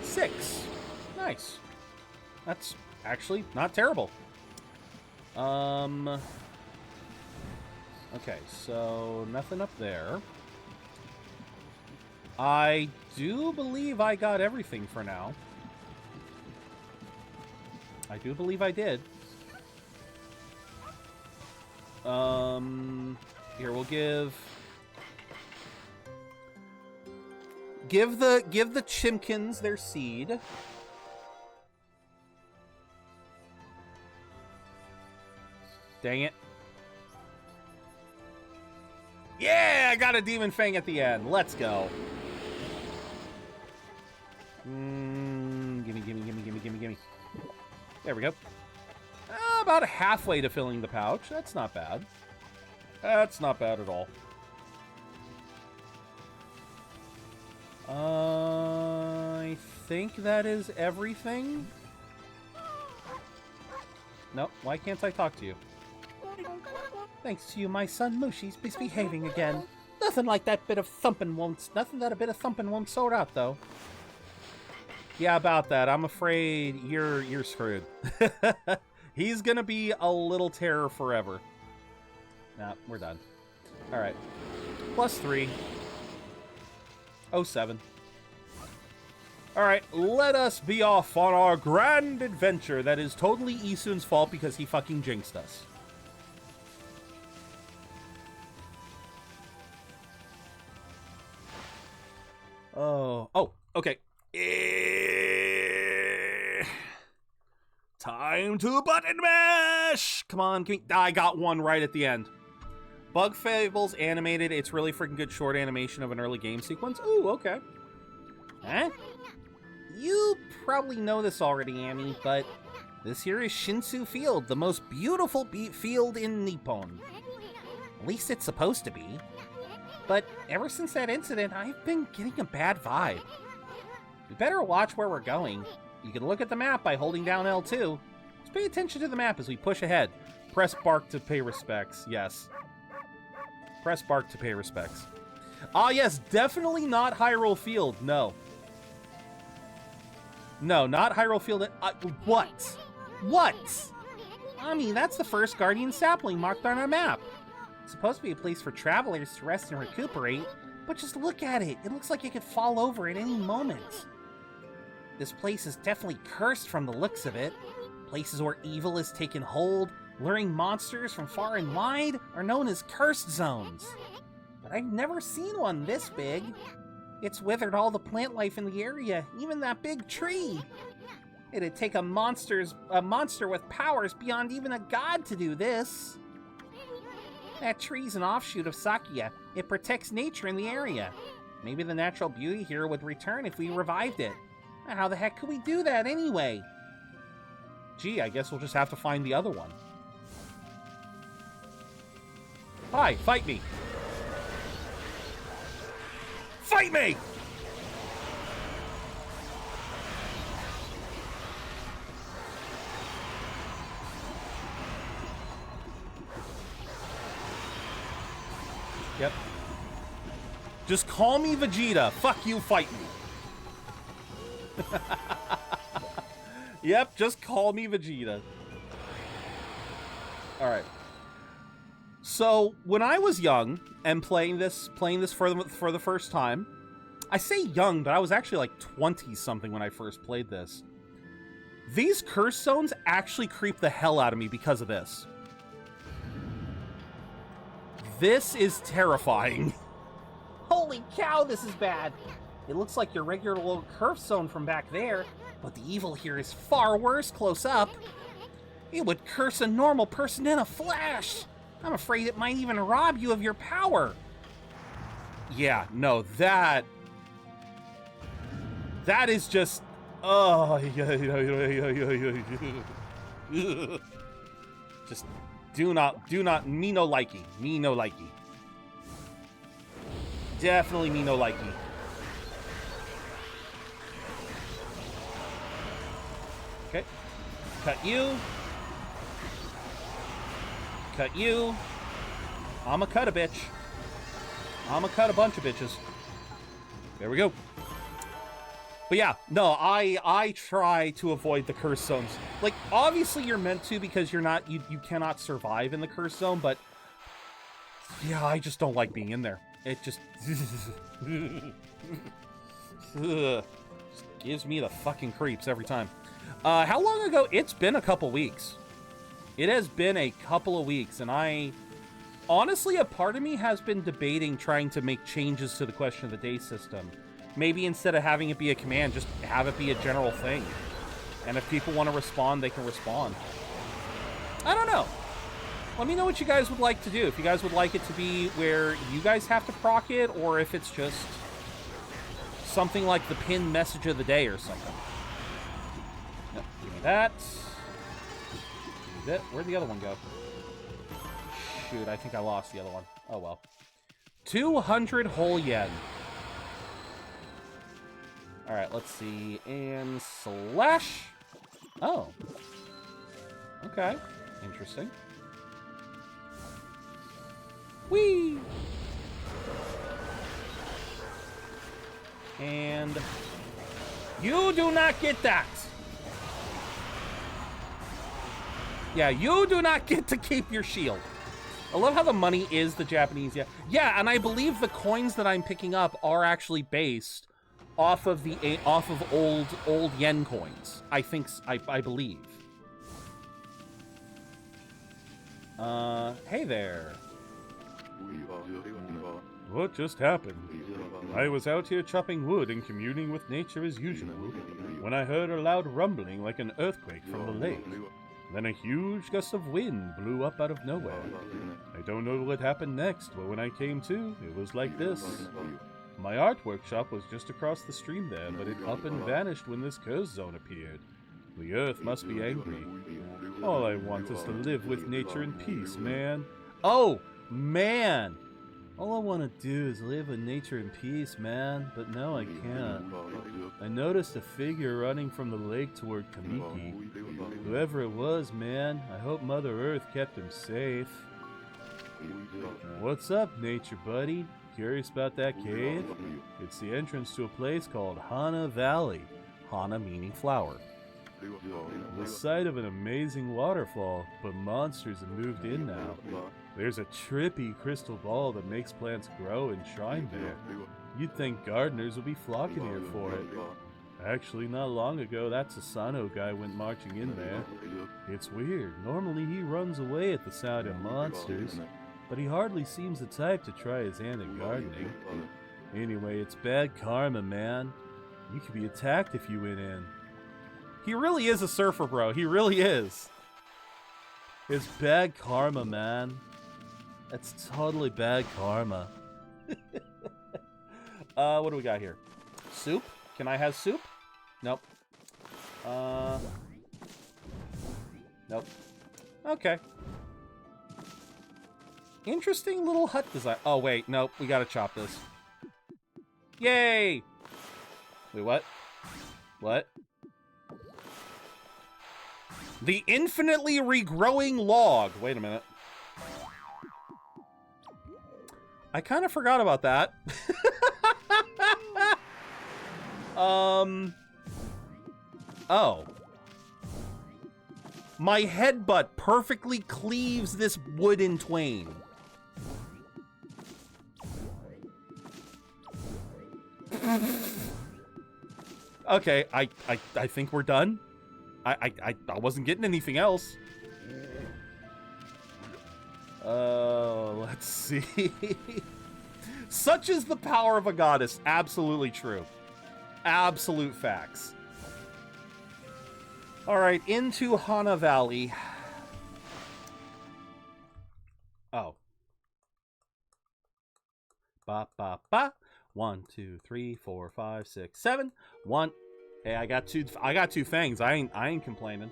6. Nice. That's actually not terrible. Okay, so nothing up there. I do believe I got everything for now. I do believe I did. Here we'll give the chimkins their seed. Dang it. Yeah, I got a Demon Fang at the end. Let's go. Gimme. There we go. About halfway to filling the pouch. That's not bad. That's not bad at all. I think that is everything. No, why can't I talk to you? Thanks to you, my son Mushi's misbehaving again. Nothing that a bit of thumping won't sort out, though. Yeah, about that. I'm afraid you're screwed. He's gonna be a little terror forever. Nah, we're done. Alright. +3. 07. Alright, let us be off on our grand adventure that is totally Isun's fault because he fucking jinxed us. Oh, okay. Time to button mash! Come on, give me... I got one right at the end. Bug Fables animated. It's really freaking good short animation of an early game sequence. Ooh, okay. Huh? You probably know this already, Amy, but this here is Shinsu Field, the most beautiful field in Nippon. At least it's supposed to be. But ever since that incident, I've been getting a bad vibe. We better watch where we're going. You can look at the map by holding down L2. Just pay attention to the map as we push ahead. Press Bark to pay respects. Yes. Press Bark to pay respects. Ah, yes, definitely not Hyrule Field. No. No, not Hyrule Field. What? What? I mean, that's the first Guardian Sapling marked on our map. It's supposed to be a place for travelers to rest and recuperate, but just look at it. It looks like it could fall over at any moment. This place is definitely cursed from the looks of it. Places where evil has taken hold, luring monsters from far and wide, are known as cursed zones. But I've never seen one this big. It's withered all the plant life in the area, even that big tree. It'd take a monster with powers beyond even a god to do this. That tree's an offshoot of Sakuya. It protects nature in the area. Maybe the natural beauty here would return if we revived it. How the heck could we do that anyway? Gee, I guess we'll just have to find the other one. Hi, fight me! Fight me! Yep. Just call me Vegeta. Fuck you, fight me. Yep, just call me Vegeta. Alright. So, when I was young and playing this for the first time, I say young, but I was actually like 20-something when I first played this. These curse zones actually creep the hell out of me because of this. This is terrifying. Holy cow, this is bad. It looks like your regular little curse zone from back there, but the evil here is far worse close up. It would curse a normal person in a flash. I'm afraid it might even rob you of your power. Yeah, no, that is just... Oh, just do not, me no likey. Me no likey. Definitely me no likey. Okay. Cut you. Cut you. I'ma cut a bitch. I'ma cut a bunch of bitches. There we go. But yeah, no, I try to avoid the curse zones. Like, obviously you're meant to because you cannot survive in the curse zone, but yeah, I just don't like being in there. It just gives me the fucking creeps every time. How long ago? It's been a couple weeks. It has been a couple of weeks, and honestly, a part of me has been debating trying to make changes to the question of the day system. Maybe instead of having it be a command, just have it be a general thing. And if people want to respond, they can respond. I don't know. Let me know what you guys would like to do. If you guys would like it to be where you guys have to proc it, or if it's just something like the pinned message of the day or something. No, give me that. Give me that. Where'd the other one go? Shoot, I think I lost the other one. Oh well. 200 whole yen. Alright, let's see. And slash. Oh. Okay. Interesting. Whee! And you do not get that. Yeah, you do not get to keep your shield. I love how the money is the Japanese yen. Yeah, and I believe the coins that I'm picking up are actually based off of old yen coins. I think I believe. Hey there. What just happened? I was out here chopping wood and communing with nature as usual when I heard a loud rumbling like an earthquake from the lake. Then a huge gust of wind blew up out of nowhere. I don't know what happened next, but when I came to, it was like this. My art workshop was just across the stream there, but it up and vanished when this curse zone appeared. The earth must be angry. All I want is to live with nature in peace, man. Oh, man! All I want to do is live in nature in peace, man, but no, I can't. I noticed a figure running from the lake toward Kamiki. Whoever it was, man, I hope Mother Earth kept him safe. What's up, nature buddy? Curious about that cave? It's the entrance to a place called Hana Valley. Hana meaning flower. The site of an amazing waterfall, but monsters have moved in now. There's a trippy crystal ball that makes plants grow enshrined there. You'd think gardeners would be flocking here for it. Actually, not long ago, that Sasano guy went marching in there. It's weird. Normally he runs away at the sound of monsters, but he hardly seems the type to try his hand at gardening. Anyway, it's bad karma, man. You could be attacked if you went in. He really is a surfer, bro. He really is. It's bad karma, man. That's totally bad karma. What do we got here? Soup? Can I have soup? Nope. Nope. Okay. Interesting little hut design. Oh, wait. Nope. We gotta chop this. Yay! Wait, what? What? The infinitely regrowing log. Wait a minute. I kind of forgot about that. Oh. My headbutt perfectly cleaves this wood in twain. Okay, I think we're done. I wasn't getting anything else. Let's see. Such is the power of a goddess. Absolutely true. Absolute facts. All right, into Hana Valley. Oh. Ba ba ba. 1, 2, 3, 4, 5, 6, 7. 1. Hey, I got two fangs. I ain't complaining.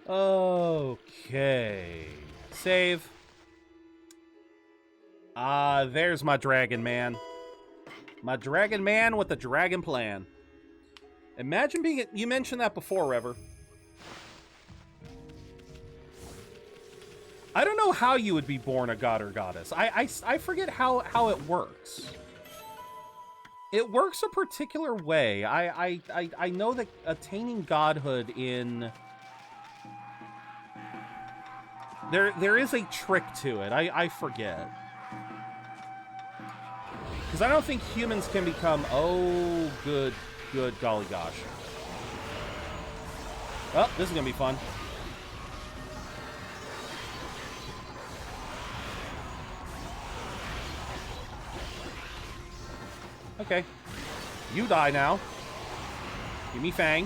Okay. Save. There's my dragon man. My dragon man with the dragon plan. Imagine being you mentioned that before, Rever. I don't know how you would be born a god or goddess. I forget how it works. It works a particular way. I know that attaining godhood in there is a trick to it. I forget. Because I don't think humans can become good golly gosh. Well, this is gonna be fun. Okay. You die now. Give me Fang.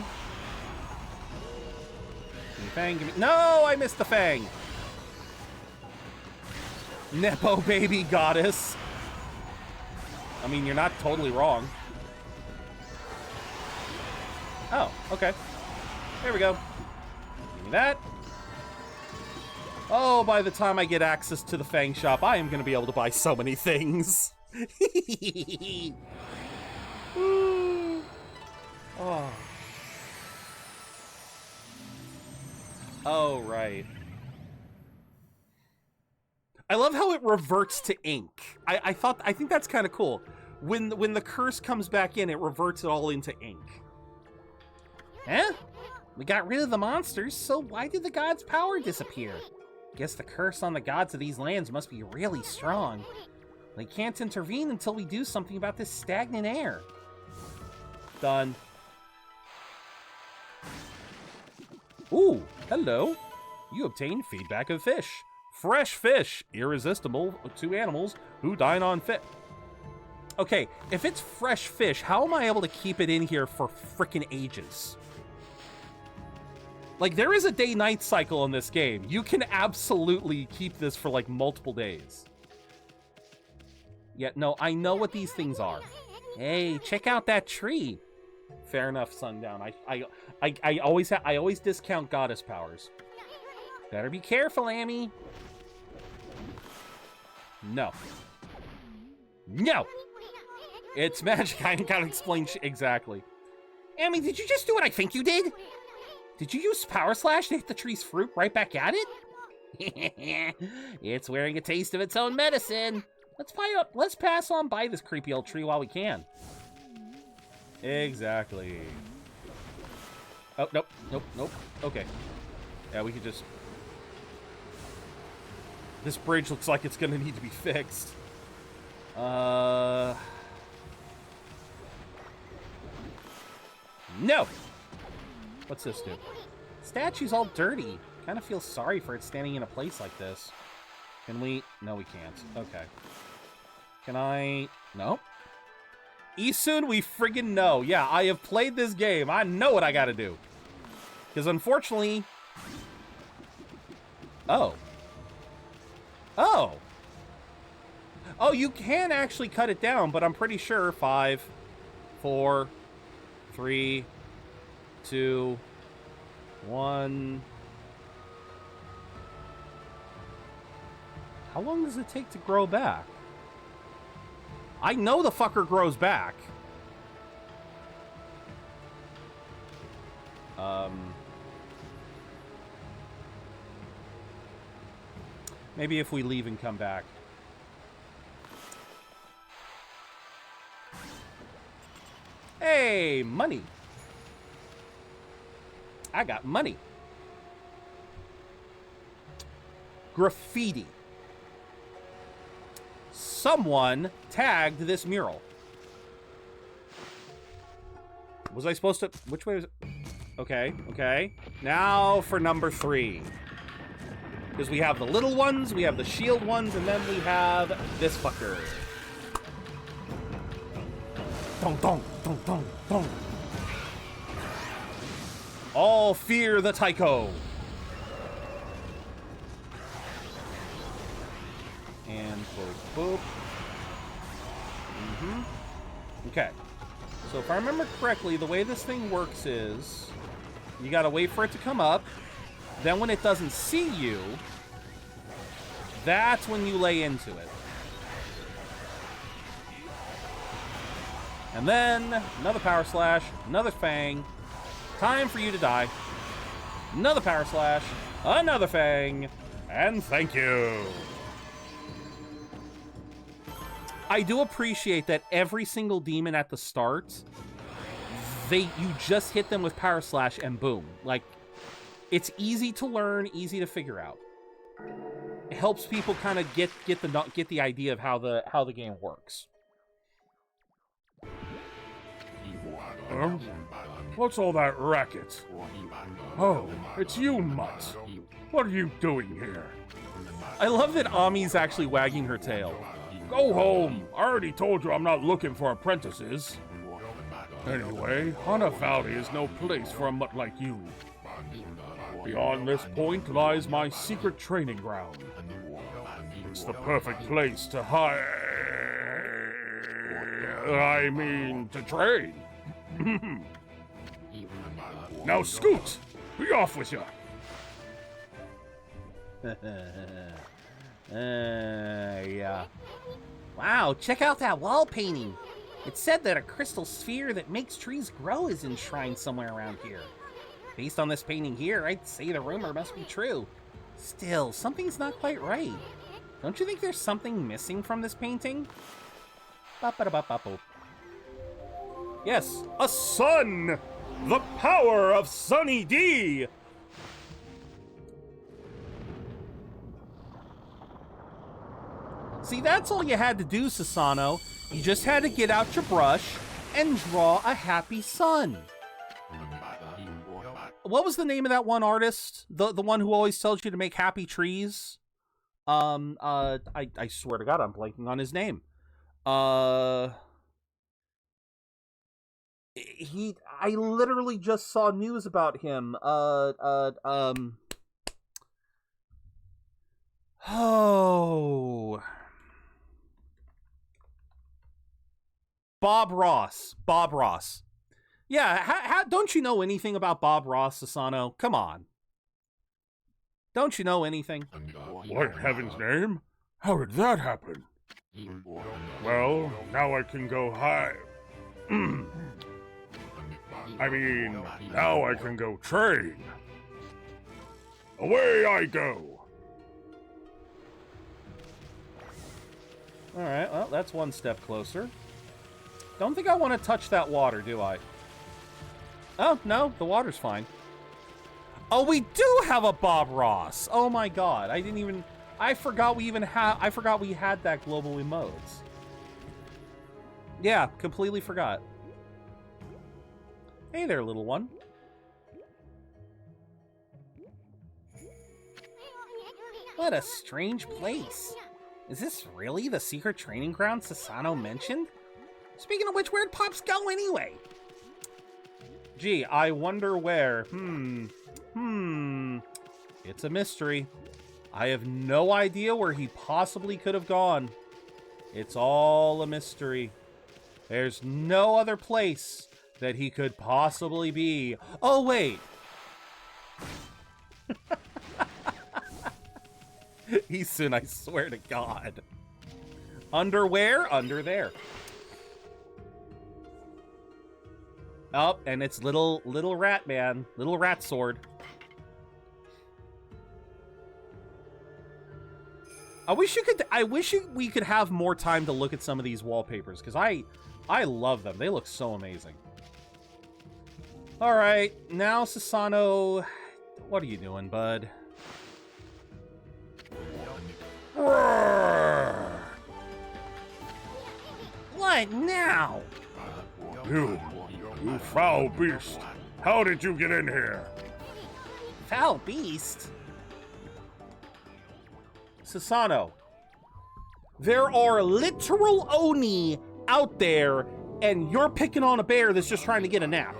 Give me Fang, give me... No! I missed the Fang! Nepo baby goddess. I mean, you're not totally wrong. Oh, okay. There we go. Give me that. Oh, by the time I get access to the Fang shop, I am going to be able to buy so many things. Oh. Oh, right. I love how it reverts to ink. I think that's kind of cool. When the curse comes back in, it reverts it all into ink. Eh? We got rid of the monsters, so why did the gods' power disappear? Guess the curse on the gods of these lands must be really strong. They can't intervene until we do something about this stagnant air. Done. Ooh, hello. You obtained feedback of fish. Fresh fish, irresistible to animals who dine on fish. Okay, if it's fresh fish, how am I able to keep it in here for frickin' ages? Like, there is a day-night cycle in this game. You can absolutely keep this for, like, multiple days. Yeah, no, I know what these things are. Hey, check out that tree. Fair enough, Sundown. I always discount goddess powers. Better be careful, Amy. No. No! It's magic. I gotta explain exactly. Amy, did you just do what I think you did? Did you use Power Slash to hit the tree's fruit right back at it? It's wearing a taste of its own medicine. Let's pass on by this creepy old tree while we can. Exactly. Oh, nope, nope, nope. Okay. Yeah, we could just... This bridge looks like it's gonna need to be fixed. No! What's this do? Statue's all dirty. Kind of feel sorry for it standing in a place like this. Can we? No, we can't. Okay. Can I? No. Isun, we friggin' know. Yeah, I have played this game. I know what I gotta do. Because unfortunately... Oh. Oh. Oh, you can actually cut it down, but I'm pretty sure 5, 4, 3, 2, 1... How long does it take to grow back? I know the fucker grows back. Maybe if we leave and come back. Hey, money. I got money. Graffiti. Someone tagged this mural. Was I supposed to... Which way was it? Okay, okay. Now for number 3. Because we have the little ones, we have the shield ones, and then we have this fucker. Dong, dong, dong, dong, dong. All fear the Taiko. And boop, boop. Okay. So if I remember correctly, the way this thing works is you gotta wait for it to come up. Then when it doesn't see you, that's when you lay into it. And then another power slash, another fang. Time for you to die. Another power slash, another fang, and thank you. I do appreciate that every single demon at the start, you just hit them with power slash and boom. Like, it's easy to learn, easy to figure out. It helps people kind of get the idea of how the game works. What's all that racket? Oh, it's you, Mutt. What are you doing here? I love that Ami's actually wagging her tail. Go home. I already told you I'm not looking for apprentices. Anyway, Hana Valley is no place for a mutt like you. Beyond this point lies my secret training ground. It's the perfect place to to train. Now scoot! Be off with you! Yeah. Wow, check out that wall painting. It said that a crystal sphere that makes trees grow is enshrined somewhere around here. Based on this painting here, I'd say the rumor must be true. Still, something's not quite right. Don't you think there's something missing from this painting? Yes, a sun! The power of Sunny D! See, that's all you had to do, Susano. You just had to get out your brush and draw a happy sun. What was the name of that one artist? The one who always tells you to make happy trees? I swear to God, I'm blanking on his name. I literally just saw news about him. Oh. Bob Ross. Yeah, don't you know anything about Bob Ross, Susano? Come on. Don't you know anything? What in heaven's name? How did that happen? Well, now I can go high. I mean, now I can go train. Away I go. Alright, well, that's one step closer. Don't think I want to touch that water, do I? Oh, no, the water's fine. Oh, we do have a Bob Ross. Oh my God, I forgot we had that global emotes. Yeah, completely forgot. Hey there, little one. What a strange place. Is this really the secret training ground Susano mentioned? Speaking of which, where'd Pops go anyway? Gee, I wonder where. It's a mystery. I have no idea where he possibly could have gone. It's all a mystery. There's no other place that he could possibly be. Oh, wait. He's soon, I swear to God. Underwear? Under there. Oh, and it's little rat man. Little rat sword. I wish we could have more time to look at some of these wallpapers, because I love them. They look so amazing. Alright, now Susano, what are you doing, bud? What now? You foul beast! How did you get in here? Foul beast? Susano, there are literal Oni out there, and you're picking on a bear that's just trying to get a nap.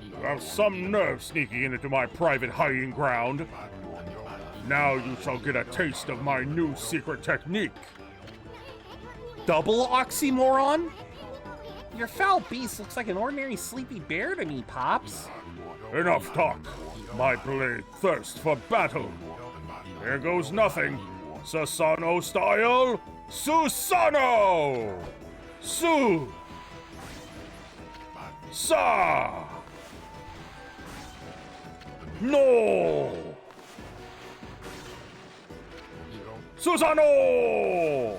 You have some nerve sneaking into my private hiding ground. Now you shall get a taste of my new secret technique. Double oxymoron? Your foul beast looks like an ordinary sleepy bear to me, Pops. Enough talk. My blade thirsts for battle. Here goes nothing. Susano style, Susano! Sa! No! Susano!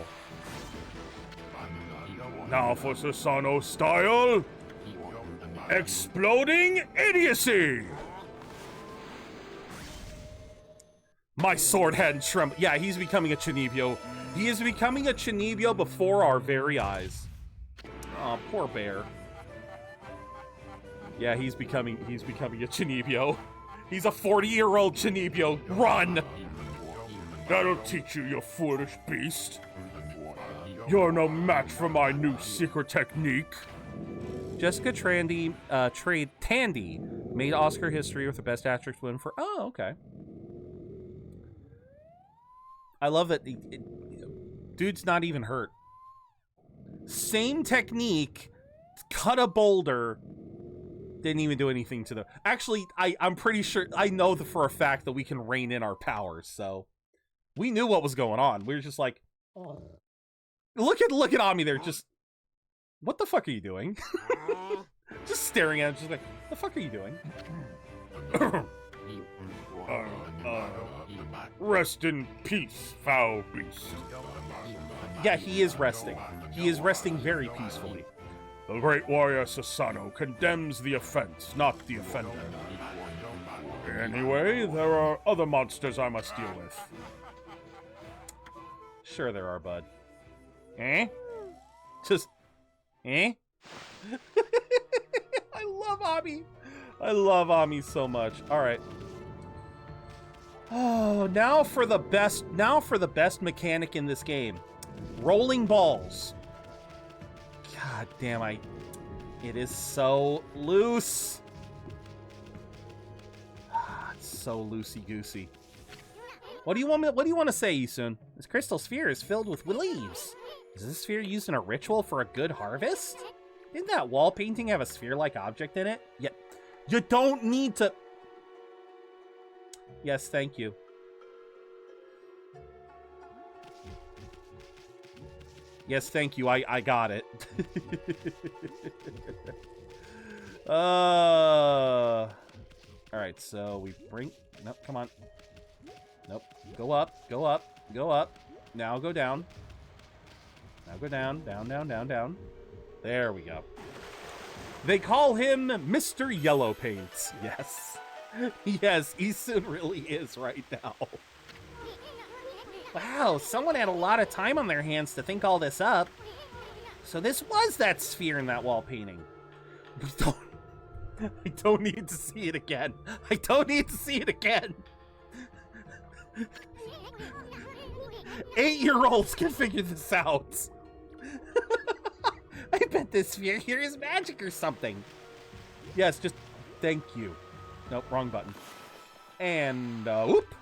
Now for Susano style, exploding idiocy! My sword hadn't trembled. Yeah, he's becoming a Chinibyo. He is becoming a Chinibyo before our very eyes. Aw, poor bear. Yeah, he's becoming a Chinibyo. He's a 40-year-old Chinibyo. Run! That'll teach you, you foolish beast. You're no match for my new secret technique. Jessica Tandy made Oscar history with the Best Actress win for... Oh, okay. I love that dude's not even hurt. Same technique, cut a boulder, didn't even do anything to the... Actually, I'm pretty sure, I know for a fact that we can rein in our powers, so... We knew what was going on. We were just like... Oh. Look at Ami there, just... What the fuck are you doing? Just staring at him, just like, what the fuck are you doing? Rest in peace, foul beast. Yeah, he is resting. He is resting very peacefully. The great warrior Sasano condemns the offense, not the offender. Anyway, there are other monsters I must deal with. Sure there are, bud. Eh? Just... Eh? I love Ami. I love Ami so much. All right. Oh, now for the best mechanic in this game. Rolling balls. God damn, it is so loose. It's so loosey-goosey. What do you want to say, Isun? This crystal sphere is filled with leaves. Is this sphere used in a ritual for a good harvest? Didn't that wall painting have a sphere-like object in it? Yeah. You don't need to... Yes, thank you. Yes, thank you. I got it. All right, so we bring... Nope, come on. Nope. Go up, go up, go up. Now go down. Now go down, down, down, down, down. There we go. They call him Mr. Yellow Paints. Yes. Yes, Isun really is right now. Wow, someone had a lot of time on their hands to think all this up. So this was that sphere in that wall painting. I don't need to see it again. I don't need to see it again. 8-year-olds can figure this out. I bet this sphere here is magic or something. Yes, just thank you. Nope, wrong button. And, whoop.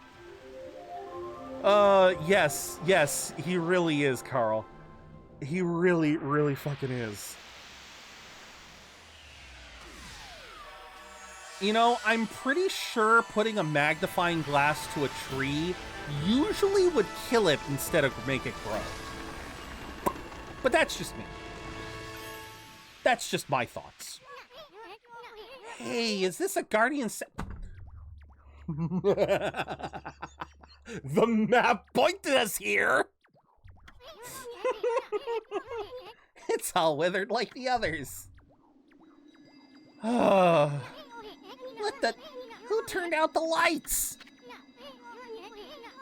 Yes, he really is, Carl. He really, really fucking is. You know, I'm pretty sure putting a magnifying glass to a tree usually would kill it instead of make it grow. But that's just me. That's just my thoughts. Hey, is this a guardian set? The map pointed us here. It's all withered like the others. What the? Who turned out the lights?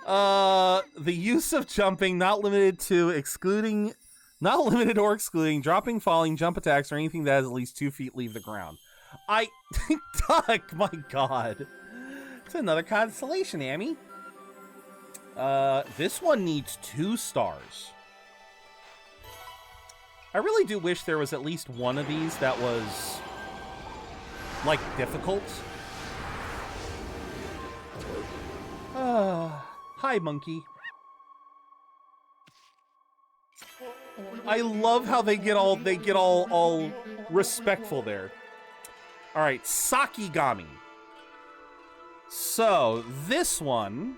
The use of jumping, not limited or excluding dropping, falling, jump attacks, or anything that has at least 2 feet leave the ground. Duck, my god. It's another constellation, Amy. This one needs 2 stars. I really do wish there was at least one of these that was, like, difficult. Hi, monkey. I love how they get all respectful there. All right, Sakigami. So, this one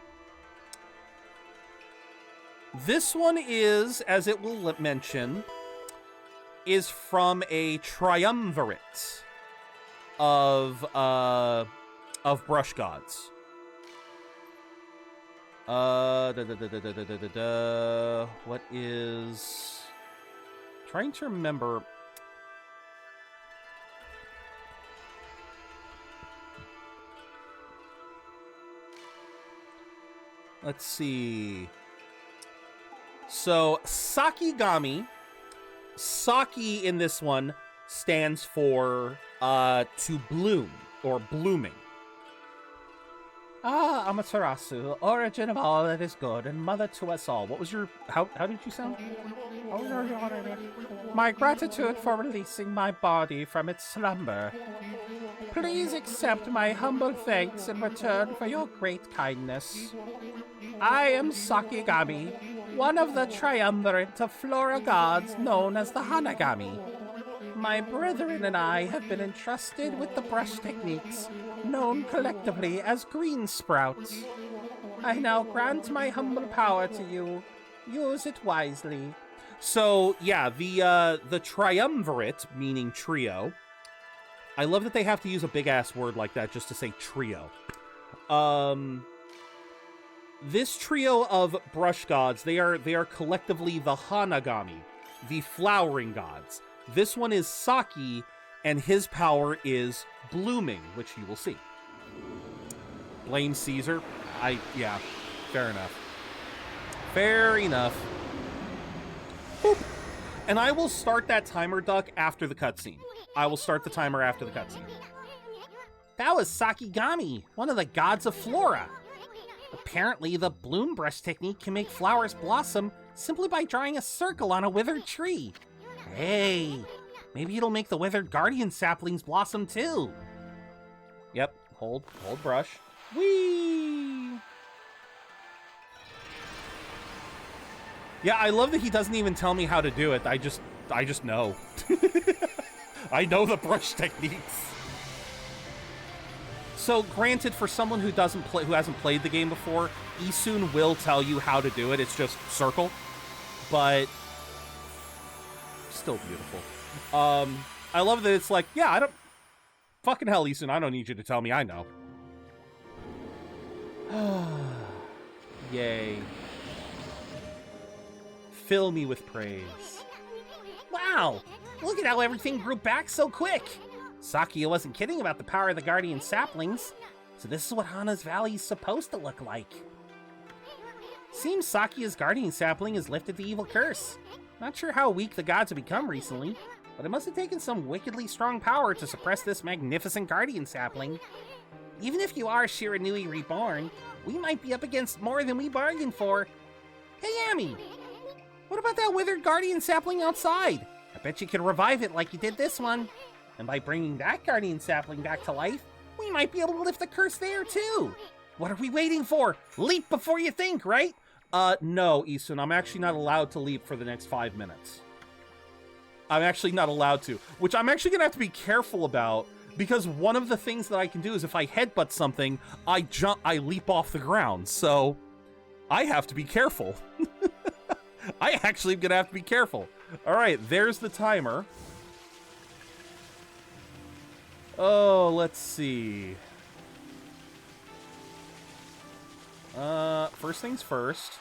is, as it will mention, is from a triumvirate of brush gods. What is... Trying to remember... Let's see. So, Sakigami. Saki in this one stands for to bloom, or blooming. Amaterasu, origin of all that is good and mother to us all. What was your... How did you sound? My gratitude for releasing my body from its slumber. Please accept my humble thanks in return for your great kindness. I am Sakigami, one of the triumvirate of flora gods known as the Hanagami. My brethren and I have been entrusted with the brush techniques known collectively as green sprouts. I now grant my humble power to you. Use it wisely. So, yeah, the triumvirate, meaning trio. I love that they have to use a big-ass word like that just to say trio. This trio of brush gods, they are collectively the Hanagami, the flowering gods. This one is Saki, and his power is blooming, which you will see. Blame Caesar. Yeah, fair enough. Fair enough. Boop. And I will start that timer, Duck, after the cutscene. I will start the timer after the cutscene. That was Sakigami, one of the gods of flora. Apparently, the bloom brush technique can make flowers blossom simply by drawing a circle on a withered tree. Hey, maybe it'll make the withered guardian saplings blossom too. Yep, hold brush. Whee! Yeah, I love that he doesn't even tell me how to do it. I just know. I know the brush techniques. So, granted, for someone who hasn't played the game before, Isun will tell you how to do it. It's just circle, but still beautiful. I love that it's like, yeah, I don't fucking hell, Isun. I don't need you to tell me. I know. Yay. Fill me with praise. Wow, look at how everything grew back so quick. Sakia wasn't kidding about the power of the guardian saplings, so this is what Hana's Valley is supposed to look like. Seems Sakia's guardian sapling has lifted the evil curse. Not sure how weak the gods have become recently, but it must have taken some wickedly strong power to suppress this magnificent guardian sapling. Even if you are Shiranui reborn, we might be up against more than we bargained for. Hey, Ami! What about that withered guardian sapling outside? I bet you could revive it like you did this one. And by bringing that guardian sapling back to life, we might be able to lift the curse there too. What are we waiting for? Leap before you think, right? No, Isun, I'm actually not allowed to leap for the next 5 minutes. I'm actually not allowed to, which I'm actually gonna have to be careful about, because one of the things that I can do is if I headbutt something, I leap off the ground, so I have to be careful. I actually am gonna have to be careful. All right, there's the timer. Oh, let's see. First things first.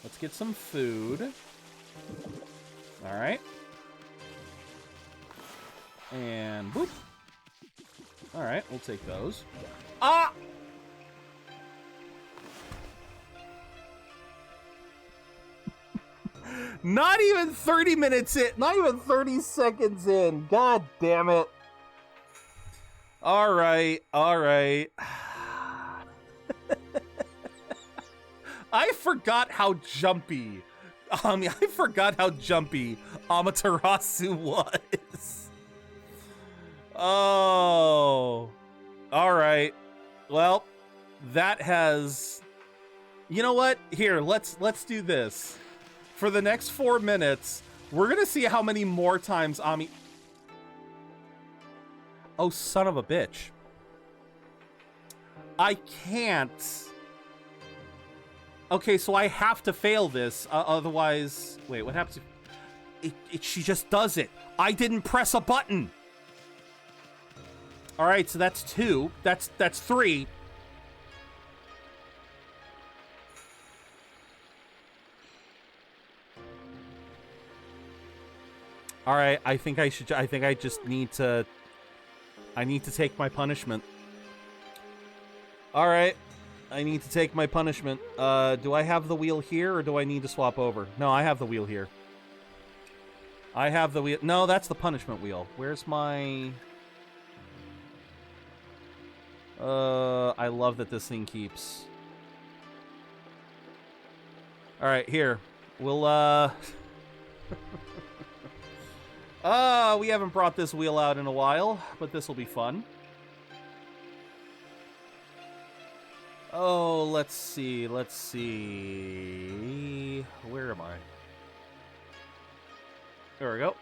Let's get some food. All right. And boop. All right, we'll take those. Ah! Not even 30 minutes in. Not even 30 seconds in. God damn it. All right. All right. I forgot how jumpy. I forgot how jumpy Amaterasu was. Oh. All right. Well, that has. You know what? Here, let's do this. For the next 4 minutes, we're gonna see how many more times Ami. Oh, son of a bitch. I can't. Okay, so I have to fail this, otherwise... Wait, what happens if... She just does it. I didn't press a button. All right, so that's 2. That's 3. All right, I think I just need to... I need to take my punishment. All right. I need to take my punishment. Do I have the wheel here, or do I need to swap over? No, I have the wheel here. I have the wheel. No, that's the punishment wheel. Where's my... I love that this thing keeps. All right, here. We'll, we haven't brought this wheel out in a while, but this will be fun. Oh, let's see. Where am I? There we go.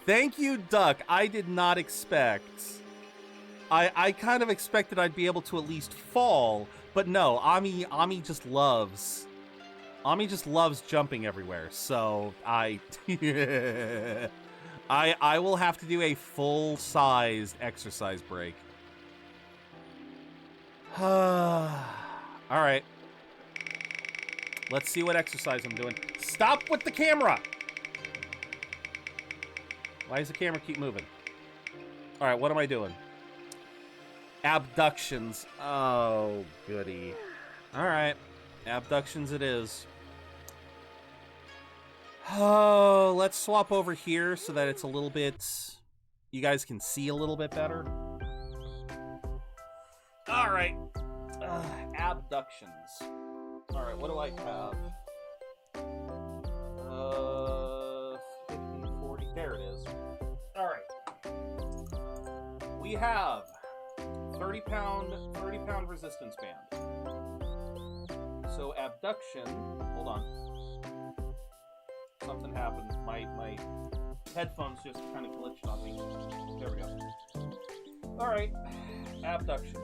Thank you, Duck. I did not expect. I kind of expected I'd be able to at least fall, but no, Ami just loves. Ami just loves jumping everywhere, so I will have to do a full-sized exercise break. Alright. Let's see what exercise I'm doing. Stop with the camera! Why does the camera keep moving? Alright, what am I doing? Abductions. Oh, goody. Alright. Abductions it is. Oh, let's swap over here so that it's a little bit... You guys can see a little bit better. Alright. Abductions. Alright, what do I have? 50, 40. There it is. Alright. We have 30-pound resistance band. So abduction, hold on. Something happened. My headphones just kind of glitched on me. There we go. Alright. Abduction.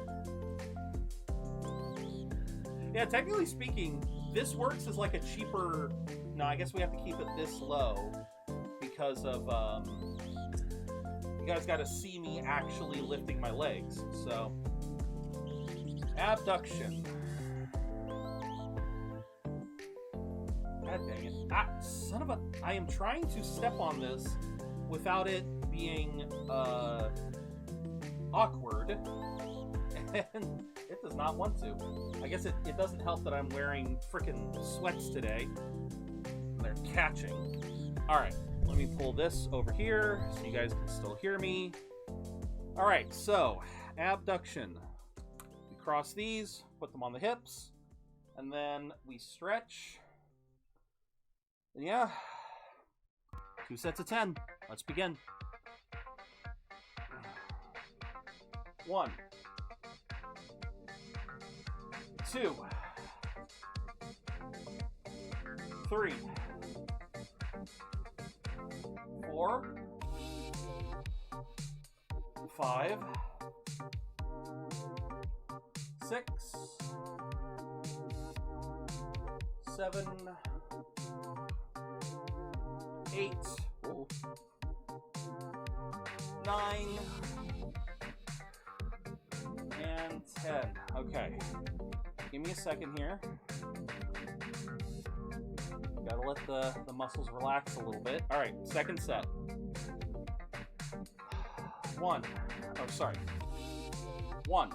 Yeah, technically speaking, this works as like a cheaper... No, I guess we have to keep it this low because of, you guys gotta see me actually lifting my legs, so... Abduction. God dang it. Ah, son of a... I am trying to step on this without it being, awkward. And it does not want to. I guess it doesn't help that I'm wearing frickin' sweats today. They're catching. Alright, let me pull this over here so you guys can still hear me. Alright, so, abduction. We cross these, put them on the hips, and then we stretch. And yeah, 2 sets of 10. Let's begin. 1, 2, 3, 4, 5, 6, 7, 8, 9, and 10. Okay. Give me a second here. Gotta let the muscles relax a little bit. Alright, second set. 1. Oh, sorry. 1.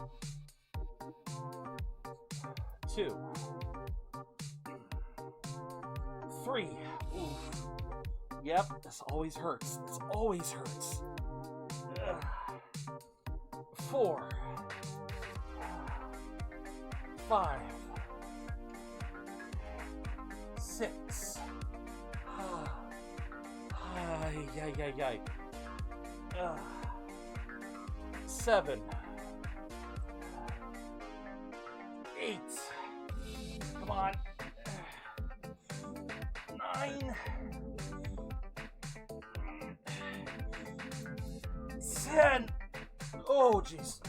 2. 3. Oof. Yep, this always hurts. This always hurts. 4. 5. 6. Yay. 7. 8. Come on. 9. 10. Oh, jeez.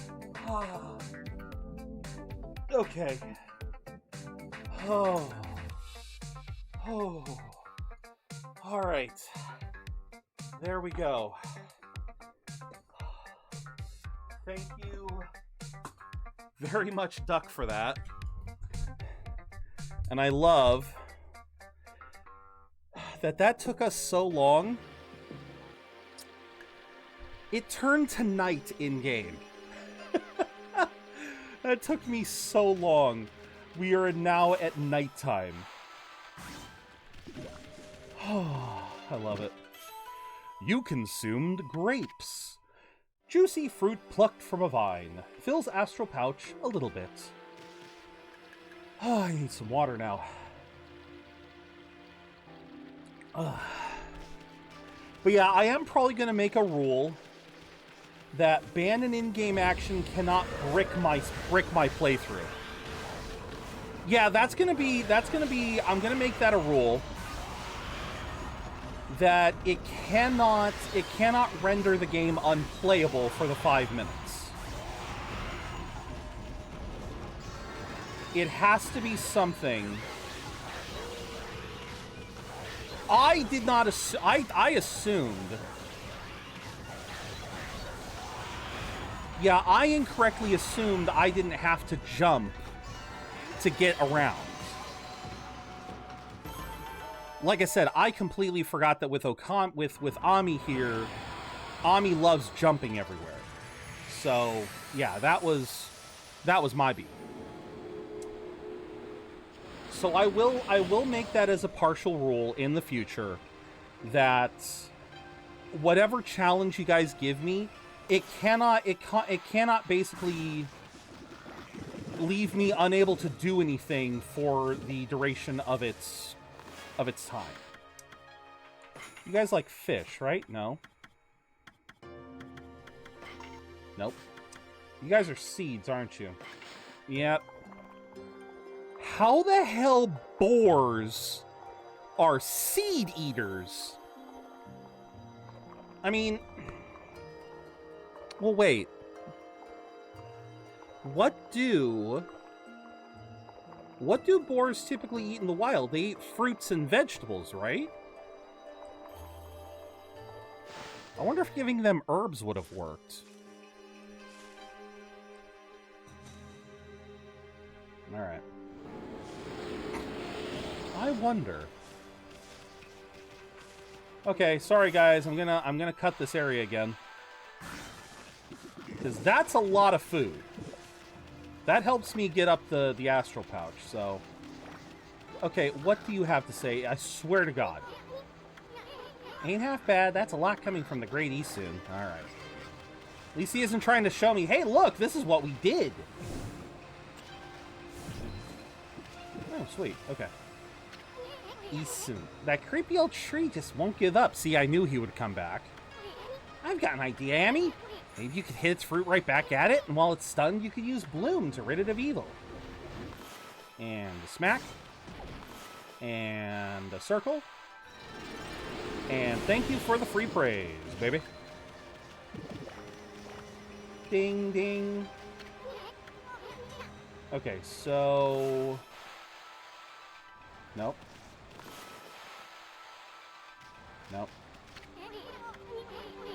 Okay. Oh. All right. There we go. Thank you very much, Duck, for that. And I love that took us so long. It turned to night in-game. That took me so long. We are now at nighttime. Oh, I love it. You consumed grapes. Juicy fruit plucked from a vine. Fills astral pouch a little bit. Oh, I need some water now. But yeah, I am probably going to make a rule that ban and in-game action cannot brick my playthrough. Yeah, that's gonna be, I'm gonna make that a rule. That it cannot render the game unplayable for the 5 minutes. It has to be something. I did not I assumed. Yeah, I incorrectly assumed I didn't have to jump to get around. Like I said, I completely forgot that with Ami here, Ami loves jumping everywhere. So, yeah, that was my beat. So I will make that as a partial rule in the future that whatever challenge you guys give me, it cannot basically leave me unable to do anything for the duration of its time. You guys like fish, right? No. Nope. You guys are seeds, aren't you? Yep. How the hell boars are seed eaters? I mean... Well, wait. What do boars typically eat in the wild? They eat fruits and vegetables, right? I wonder if giving them herbs would have worked. Alright. I wonder. Okay, sorry guys, I'm gonna cut this area again. Because that's a lot of food. That helps me get up the astral pouch, so... Okay, what do you have to say? I swear to God. Ain't half bad. That's a lot coming from the Great East soon. Alright. At least he isn't trying to show me, hey, look, this is what we did. Oh, sweet. Okay. Isun. That creepy old tree just won't give up. See, I knew he would come back. I've got an idea, Amy. Maybe you could hit its fruit right back at it, and while it's stunned, you could use Bloom to rid it of evil. And a smack. And a circle. And thank you for the free praise, baby. Ding, ding. Okay, so... Nope. Nope.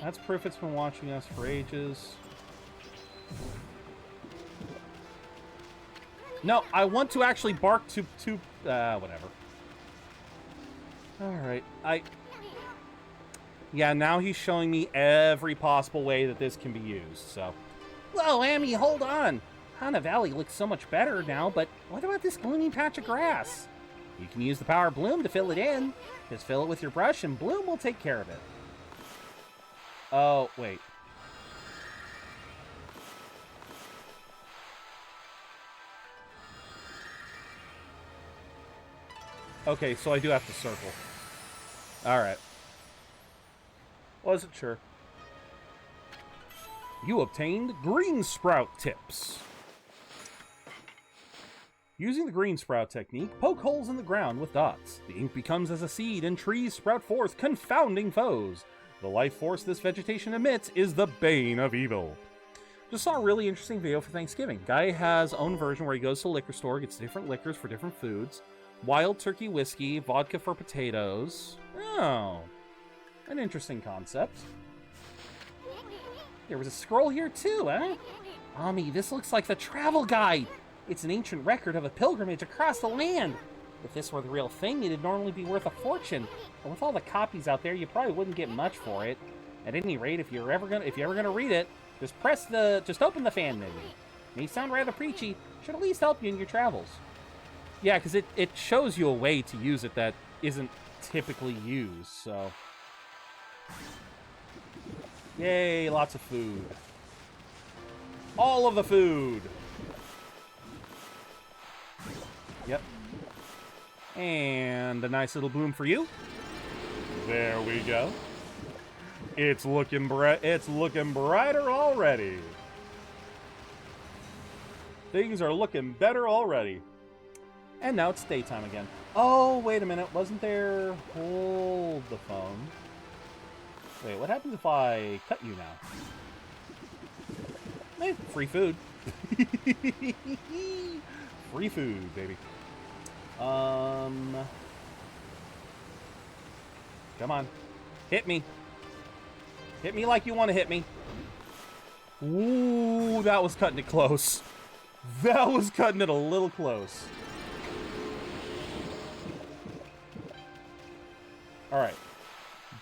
That's proof it's been watching us for ages. No, I want to actually bark to whatever. Alright, Yeah, now he's showing me every possible way that this can be used, so... Whoa, Amy, hold on! Hana Valley looks so much better now, but what about this gloomy patch of grass? You can use the power of Bloom to fill it in. Just fill it with your brush and Bloom will take care of it. Oh, wait. Okay, so I do have to circle. Alright. Wasn't sure. You obtained green sprout tips. Using the green sprout technique, poke holes in the ground with dots. The ink becomes as a seed and trees sprout forth, confounding foes. The life force this vegetation emits is the bane of evil. Just saw a really interesting video for Thanksgiving. Guy has own version where he goes to the liquor store, gets different liquors for different foods. Wild turkey whiskey, vodka for potatoes. Oh, an interesting concept. There was a scroll here too, eh? Ami, this looks like the travel guide. It's an ancient record of a pilgrimage across the land. If this were the real thing, it'd normally be worth a fortune. But with all the copies out there, you probably wouldn't get much for it. At any rate, if you're ever gonna read it, just open the fan menu. May sound rather preachy, should at least help you in your travels. Yeah, because it shows you a way to use it that isn't typically used, so... Yay, lots of food. All of the food! Yep. And a nice little bloom for you. There we go. It's looking brighter already. Things are looking better already. And now it's daytime again. Oh, wait a minute. Wasn't there... Hold the phone. Wait, what happens if I cut you now? Hey, free food. Free food, baby. Come on. Hit me. Hit me like you want to hit me. Ooh, that was cutting it close. That was cutting it a little close. Alright.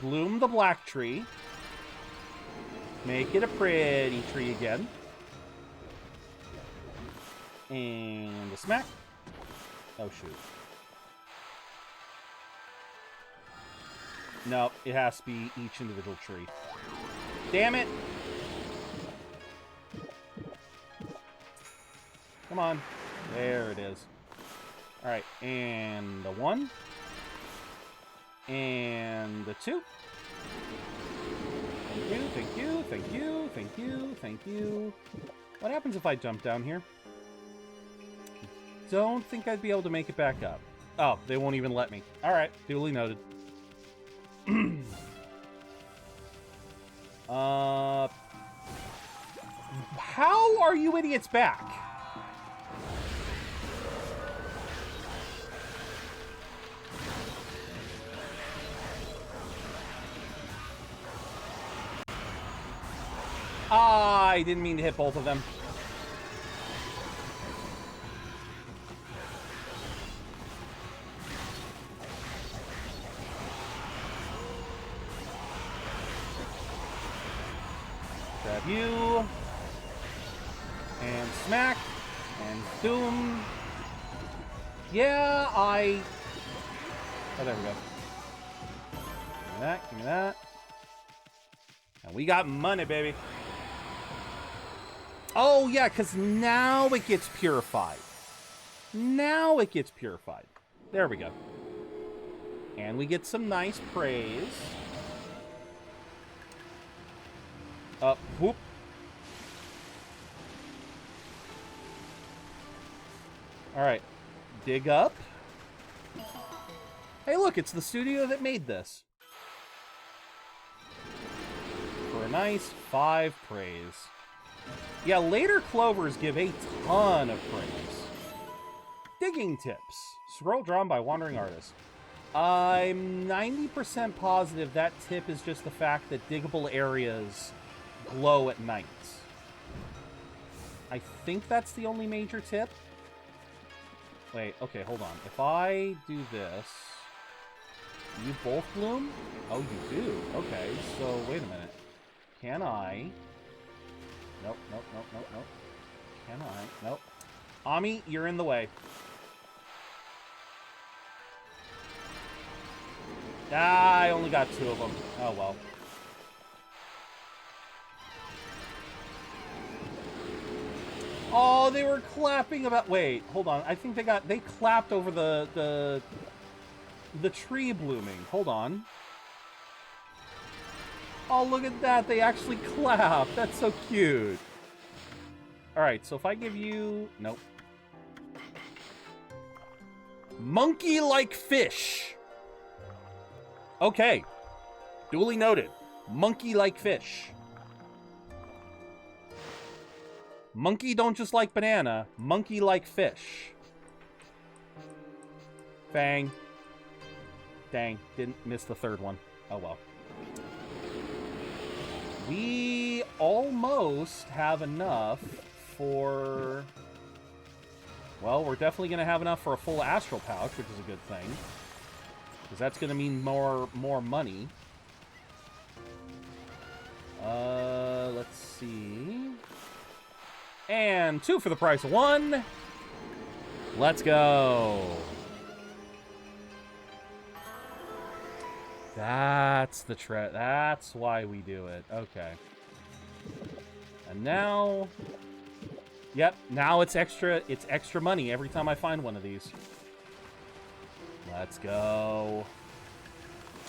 Bloom the black tree. Make it a pretty tree again. And a smack. Oh, shoot. No, it has to be each individual tree. Damn it! Come on. There it is. Alright, and the 1. And the 2. Thank you, thank you, thank you, thank you, thank you. What happens if I jump down here? Don't think I'd be able to make it back up. Oh, they won't even let me. Alright, duly noted. How are you idiots back? I didn't mean to hit both of them. Grab you. And smack. And doom. Yeah, Oh, there we go. Give me that, give me that. And we got money, baby. Oh, yeah, because now it gets purified. Now it gets purified. There we go. And we get some nice praise. Whoop. Alright. Dig up. Hey, look, it's the studio that made this. For a nice 5 praise. Yeah, later clovers give a ton of praise. Digging tips. Scroll drawn by wandering artist. I'm 90% positive that tip is just the fact that diggable areas glow at night. I think that's the only major tip. Wait, okay, hold on. If I do this... You both bloom? Oh, you do. Okay, so wait a minute. Can I... Nope, nope, nope, nope, nope. Can I? Nope. Ami, you're in the way. Ah, I only got 2 of them. Oh, well. Oh, they were clapping about... Wait, hold on. I think they clapped over the tree blooming. Hold on. Oh, look at that. They actually clap. That's so cute. Alright, so if I give you... Nope. Monkey-like fish. Okay. Duly noted. Monkey-like fish. Monkey don't just like banana. Monkey like fish. Fang. Dang. Didn't miss the 3rd one. Oh, well. We almost have enough for... Well, we're definitely going to have enough for a full astral pouch, which is a good thing. Because that's going to mean more money. Let's see... And 2 for the price of 1. Let's go. That's the that's why we do it. Okay. And now... Yep, now it's extra money every time I find one of these. Let's go.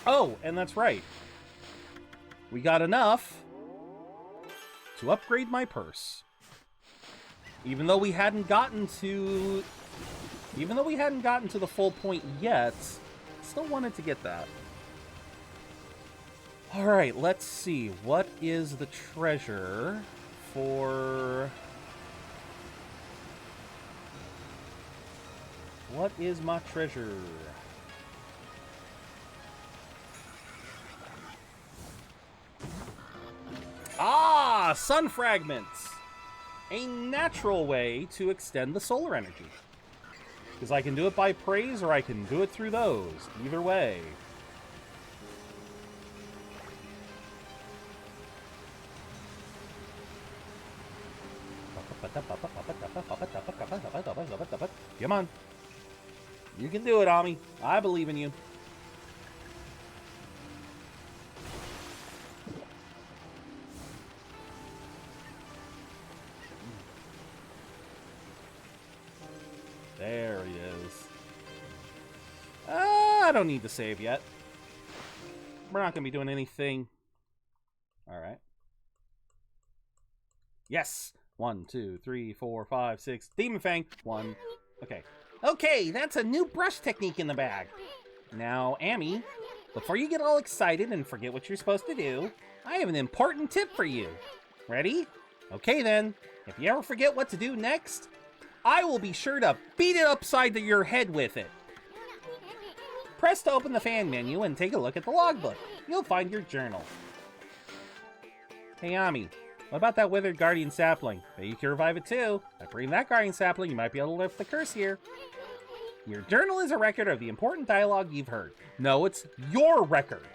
Oh, and that's right. We got enough to upgrade my purse. Even though we hadn't gotten to the full point yet, still wanted to get that. All right, let's see. What is the treasure for... What is my treasure? Ah, sun fragments. A natural way to extend the solar energy. Because I can do it by praise or I can do it through those. Either way. Come on. You can do it, Ami. I believe in you. There he is. I don't need to save yet. We're not going to be doing anything. Alright. Yes! 1, 2, 3, 4, 5, 6. Demon Fang. 1. Okay. Okay, that's a new brush technique in the bag. Now, Amy, before you get all excited and forget what you're supposed to do, I have an important tip for you. Ready? Okay then. If you ever forget what to do next, I will be sure to beat it upside your head with it. Press to open the fan menu and take a look at the logbook. You'll find your journal. Hey, Ami, what about that withered guardian sapling? Bet you can revive it too. By freeing that guardian sapling, you might be able to lift the curse here. Your journal is a record of the important dialogue you've heard. No, it's your record.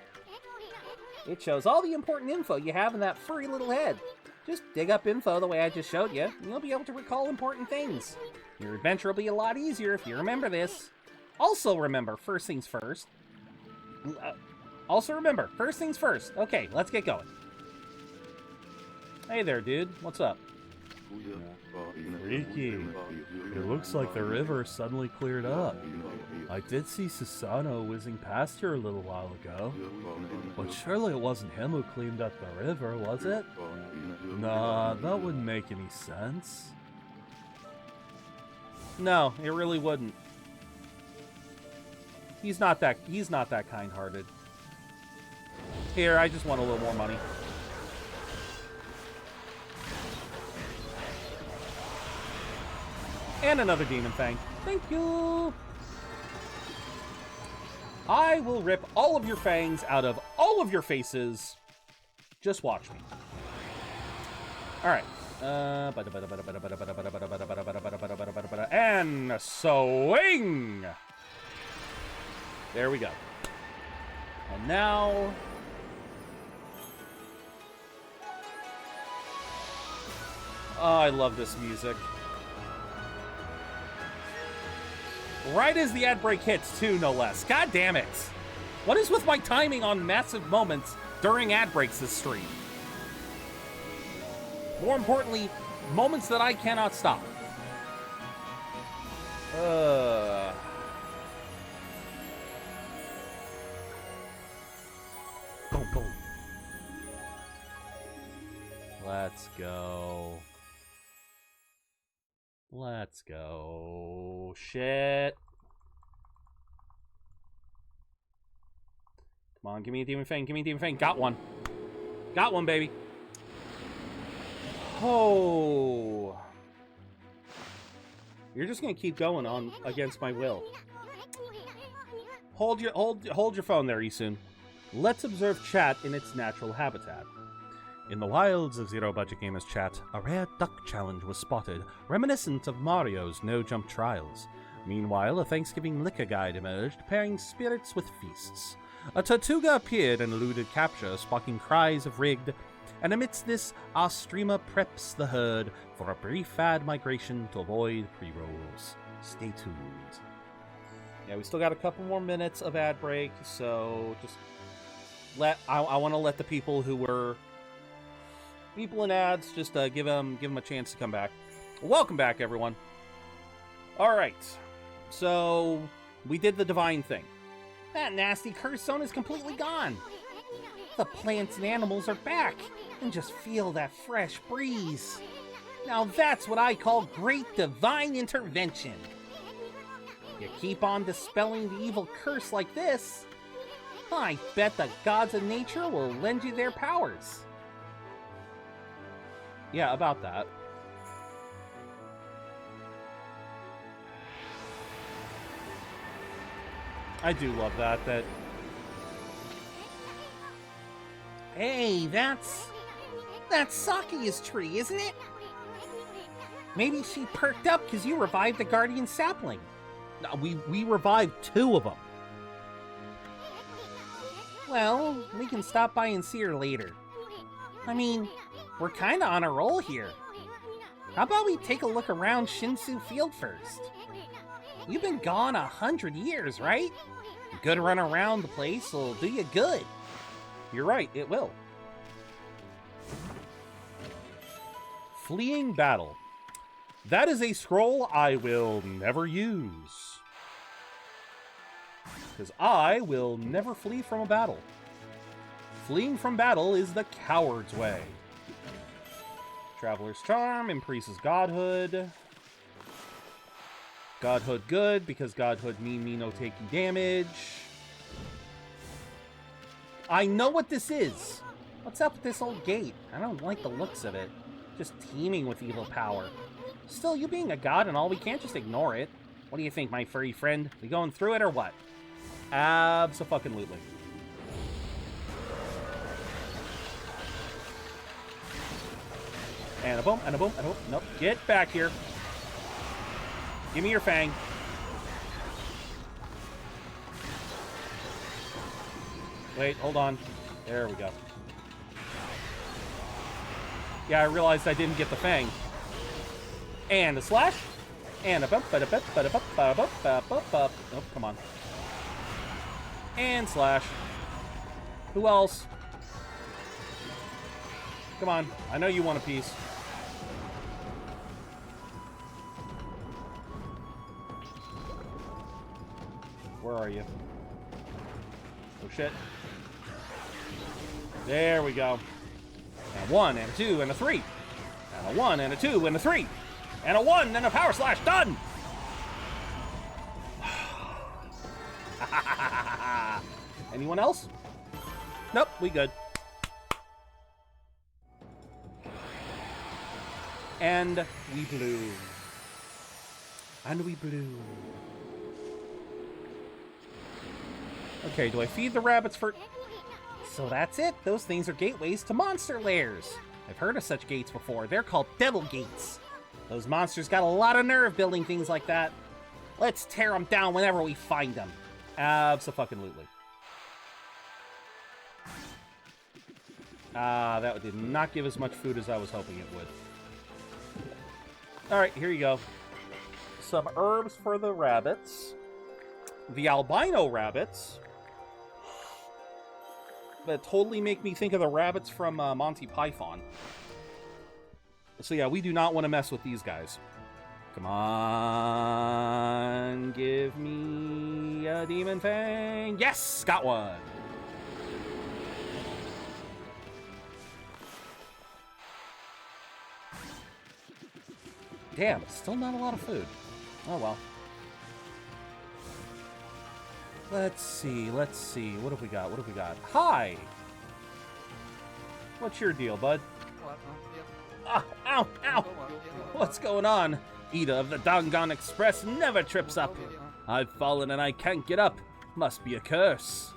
It shows all the important info you have in that furry little head. Just dig up info the way I just showed you, and you'll be able to recall important things. Your adventure will be a lot easier if you remember this. Also remember, first things first. Okay, let's get going. Hey there, dude. What's up? Freaky. It looks like the river suddenly cleared up. I did see Susano whizzing past here a little while ago. But surely it wasn't him who cleaned up the river, was it? Nah, that wouldn't make any sense. No, it really wouldn't. He's not that kind-hearted. Here, I just want a little more money. And another Demon Fang. Thank you! I will rip all of your fangs out of all of your faces. Just watch me. Alright. And swing! There we go. And now... Oh, I love this music. Right as the ad break hits, too, no less. God damn it. What is with my timing on massive moments during ad breaks this stream? More importantly, moments that I cannot stop. Boom, boom. Let's go. Let's go. Shit. Come on, give me a Demon Fang. Give me a Demon Fang. Got one. Got one, baby. Oh. You're just gonna keep going on against my will. Hold your phone there, Isun. Let's observe chat in its natural habitat. In the wilds of ZeroBudgetGamer's chat, a rare duck challenge was spotted, reminiscent of Mario's no-jump trials. Meanwhile, a Thanksgiving liquor guide emerged, pairing spirits with feasts. A Tortuga appeared and eluded capture, sparking cries of rigged, and amidst this, our streamer preps the herd for a brief ad migration to avoid pre-rolls. Stay tuned. Yeah, we still got a couple more minutes of ad break, so just I want to let the people who were people in ads, just give them a chance to come back. Welcome back, everyone. All right, so we did the divine thing. That nasty curse zone is completely gone. The plants and animals are back, and just feel that fresh breeze. Now that's what I call great divine intervention. You keep on dispelling the evil curse like this, I bet the gods of nature will lend you their powers. Yeah, about that. I do love that. That's Saki's tree, isn't it? Maybe she perked up because you revived the guardian sapling. No, we revived 2 of them. Well, we can stop by and see her later. I mean, we're kinda on a roll here. How about we take a look around Shinsu Field first? You've been gone 100 years, right? A good run around the place will do you good. You're right, it will. Fleeing battle. That is a scroll I will never use. Because I will never flee from a battle. Fleeing from battle is the coward's way. Traveler's Charm increases Godhood. Godhood good, because Godhood mean me no takey damage. I know what this is. What's up with this old gate? I don't like the looks of it. Just teeming with evil power. Still, you being a god and all, we can't just ignore it. What do you think, my furry friend? We going through it or what? Abso-fucking-lutely. And a boom, and a boom, and a boom. Nope, get back here. Give me your fang. Wait, hold on. There we go. Yeah, I realized I didn't get the fang. And a slash. And a bump, ba-da-bump, ba-da-bump, ba-da-bump, ba-da-bump, ba-da-bump. Nope, come on. And slash. Who else? Come on. I know you want a piece. Where are you? Oh, shit. There we go. And a 1, and a 2, and a 3. And a 1, and a 2, and a 3. And a 1, and a power slash. Done! Anyone else? Nope, we good. And we blew. And we blew. Okay, do I feed the rabbits for... So that's it. Those things are gateways to monster lairs. I've heard of such gates before. They're called devil gates. Those monsters got a lot of nerve building things like that. Let's tear them down whenever we find them. Abso-fucking-lutely. That did not give as much food as I was hoping it would. Alright, here you go. Some herbs for the rabbits. The albino rabbits that totally make me think of the rabbits from Monty Python. So yeah, we do not want to mess with these guys. Come on, give me a demon fang. Yes, got one. Damn, it's still not a lot of food. Oh well. Let's see. What have we got? Hi! What's your deal, bud? Ah, ow, ow! What's going on? Ida of the Dangan Express never trips up. I've fallen and I can't get up. Must be a curse.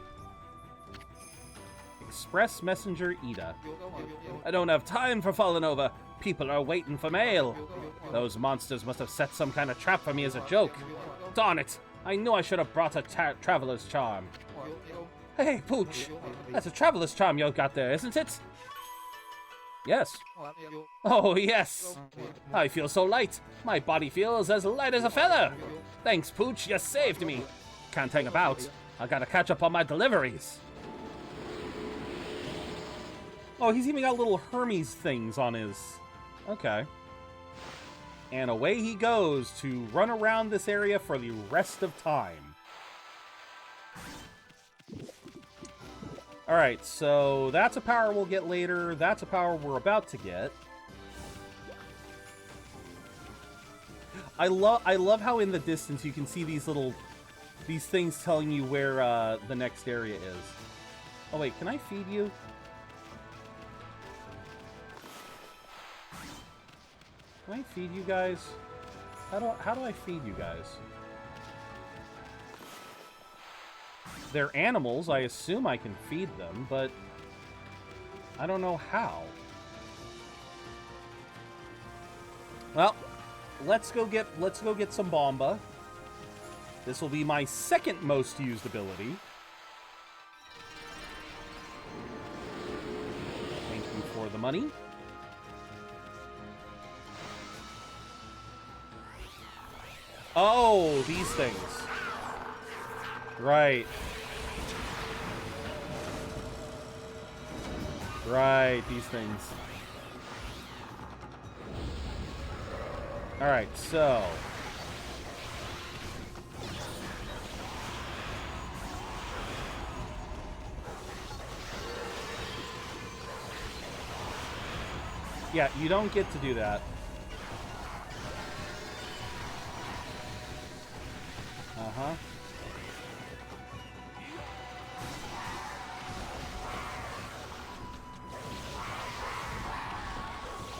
Express Messenger Ida. I don't have time for falling over. People are waiting for mail. Those monsters must have set some kind of trap for me as a joke. Darn it! I knew I should have brought a traveler's charm. Hey, Pooch! That's a traveler's charm you got there, isn't it? Yes. Oh, yes! I feel so light. My body feels as light as a feather. Thanks, Pooch, you saved me. Can't hang about. I gotta catch up on my deliveries. Oh, he's even got little Hermes things on his... Okay. And away he goes to run around this area for the rest of time. Alright, so that's a power we'll get later. That's a power we're about to get. I love how in the distance you can see these things telling you where the next area is. Oh wait, can I feed you? Can I feed you guys? How do I feed you guys? They're animals. I assume I can feed them, but I don't know how. Well, let's go get some Bomba. This will be my second most used ability. Thank you for the money. Oh, these things. Right. Right, these things. Alright, so... yeah, you don't get to do that. Uh-huh.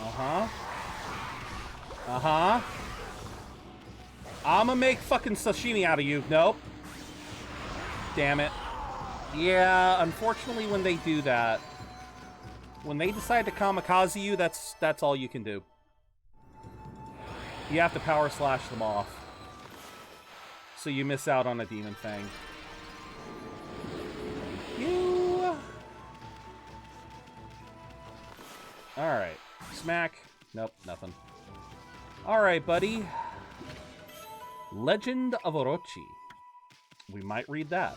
Uh-huh. Uh-huh. I'ma make fucking sashimi out of you. Nope. Damn it. Yeah, unfortunately when they do that, when they decide to kamikaze you, that's all you can do. You have to power slash them off. So you miss out on a Demon Fang. You. Alright. Smack. Nope, nothing. Alright, buddy. Legend of Orochi. We might read that.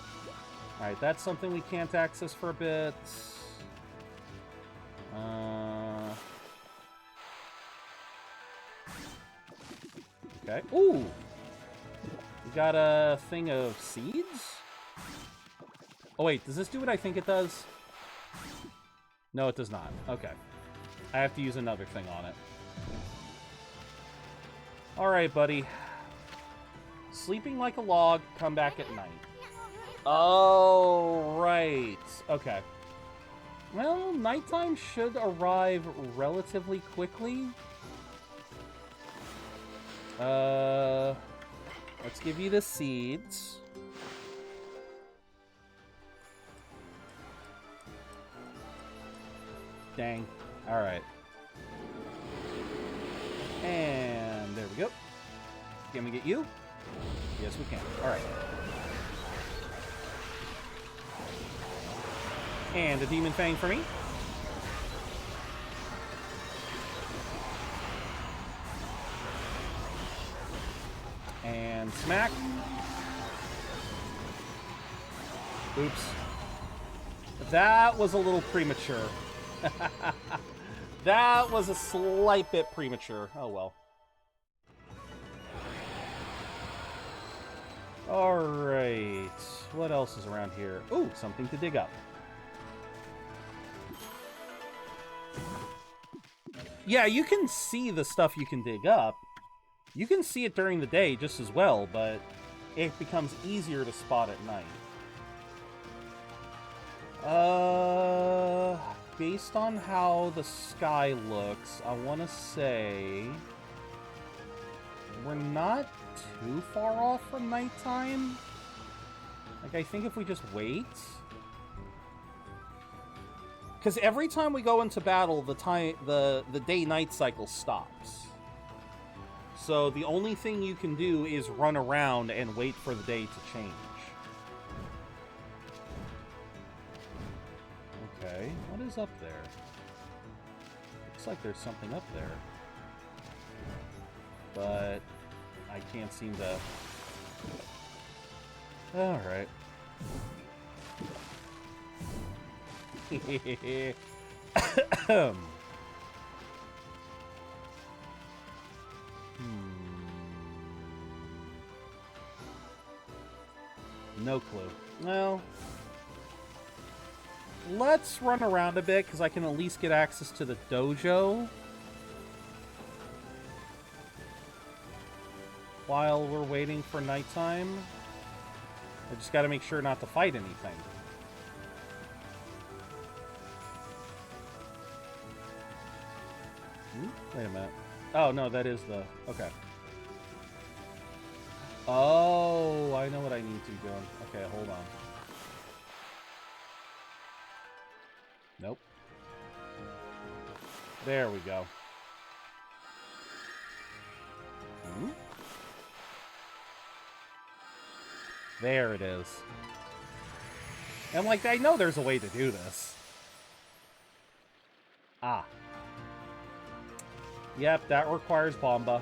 Alright, that's something we can't access for a bit. Okay. Ooh! We got a thing of seeds? Oh wait, does this do what I think it does? No, it does not. Okay. I have to use another thing on it. Alright, buddy. Sleeping like a log, come back at night. Oh, right. Okay. Well, nighttime should arrive relatively quickly. Let's give you the seeds. Dang. Alright. And there we go. Can we get you? Yes, we can. Alright. And a Demon Fang for me. And smack. Oops. That was a little premature. That was a slight bit premature. Oh well. Alright. What else is around here? Ooh, something to dig up. Yeah, you can see the stuff you can dig up. You can see it during the day just as well, but it becomes easier to spot at night. Based on how the sky looks, I want to say we're not too far off from nighttime. Like, I think if we just wait... Because every time we go into battle, the day-night cycle stops. So the only thing you can do is run around and wait for the day to change. Okay, what is up there? Looks like there's something up there. But I can't seem to... Alright. No clue. Well, let's run around a bit, because I can at least get access to the dojo while we're waiting for nighttime. I just gotta make sure not to fight anything. Wait a minute. Oh, no, that is the... Okay. Oh, I know what I need to be doing. Okay, hold on. Nope. There we go. There it is. And, like, I know there's a way to do this. Ah. Yep, that requires Bomba.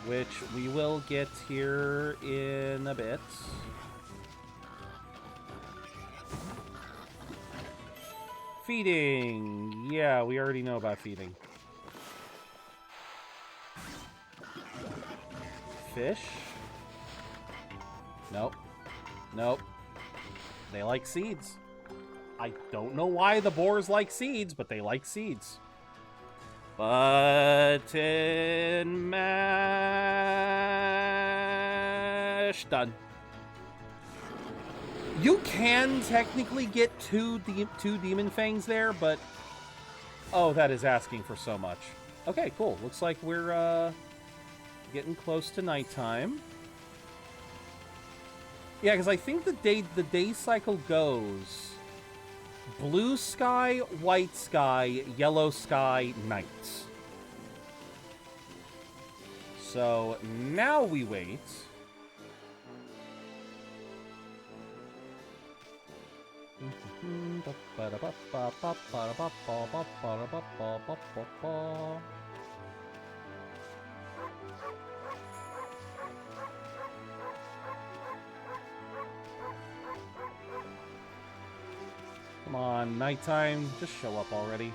Which we will get here in a bit. Feeding. Yeah, we already know about feeding. Fish. Nope. Nope. They like seeds. I don't know why the boars like seeds, but they like seeds. Button mash. Done. You can technically get two demon fangs there, but... Oh, that is asking for so much. Okay, cool. Looks like we're, getting close to nighttime. Yeah, because I think the day cycle goes... Blue sky, white sky, yellow sky, night. So, now we wait... Come on, nighttime, just show up already.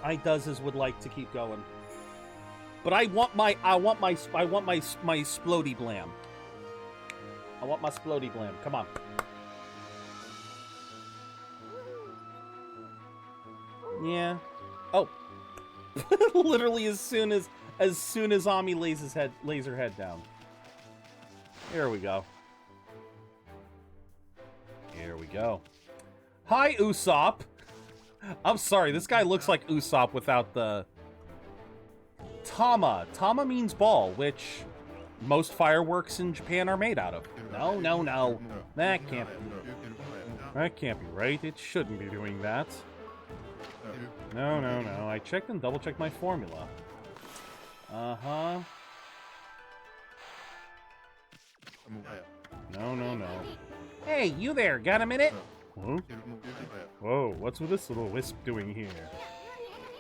I would like to keep going, but I want my splody blam. I want my splody blam. Come on. Yeah. Oh. Literally as soon as Ami lays her head down. Here we go. Here we go. Hi, Usopp. I'm sorry, this guy looks like Usopp without the... Tama. Tama means ball, which most fireworks in Japan are made out of. No, no, no. That can't be right. It shouldn't be doing that. No, no, no. I checked and double-checked my formula. Uh-huh. No, no, no. Hey, you there, got a minute? Huh? Whoa, what's with this little wisp doing here?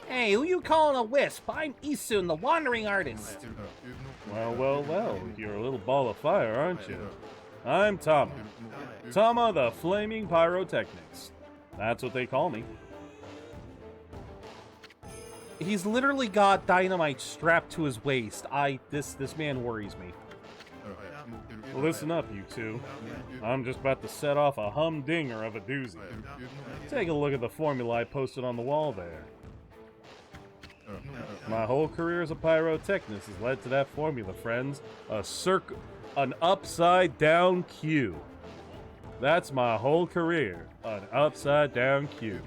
Hey, who you calling a wisp? I'm Isun, the wandering artist. Well, well, well, you're a little ball of fire, aren't you? I'm Tama. Tama the Flaming Pyrotechnics. That's what they call me. He's literally got dynamite strapped to his waist. This man worries me. Listen up, you two. I'm just about to set off a humdinger of a doozy. Take a look at the formula I posted on the wall there. My whole career as a pyrotechnist has led to that formula, friends. An upside down Q. That's my whole career, an upside down Q.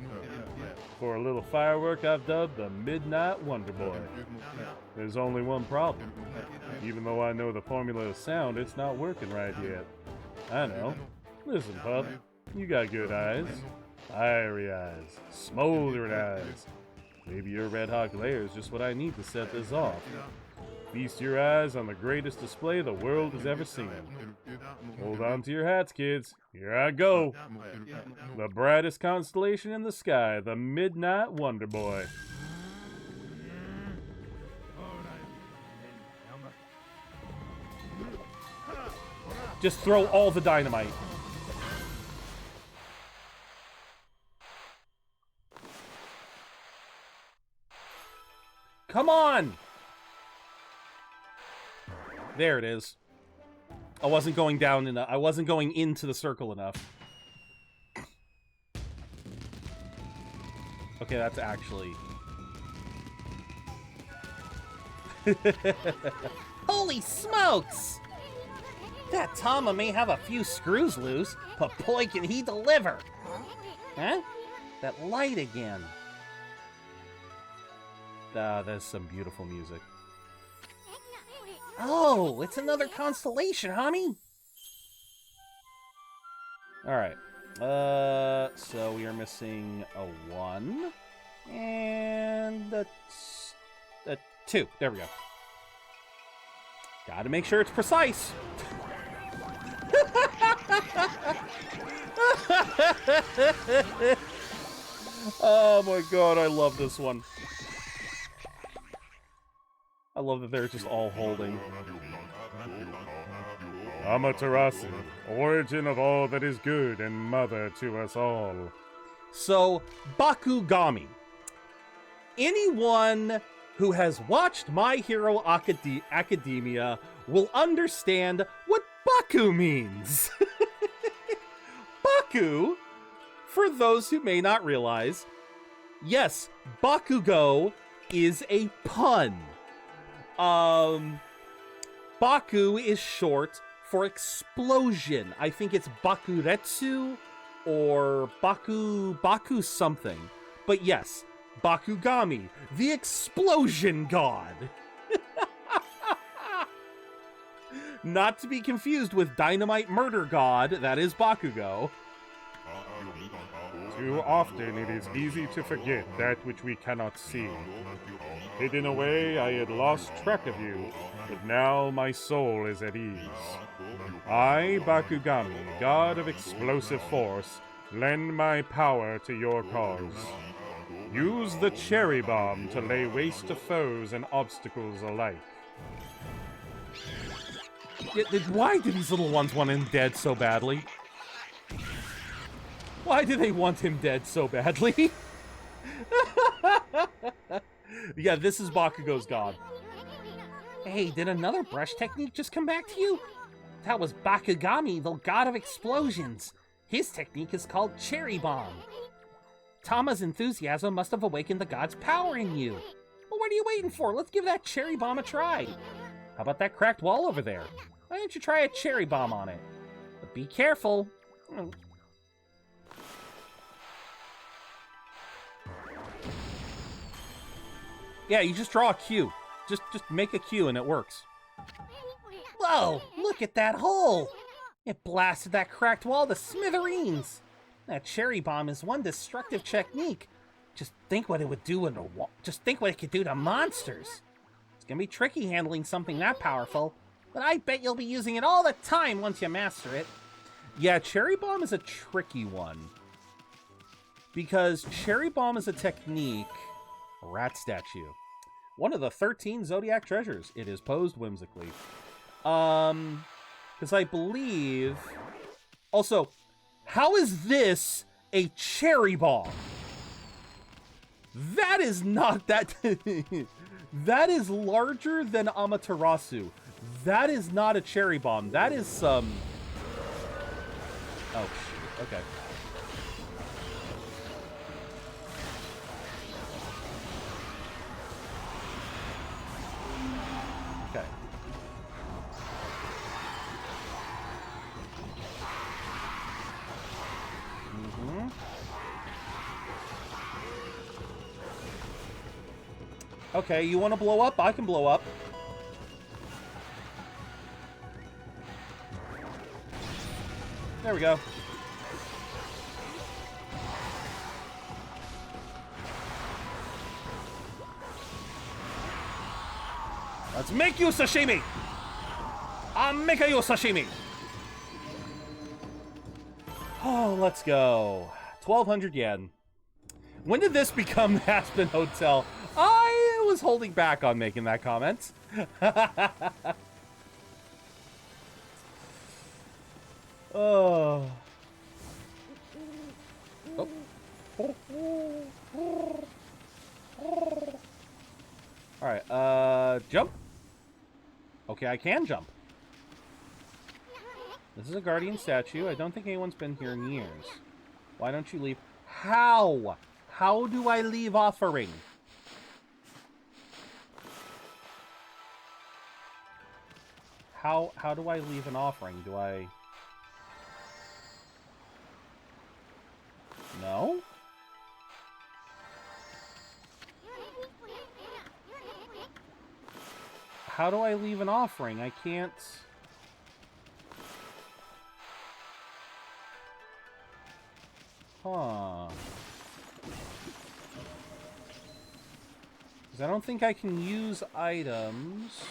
For a little firework I've dubbed the Midnight Wonder Boy. There's only one problem. Even though I know the formula is sound, it's not working right yet. I know. Listen, pup, you got good eyes. Fiery eyes. Smoldering eyes. Maybe your red hot glare is just what I need to set this off. Feast your eyes on the greatest display the world has ever seen. Hold on to your hats, kids. Here I go. The brightest constellation in the sky, the Midnight Wonder Boy. Just throw all the dynamite. Come on! There it is. I wasn't going down enough. I wasn't going into the circle enough. Okay, that's actually... Holy smokes! That Tama may have a few screws loose, but boy can he deliver! Huh? That light again. That's some beautiful music. Oh, it's another constellation, homie! Alright. So we are missing a 1. And a 2. There we go. Gotta make sure it's precise. Oh my god, I love this one. I love that they're just all holding. Amaterasu, origin of all that is good and mother to us all. So, Bakugami. Anyone who has watched My Hero Academia will understand what Baku means. Baku, for those who may not realize, yes, Bakugo is a pun. Baku is short for explosion. I think it's Bakuretsu or Baku something. But yes, Bakugami, the explosion god. Not to be confused with Dynamite Murder God, that is Bakugo. Too often it is easy to forget that which we cannot see. Hidden away, I had lost track of you, but now my soul is at ease. I, Bakugami, god of explosive force, lend my power to your cause. Use the cherry bomb to lay waste to foes and obstacles alike. Why do these little ones want him dead so badly? Why do they want him dead so badly? Yeah, this is Bakugo's god. Hey, did another brush technique just come back to you? That was Bakugami, the god of explosions. His technique is called Cherry Bomb. Tama's enthusiasm must have awakened the god's power in you. Well, what are you waiting for? Let's give that Cherry Bomb a try. How about that cracked wall over there? Why don't you try a Cherry Bomb on it? But be careful. Yeah, you just draw a Q. Just make a Q and it works. Whoa, look at that hole. It blasted that cracked wall to smithereens. That Cherry Bomb is one destructive technique. Just think what it would do in a wall. Just think what it could do to monsters. It's gonna be tricky handling something that powerful, but I bet you'll be using it all the time once you master it. Yeah, Cherry Bomb is a tricky one. Because Cherry Bomb is a technique... A rat statue. One of the 13 Zodiac treasures. It is posed whimsically. Because I believe... Also, how is this a cherry bomb? That is not that... That is larger than Amaterasu. That is not a cherry bomb. That is some... Oh, shoot. Okay. Okay. Okay, you want to blow up? I can blow up. There we go. Let's make you sashimi! I'll make you sashimi! Oh, let's go. 1,200 yen. When did this become the Aspen Hotel? I was holding back on making that comment. Oh. Alright, jump. Okay, I can jump. This is a guardian statue. I don't think anyone's been here in years. Why don't you leave? How? How do I leave offering? How do I leave an offering? Do I... No? How do I leave an offering? I can't... Huh. Because I don't think I can use items...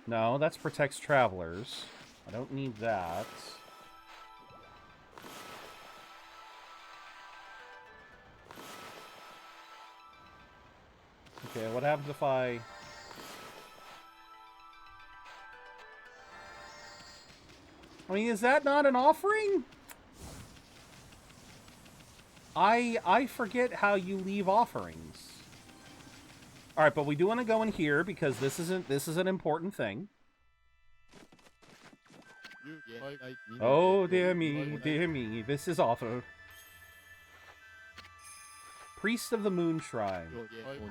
No, that's protects travelers. I don't need that. Okay, what happens if I... I mean, is that not an offering? I forget how you leave offerings. All right, but we do want to go in here because this is an important thing. Oh, dear me, this is awful. Priest of the Moon Shrine.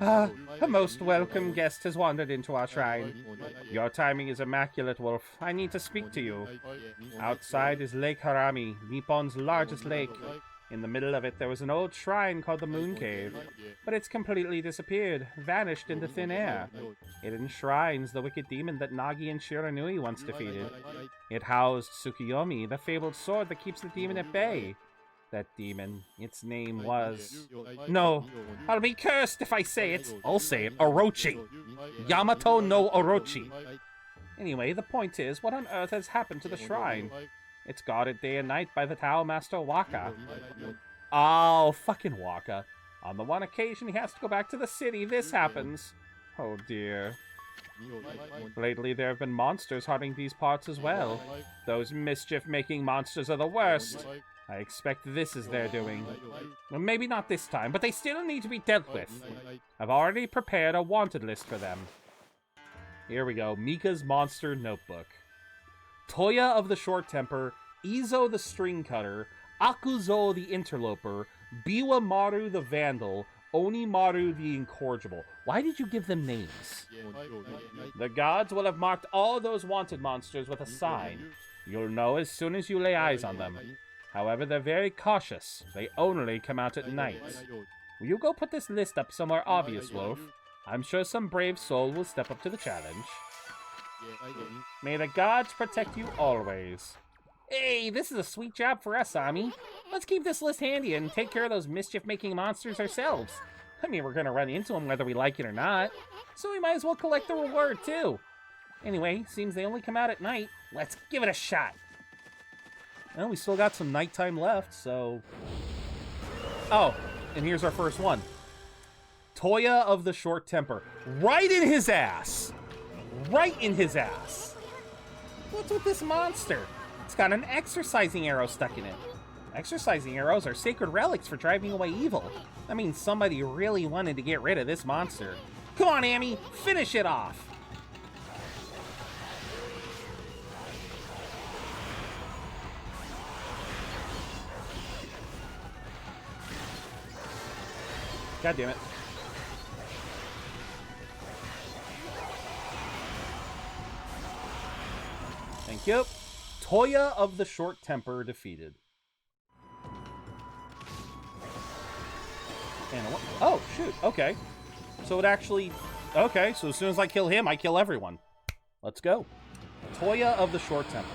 Ah, a most welcome guest has wandered into our shrine. Your timing is immaculate, Wolf. I need to speak to you. Outside is Lake Harami, Nippon's largest lake. In the middle of it, there was an old shrine called the Moon Cave, but it's completely disappeared, vanished into thin air. It enshrines the wicked demon that Nagi and Shiranui once defeated. It housed Tsukiyomi, the fabled sword that keeps the demon at bay. That demon, its name was... No, I'll be cursed if I say it. I'll say it, Orochi. Yamato no Orochi. Anyway, the point is, what on earth has happened to the shrine? It's guarded day and night by the Tao Master Waka. Oh, fucking Waka. On the one occasion he has to go back to the city, this happens. Oh dear. Lately there have been monsters haunting these parts as well. Those mischief-making monsters are the worst. I expect this is their doing. Well, maybe not this time, but they still need to be dealt with. I've already prepared a wanted list for them. Here we go. Mika's Monster Notebook. Toya of the Short Temper, Izo the String Cutter, Akuzo the Interloper, Biwa Maru the Vandal, Onimaru the Incorrigible. Why did you give them names? The gods will have marked all those wanted monsters with a sign. You'll know as soon as you lay eyes on them. However, they're very cautious. They only come out at night. Will you go put this list up somewhere obvious, Wolf? I'm sure some brave soul will step up to the challenge. May the gods protect you always. Hey, this is a sweet job for us, Ami. Let's keep this list handy and take care of those mischief-making monsters ourselves. I mean, we're gonna run into them whether we like it or not, so we might as well collect the reward, too. Anyway, seems they only come out at night. Let's give it a shot. Well, we still got some nighttime left, so... Oh, and here's our first one. Toya of the Short Temper. Right in his ass! Right in his ass! What's with this monster? It's got an exorcising arrow stuck in it. Exorcising arrows are sacred relics for driving away evil. That means somebody really wanted to get rid of this monster. Come on, Amy, finish it off! God damn it. Thank you. Toya of the Short Temper defeated. And oh, shoot. Okay. So it actually... Okay, so as soon as I kill him, I kill everyone. Let's go. Toya of the Short Temper.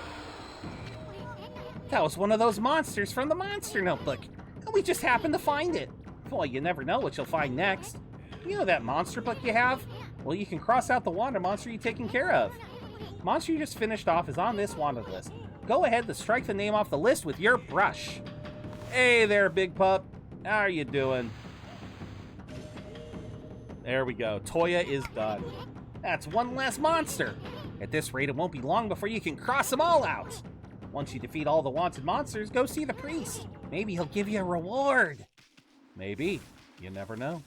That was one of those monsters from the Monster Notebook. And we just happened to find it. Well, you never know what you'll find next. You know that monster book you have? Well, you can cross out the wanted monster you've taken care of. Monster you just finished off is on this wanted list. Go ahead and strike the name off the list with your brush. Hey there, big pup. How are you doing? There we go. Toya is done. That's one less monster. At this rate, it won't be long before you can cross them all out. Once you defeat all the wanted monsters, go see the priest. Maybe he'll give you a reward. Maybe. You never know.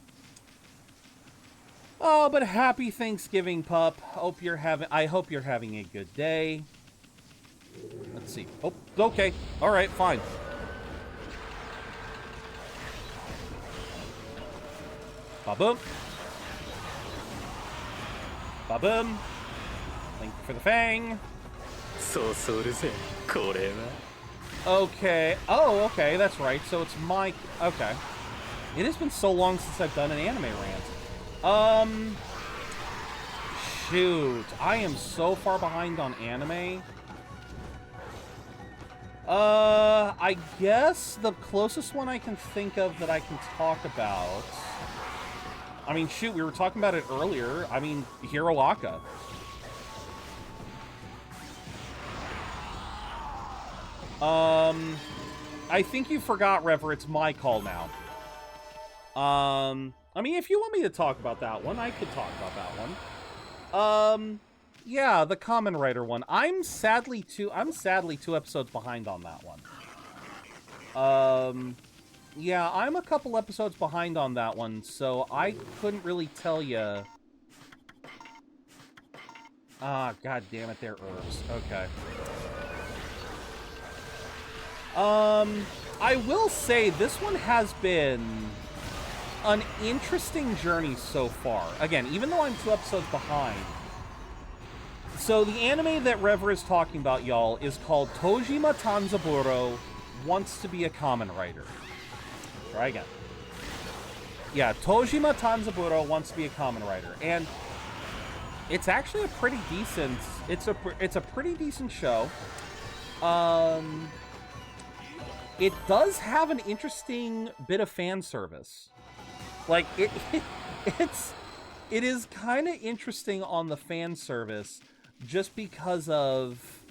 Oh, but happy Thanksgiving, pup. I hope you're having a good day. Let's see. Oh, okay. All right, fine. Ba-boom. Ba-boom. Thank you for the fang. Okay. Oh, okay, that's right. So it's my... Okay. It has been so long since I've done an anime rant. Shoot. I am so far behind on anime. I guess the closest one I can think of that I can talk about... I mean, shoot, we were talking about it earlier. I mean, Hero Aka. I think you forgot, Rever. It's my call now. I mean, if you want me to talk about that one, I could talk about that one. Yeah, the Common Writer one. I'm sadly 2 episodes behind on that one. Yeah, I'm a couple episodes behind on that one, so I couldn't really tell you. Ah, god damn it, they're herbs. Okay. I will say this one has been an interesting journey so far. Again, even though I'm 2 episodes behind. So the anime that Rever is talking about, y'all, is called Tojima Tanzaburo Wants to Be a Common Writer. Try again. Yeah, Tojima Tanzaburo Wants to Be a Common Writer. And it's actually a pretty decent... It's a pretty decent show. It does have an interesting bit of fan service. Like, it is kind of interesting on the fan service just because of...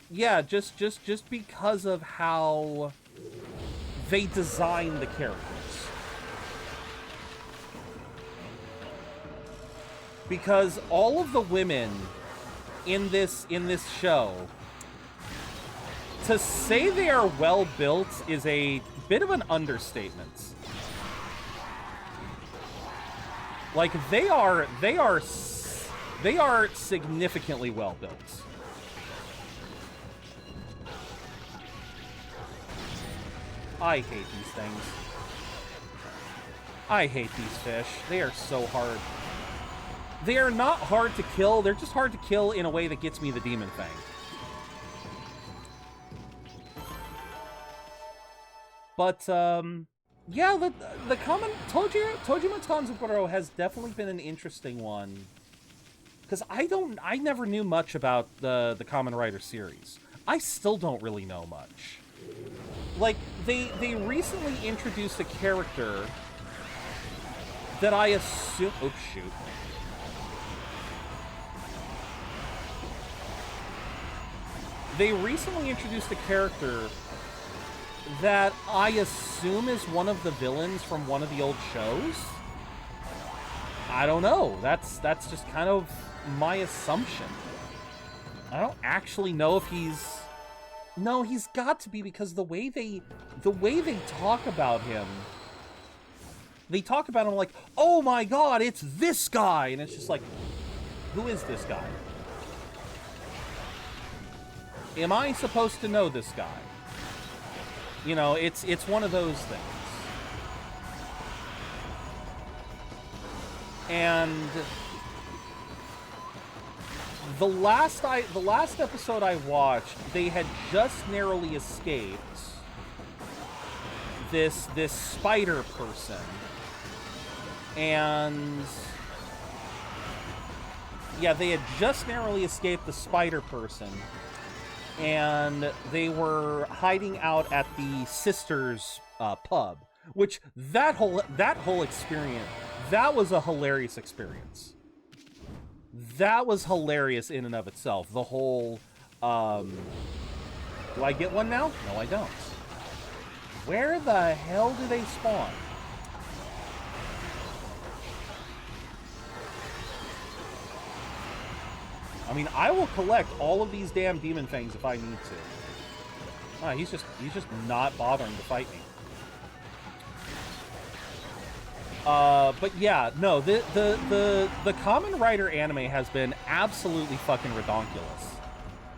Yeah, just because of how they design the characters. Because all of the women in this show, to say they are well built is a bit of an understatement. Like, they are significantly well built. I hate these things. I hate these fish. They are so hard. They are not hard to kill, they're just hard to kill in a way that gets me the Demon Fang. But, yeah, the common... Tojima Tanzaburo has definitely been an interesting one. Because I never knew much about the Common Writer series. I still don't really know much. Like, they recently introduced a character that I assume... Oops, shoot. They recently introduced a character that I assume is one of the villains from one of the old shows. I don't know. That's just kind of my assumption. I don't actually know if he's... No, he's got to be, because the way they talk about him, they talk about him like, oh my god, it's this guy, and it's just like, who is this guy? Am I supposed to know this guy? You know, it's one of those things. And the last episode I watched, they had just narrowly escaped this spider person. And yeah, they had just narrowly escaped the spider person. And they were hiding out at the Sisters pub, which that whole experience, that was a hilarious experience. That was hilarious in and of itself. The whole, do I get one now? No, I don't. Where the hell do they spawn? I mean, I will collect all of these damn Demon Fangs if I need to. Ah, he's just not bothering to fight me. But yeah, no, the Common Writer anime has been absolutely fucking redonkulous.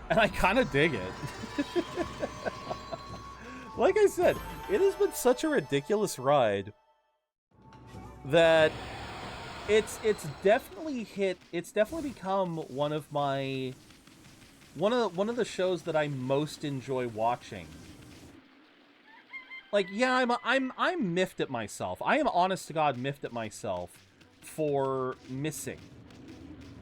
And I kind of dig it. Like I said, it has been such a ridiculous ride that it's definitely become one of the shows that I most enjoy watching. Like, yeah, I'm miffed at myself. I am honest to God miffed at myself for missing.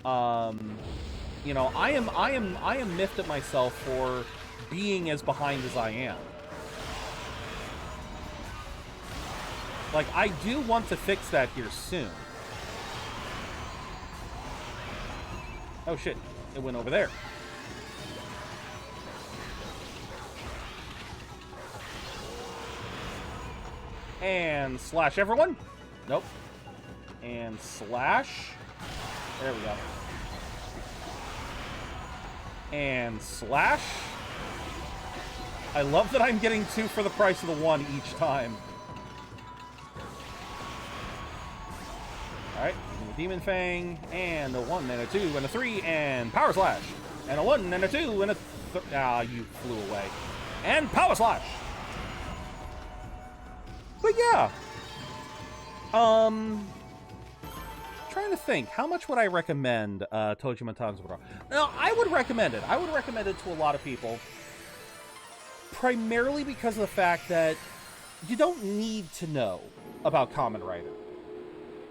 You know, I am miffed at myself for being as behind as I am. Like, I do want to fix that here soon. Oh shit, it went over there. And slash everyone. Nope. And slash. There we go. And slash. I love that I'm getting 2 for the price of the 1 each time. Alright, Demon Fang, and a 1 and a 2 and a 3, and Power Slash. And a 1 and a 2 and a you flew away. And Power Slash! But yeah. Trying to think, how much would I recommend Tojima Tanzaburo? No, I would recommend it. I would recommend it to a lot of people. Primarily because of the fact that you don't need to know about Kamen Rider.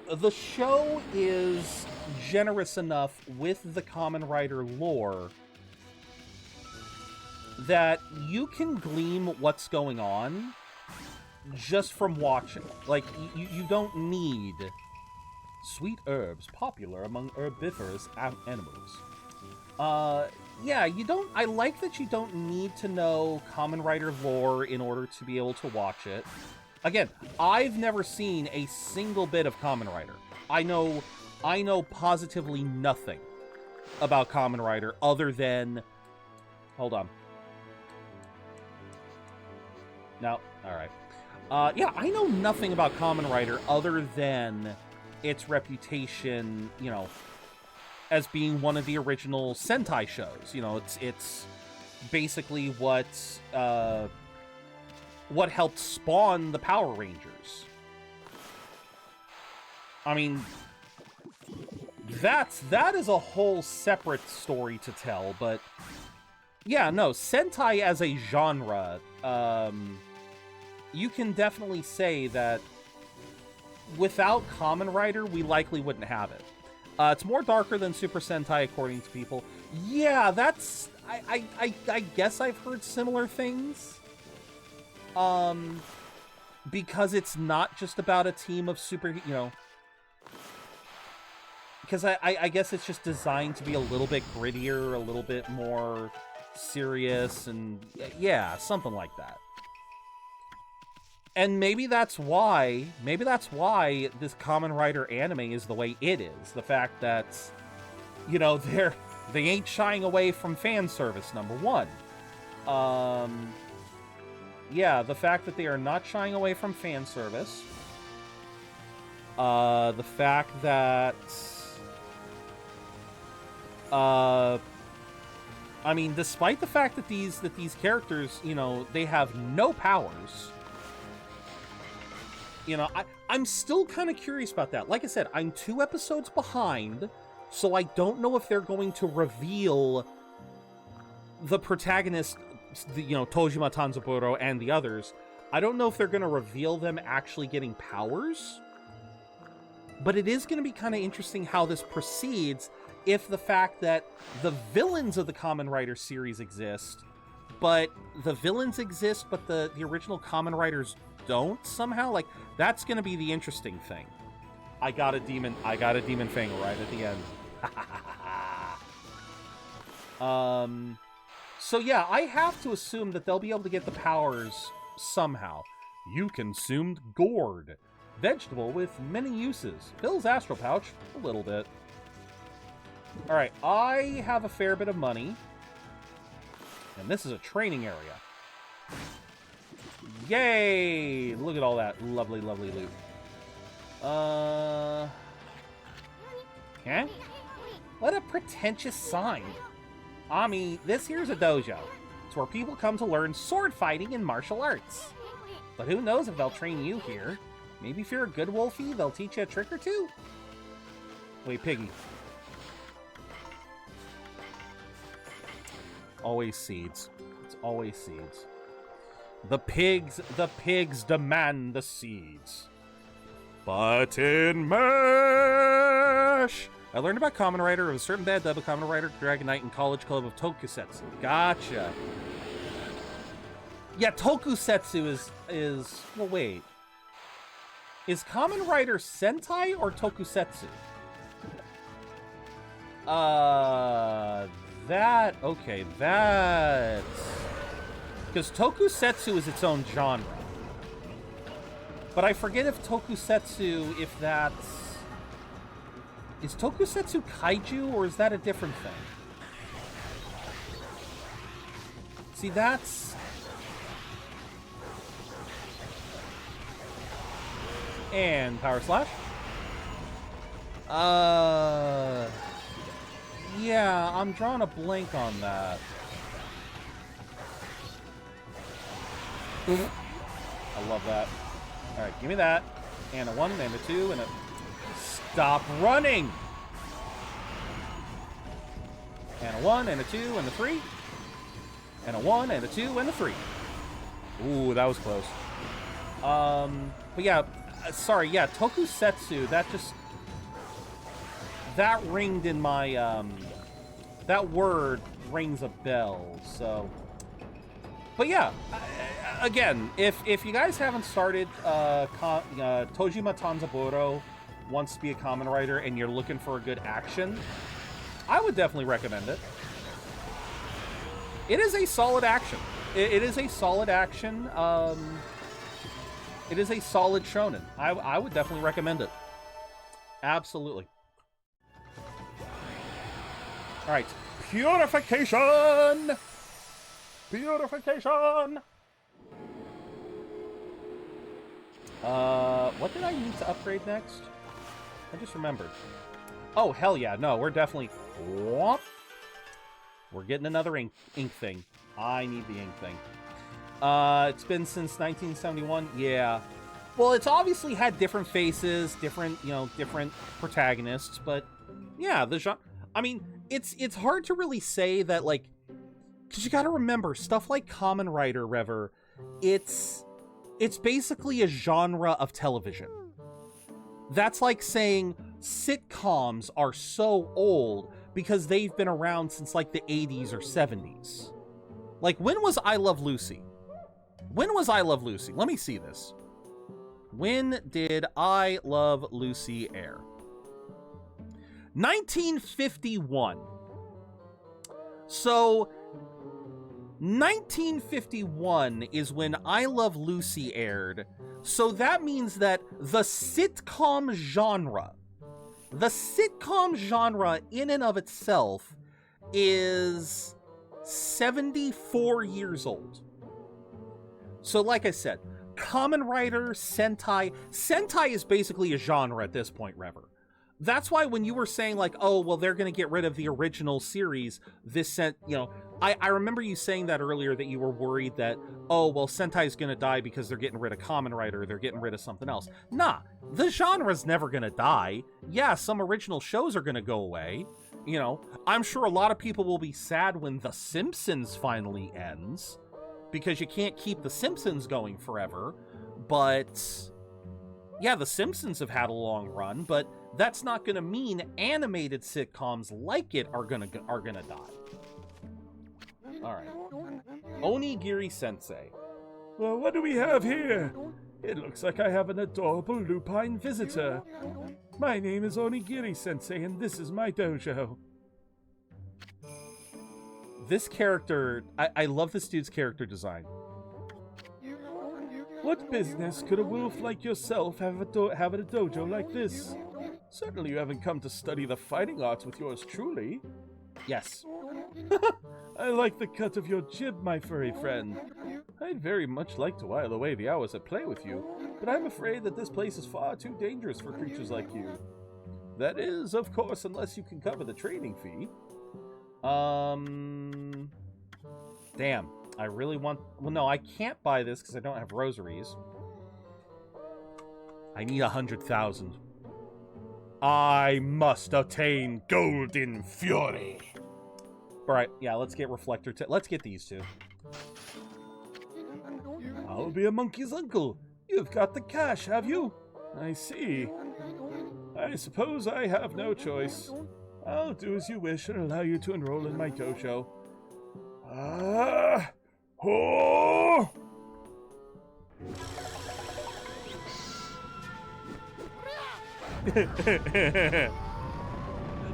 The show is generous enough with the Kamen Rider lore that you can glean what's going on just from watching. Like, you don't need sweet herbs popular among herbivorous animals. Yeah, you don't... I like that you don't need to know Kamen Rider lore in order to be able to watch it. Again, I've never seen a single bit of Kamen Rider. I know positively nothing about Kamen Rider other than... Hold on. No, alright. Yeah, I know nothing about Kamen Rider other than its reputation, you know, as being one of the original Sentai shows. You know, it's basically what helped spawn the Power Rangers. I mean, that is a whole separate story to tell, but yeah, no, Sentai as a genre, you can definitely say that without Kamen Rider, we likely wouldn't have it. It's more darker than Super Sentai, according to people. Yeah, that's... I guess I've heard similar things. Because it's not just about a team of super... You know... Because I guess it's just designed to be a little bit grittier, a little bit more serious, and... Yeah, something like that. And maybe that's why this Kamen Rider anime is the way it is. The fact that, you know, they ain't shying away from fan service, number one. Yeah, the fact that they are not shying away from fan service. The fact that, I mean, despite the fact that these characters, you know, they have no powers. You know, I'm still kind of curious about that. Like I said, I'm 2 episodes behind, so I don't know if they're going to reveal the protagonist, you know, Tojima Tanzaburo and the others. I don't know if they're going to reveal them actually getting powers. But it is going to be kind of interesting how this proceeds if the fact that the villains of the Kamen Rider series exist, but the villains exist, but the original Kamen Riders don't somehow. Like, that's going to be the interesting thing. I got a demon fang right at the end. So yeah, I have to assume that they'll be able to get the powers somehow. You consumed gourd. Vegetable with many uses. Fills astral pouch a little bit. Alright, I have a fair bit of money. And this is a training area. Yay! Look at all that lovely, lovely loot. Okay. What a pretentious sign. Ami, this here's a dojo. It's where people come to learn sword fighting and martial arts. But who knows if they'll train you here. Maybe if you're a good wolfie, they'll teach you a trick or two? Wait, Piggy. Always seeds. It's always seeds. The pigs demand the seeds. Button mash! I learned about Kamen Rider of a certain bad dub of Kamen Rider Dragon Knight in College Club of Tokusetsu. Gotcha. Yeah, Tokusetsu is... Well, wait. Is Kamen Rider Sentai or Tokusetsu? That... Okay, that's... Because Tokusetsu is its own genre. But I forget if tokusetsu, if that's... Is tokusetsu kaiju, or is that a different thing? See, that's... And Power Slash. Yeah, I'm drawing a blank on that. I love that. Alright, give me that. And a 1, and a 2, and a... Stop running! And a 1, and a 2, and a 3. And a 1, and a 2, and a 3. Ooh, that was close. But yeah, sorry, yeah, tokusetsu, that just... That ringed in my, that word rings a bell, so... But yeah, again, if you guys haven't started Tojima Tanzaburo wants to be a Kamen Rider and you're looking for a good action, I would definitely recommend it. It is a solid action. It is a solid action. It is a solid shonen. I would definitely recommend it. Absolutely. All right, purification. Purification! What did I need to upgrade next? I just remembered. Oh, hell yeah. No, we're definitely... Whoop. We're getting another ink thing. I need the ink thing. It's been since 1971. Yeah. Well, it's obviously had different faces, different protagonists, but yeah, the genre... I mean, it's hard to really say that, like, because you gotta remember, stuff like Kamen Rider, Rever, it's basically a genre of television. That's like saying sitcoms are so old because they've been around since like the 80s or 70s. Like, when was I Love Lucy? When was I Love Lucy? Let me see this. When did I Love Lucy air? 1951. So... 1951 is when I Love Lucy aired, so that means that the sitcom genre in and of itself is 74 years old. So like I said, Kamen Rider, Sentai is basically a genre at this point, Rever. That's why when you were saying, like, oh, well, they're going to get rid of the original series, I remember you saying that earlier, that you were worried that, oh, well, Sentai's going to die because they're getting rid of Kamen Rider, they're getting rid of something else. Nah, the genre's never going to die. Yeah, some original shows are going to go away. You know, I'm sure a lot of people will be sad when The Simpsons finally ends, because you can't keep The Simpsons going forever. But, yeah, The Simpsons have had a long run, but that's not going to mean animated sitcoms like it are gonna die. All right. Onigiri Sensei. Well, what do we have here? It looks like I have an adorable lupine visitor. My name is Onigiri Sensei, and this is my dojo. This character, I love this dude's character design. What business could a wolf like yourself have at a dojo like this? Certainly you haven't come to study the fighting arts with yours truly. Yes. I like the cut of your jib, my furry friend. I'd very much like to while away the hours at play with you, but I'm afraid that this place is far too dangerous for creatures like you. That is, of course, unless you can cover the training fee. Damn. I really want... Well, no, I can't buy this because I don't have rosaries. I need 100,000. I must attain Golden Fury. All right, yeah, let's get Reflector. Let's get these two. I'll be a monkey's uncle. You've got the cash, have you? I see. I suppose I have no choice. I'll do as you wish and allow you to enroll in my dojo. Oh!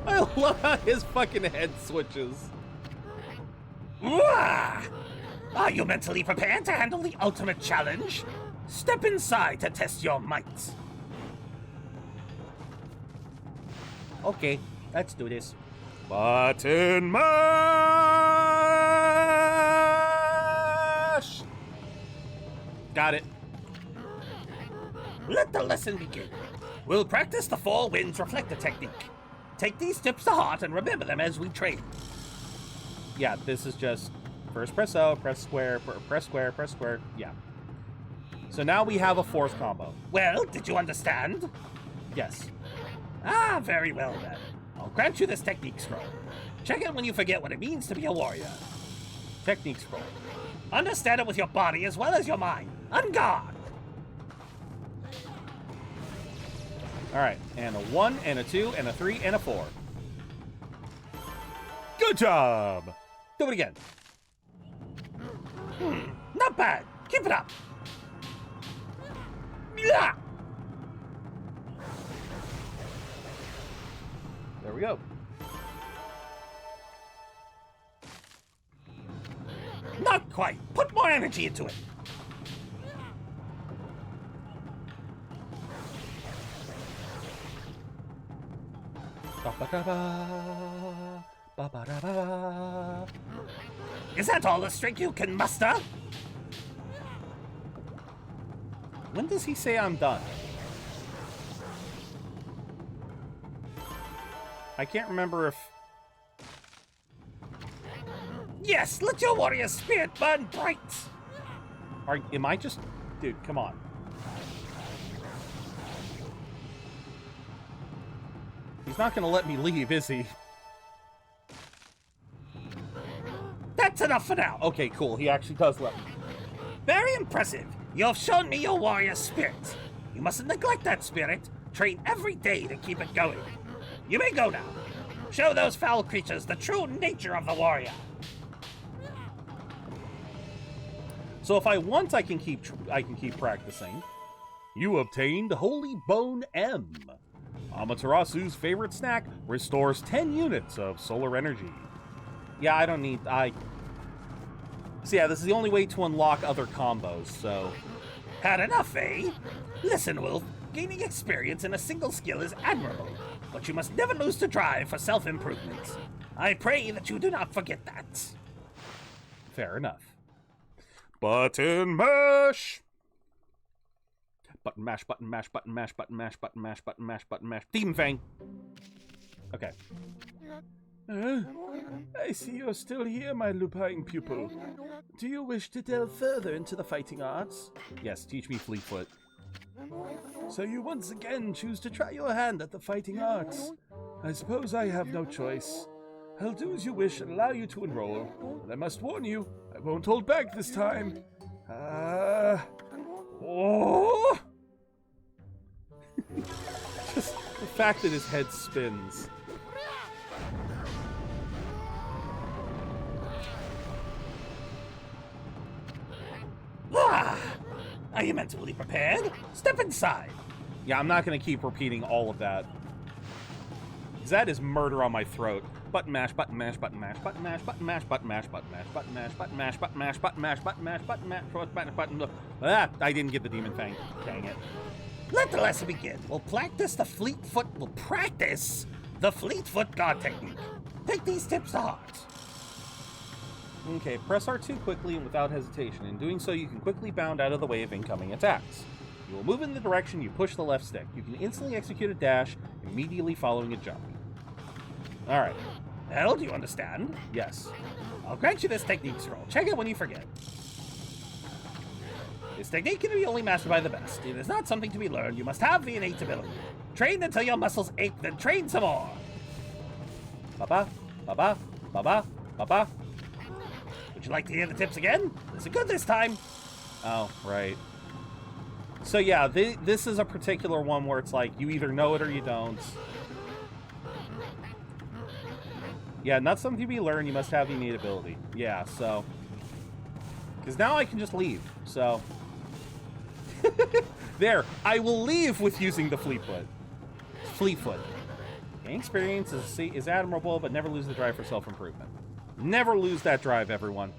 I love how his fucking head switches. Are you mentally prepared to handle the ultimate challenge? Step inside to test your might. Okay, let's do this. Button mash! Got it. Let the lesson begin. We'll practice the four winds reflector technique. Take these tips to heart and remember them as we train. Yeah, this is just first press O, press square, press square, press square. Yeah. So now we have a fourth combo. Well, did you understand? Yes. Ah, very well then. I'll grant you this technique scroll. Check it when you forget what it means to be a warrior. Technique scroll. Understand it with your body as well as your mind. On guard! Alright, and a 1, and a 2, and a 3, and a 4. Good job! Do it again. Not bad. Keep it up. Yeah. There we go. Not quite. Put more energy into it. Ba-ba-da-ba, ba-ba-da-ba. Is that all the strength you can muster? When does he say I'm done? I can't remember if... Yes, let your warrior spirit burn bright. Am I just... Dude, come on. He's not gonna let me leave, is he? That's enough for now. Okay, cool. He actually does let me. Very impressive. You've shown me your warrior spirit. You mustn't neglect that spirit. Train every day to keep it going. You may go now. Show those foul creatures the true nature of the warrior. So if I want, I can keep practicing. You obtained Holy Bone M. Amaterasu's favorite snack restores 10 units of solar energy. Yeah, I don't need... So yeah, this is the only way to unlock other combos, so... Had enough, eh? Listen, Wolf. Gaining experience in a single skill is admirable, but you must never lose the drive for self-improvement. I pray that you do not forget that. Fair enough. Button mash! Button mash, button mash, button mash, button mash, button mash, button mash, button mash. Demon Fang! Okay. I see you're still here, my lupine pupil. Do you wish to delve further into the fighting arts? Yes, teach me Fleetfoot. So you once again choose to try your hand at the fighting arts. I suppose I have no choice. I'll do as you wish and allow you to enroll. But I must warn you, I won't hold back this time. Oh! Just the fact that his head spins. Ah! Are you mentally prepared? Step inside. Yeah, I'm not going to keep repeating all of that. 'Cause that is murder on my throat. Button mash, button mash, button mash, button mash, button mash, button mash, button mash, button mash, button mash, button mash, button mash, button mash, button mash, button. Ah, I didn't get the Demon Fang. Dang it. Let the lesson begin. We'll practice the Fleetfoot guard technique. Take these tips to heart. Okay, press R2 quickly and without hesitation. In doing so, you can quickly bound out of the way of incoming attacks. You will move in the direction you push the left stick. You can instantly execute a dash, immediately following a jump. Alright. Well, do you understand? Yes. I'll grant you this technique scroll. Check it when you forget. This technique can be only mastered by the best. It is not something to be learned. You must have the innate ability. Train until your muscles ache, then train some more. Ba-ba, ba-ba, ba-ba, ba-ba. Would you like to hear the tips again? Listen good this time. Oh, right. So yeah, this is a particular one where it's like, you either know it or you don't. Yeah, not something to be learned, you must have the innate ability. Yeah, so... Because now I can just leave, so... There, I will leave with using the Fleetfoot. Fleetfoot. Gain experience is admirable, but never lose the drive for self-improvement. Never lose that drive, everyone.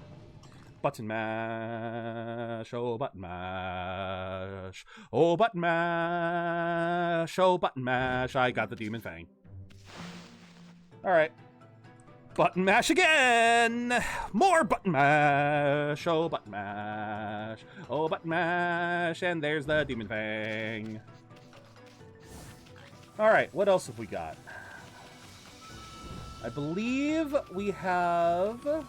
Button mash. mash, oh button mash, oh button mash, oh button mash. I got the demon fang. All right. Button mash again! More button mash! Oh, button mash! Oh, button mash! And there's the demon fang. Alright, what else have we got? I believe we have...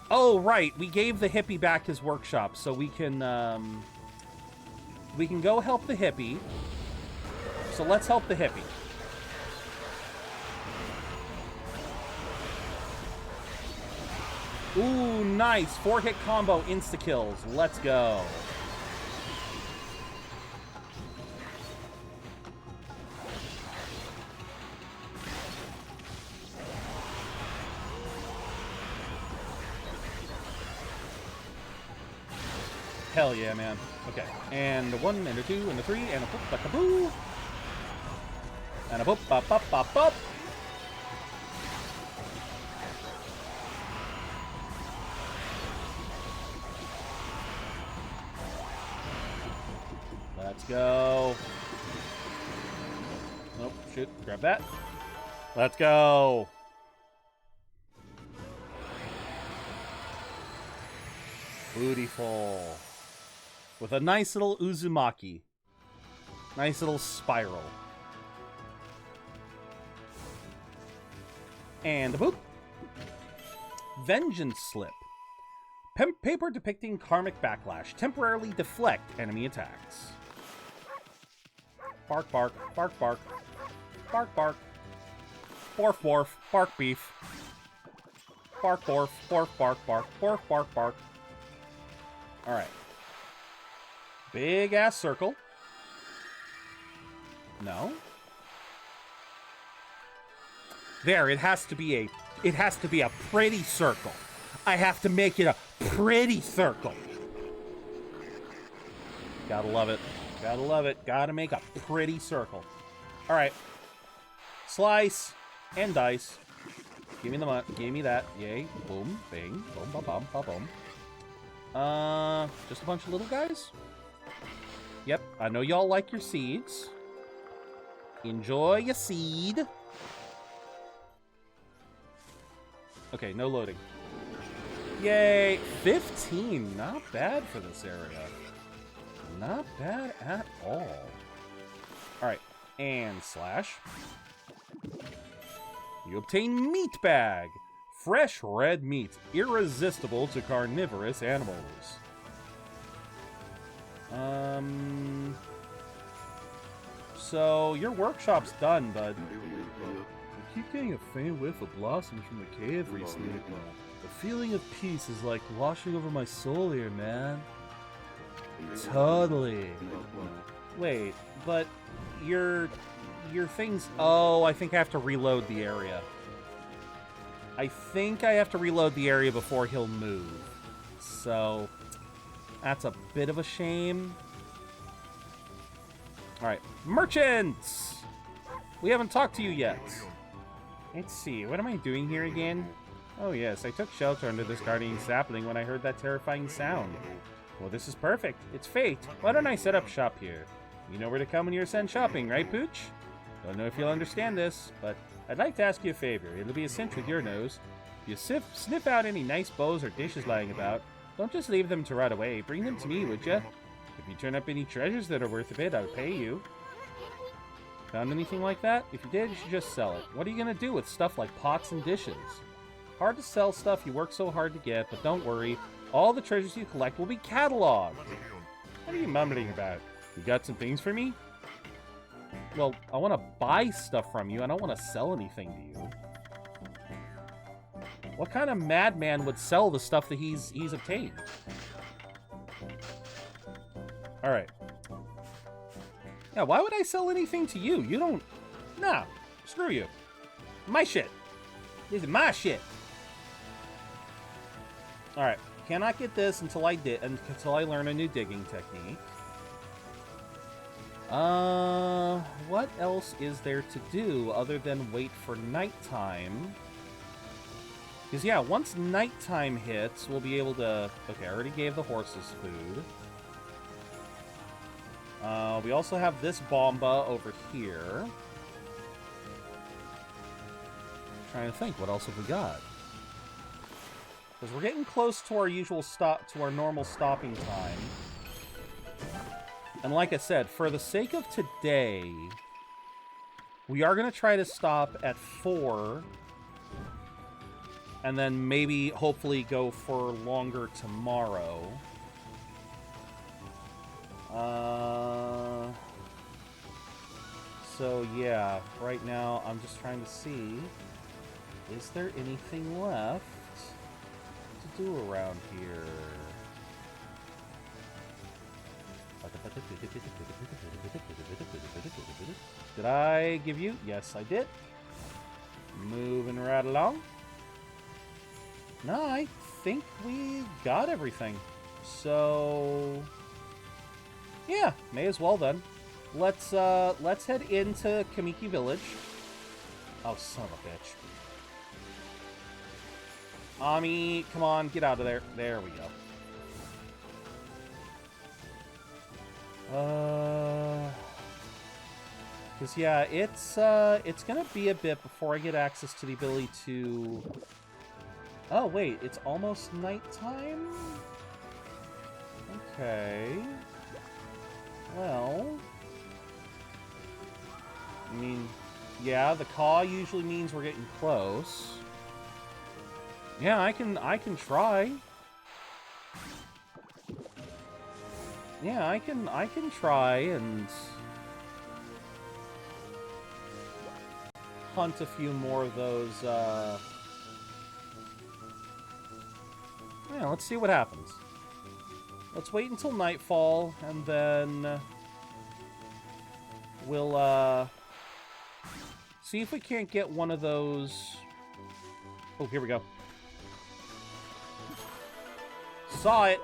Oh, right, we gave the hippie back his workshop, so we can go help the hippie. So let's help the hippie. Ooh, nice. 4-hit combo, insta-kills. Let's go. Hell yeah, man. Okay. And a 1, and a 2, and a 3, and a boop, a boo. And a boop, bop, bop, bop, bop. Let's go. Nope, shoot, grab that. Let's go. Beautiful. With a nice little Uzumaki. Nice little spiral. And a boop. Vengeance Slip. Paper depicting karmic backlash. Temporarily deflect enemy attacks. Bark, bark, bark, bark. Bark, bark. Borf, borf, bark beef. Bark, borf, borf, bark, bark, borf, bark, bark. Alright. Big ass circle. No. There, it has to be a pretty circle. I have to make it a pretty circle. Gotta love it. Gotta love it. Gotta make a pretty circle. Alright. Slice and dice. Give me the give me that. Yay. Boom. Bing. Boom. Ba bum. Ba boom. Just a bunch of little guys? Yep. I know y'all like your seeds. Enjoy your seed. Okay, no loading. Yay! 15! Not bad for this area. Not bad at all. Alright, and slash. You obtain Meat Bag. Fresh red meat, irresistible to carnivorous animals. So, your workshop's done, bud. I keep getting a faint whiff of blossoms from the cave recently. The feeling of peace is like washing over my soul here, man. Totally. Wait, but your things... Oh, I think I have to reload the area. I think I have to reload the area before he'll move. So, that's a bit of a shame. Alright, merchants! We haven't talked to you yet. Let's see, what am I doing here again? Oh yes, I took shelter under this guardian sapling when I heard that terrifying sound. Well, this is perfect. It's fate. Why don't I set up shop here? You know where to come when you're sent shopping, right, Pooch? Don't know if you'll understand this, but I'd like to ask you a favor. It'll be a cinch with your nose. If you sniff out any nice bowls or dishes lying about, don't just leave them to rot away. Bring them to me, would ya? If you turn up any treasures that are worth a bit, I'll pay you. Found anything like that? If you did, you should just sell it. What are you gonna do with stuff like pots and dishes? Hard to sell stuff you work so hard to get, but don't worry. All the treasures you collect will be cataloged. What are you mumbling about? You got some things for me? Well, I want to buy stuff from you. I don't want to sell anything to you. What kind of madman would sell the stuff that he's obtained? Alright. Yeah, why would I sell anything to you? You don't... Nah, screw you. My shit. This is my shit. Alright. Cannot get this until I learn a new digging technique. What else is there to do other than wait for nighttime Because, yeah, once nighttime hits, we'll be able to... Okay, I already gave the horses food. We also have this bomba over here. Trying to think, what else have we got? Because we're getting close to our usual stop, to our normal stopping time. And like I said, for the sake of today, we are going to try to stop at 4. And then maybe, hopefully, go for longer tomorrow. So, yeah. Right now, I'm just trying to see... Is there anything left to do around here? Did I give you? Yes, I did. Moving right along. No, I think we got everything. So, yeah, may as well then. Let's head into Kamiki Village. Oh, son of a bitch. Ami, come on, get out of there. There we go. Because, yeah, it's gonna be a bit before I get access to the ability to... Oh, wait, it's almost nighttime? Okay. Well... I mean, yeah, the caw usually means we're getting close. Yeah, I can try. Yeah, I can try and hunt a few more of those, Yeah, let's see what happens. Let's wait until nightfall, and then we'll, see if we can't get one of those... Oh, here we go. Saw it!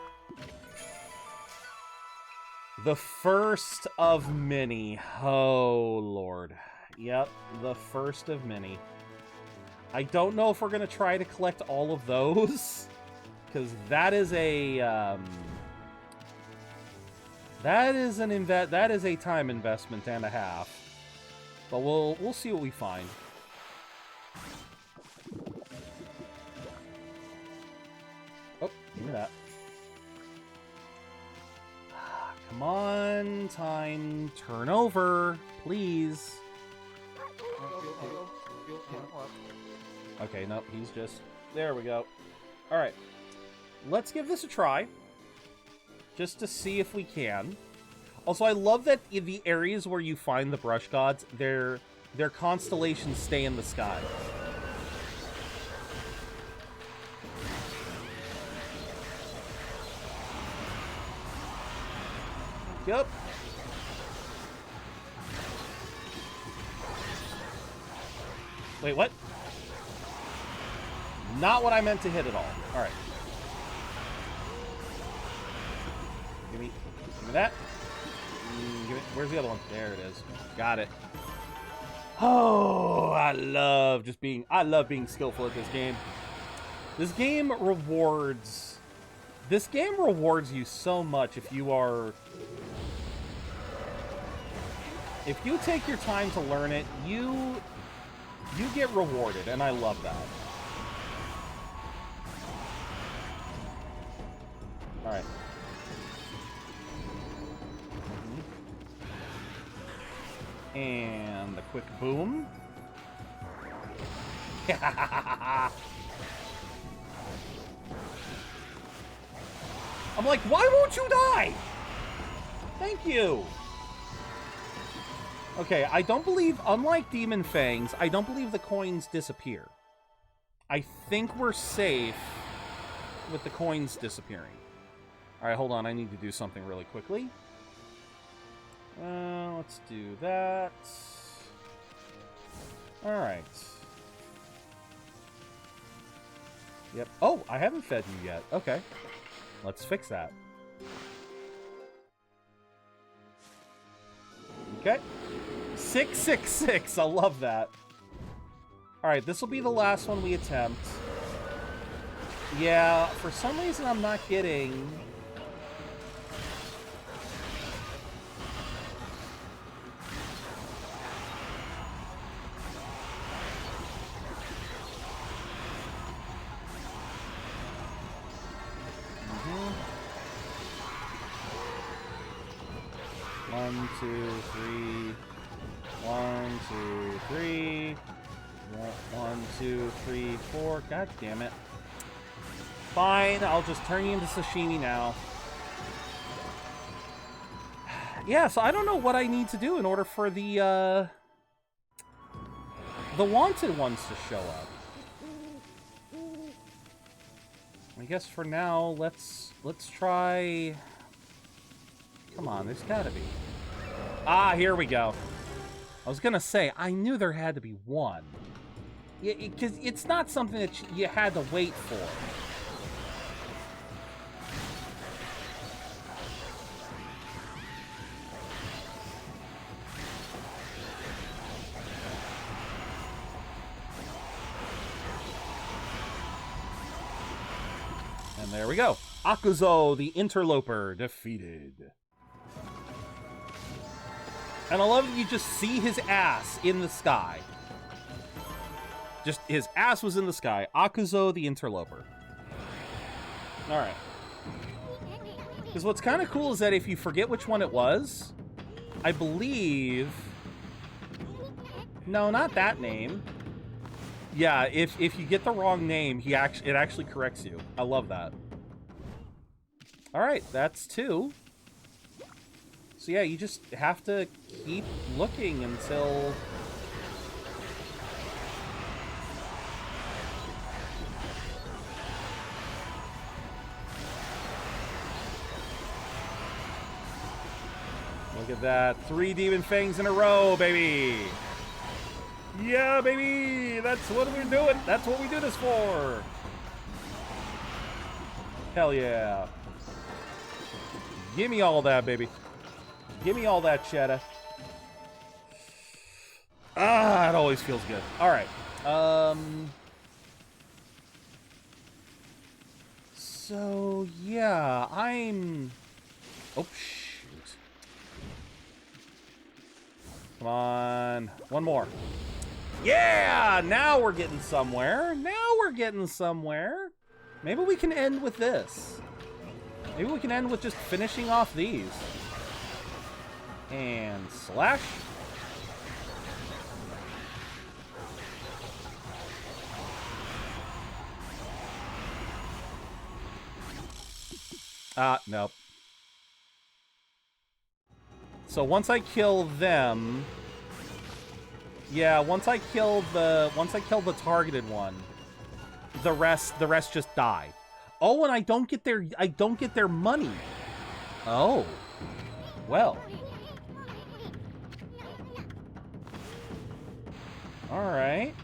The first of many. Oh, Lord. Yep, the first of many. I don't know if we're going to try to collect all of those, because that is a, that is a time investment and a half. But we'll see what we find. Oh, give me that. Come on, time. Turn over, please. Okay, nope, he's just... There we go. Alright. Let's give this a try. Just to see if we can. Also, I love that in the areas where you find the brush gods, their constellations stay in the sky. Yep. Wait, what? Not what I meant to hit at all. Alright. Give me that. Give me, where's the other one? There it is. Got it. Oh, I love being skillful at this game. This game rewards you so much if you are... If you take your time to learn it, you get rewarded, and I love that. Alright. And the quick boom. I'm like, why won't you die? Thank you. Okay, I don't believe, unlike Demon Fangs, I don't believe the coins disappear. I think we're safe with the coins disappearing. Alright, hold on, I need to do something really quickly. Let's do that. Alright. Yep. Oh, I haven't fed you yet. Okay. Let's fix that. Okay. 666. I love that. Alright, this will be the last one we attempt. Yeah, for some reason I'm not getting... One, two, three. 1, 2, 3. 1, 2, 3, 4. God damn it. Fine, I'll just turn you into sashimi now. Yeah, so I don't know what I need to do in order for the wanted ones to show up. I guess for now, let's try... Come on, there's gotta be. Ah, here we go. I was gonna say, I knew there had to be one. Because it's not something that you had to wait for. And there we go. Akuzo, the interloper, defeated. And I love that you just see his ass in the sky. Just his ass was in the sky. Akuzo, the interloper. Alright. Because what's kind of cool is that if you forget which one it was, I believe... No, not that name. Yeah, if you get the wrong name, it actually corrects you. I love that. Alright, that's 2. So yeah, you just have to keep looking until... Look at that. 3 demon fangs in a row, baby! Yeah, baby! That's what we're doing! That's what we do this for! Hell yeah. Give me all that, baby. Give me all that cheddar. Ah, it always feels good. Alright. So, yeah, I'm... Oh, shoot. Come on. One more. Yeah! Now we're getting somewhere. Now we're getting somewhere. Maybe we can end with this. Maybe we can end with just finishing off these. And slash. Nope. So once I kill them, yeah, once I kill the targeted one, the rest just die. Oh, and I don't get their money. Oh. Well. Alright.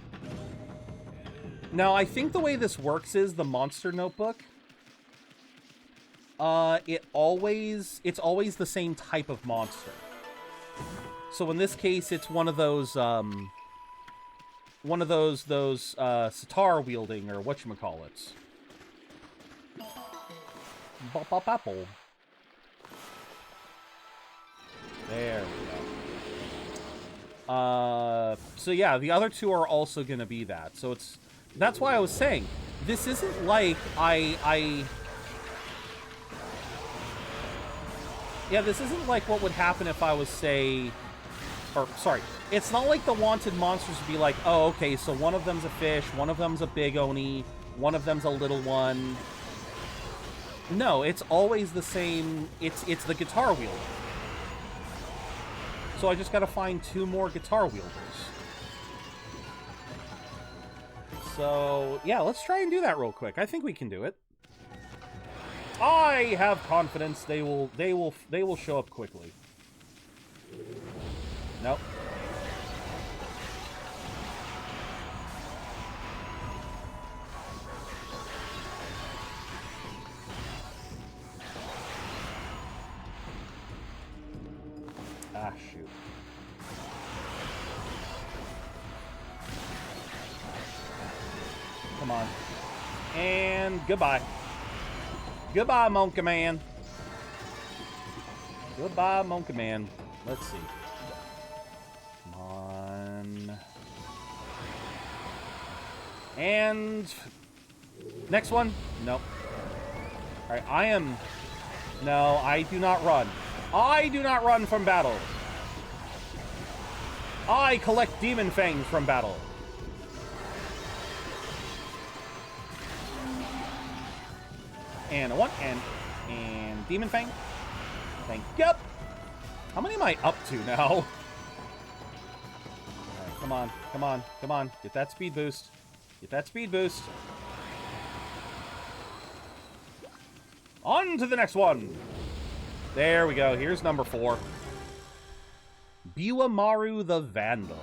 Now, I think the way this works is the monster notebook. It's always the same type of monster. So in this case, it's one of those sitar wielding, or whatchamacallits. Bop apple. There we go. So yeah, the other 2 are also gonna be that. So that's why I was saying, this isn't like yeah, this isn't like what would happen if I was, say... Or, sorry. It's not like the wanted monsters would be like, oh, okay, so one of them's a fish, one of them's a big oni, one of them's a little one. No, it's always the same... It's the guitar wielder. So I just gotta find 2 more guitar wielders. So, yeah, let's try and do that real quick. I think we can do it. I have confidence they will show up quickly. Nope. Ah, shoot. Come on. And goodbye. Goodbye, Monkey Man. Goodbye, Monkey Man. Let's see. Come on. And next one? Nope. Alright, I am... No, I do not run. I do not run from battle. I collect demon fangs from battle. And a one, and demon fang. Thank you. How many am I up to now? All right, come on, come on, come on. Get that speed boost. Get that speed boost. On to the next one. There we go. Here's number 4. Biwamaru the Vandal.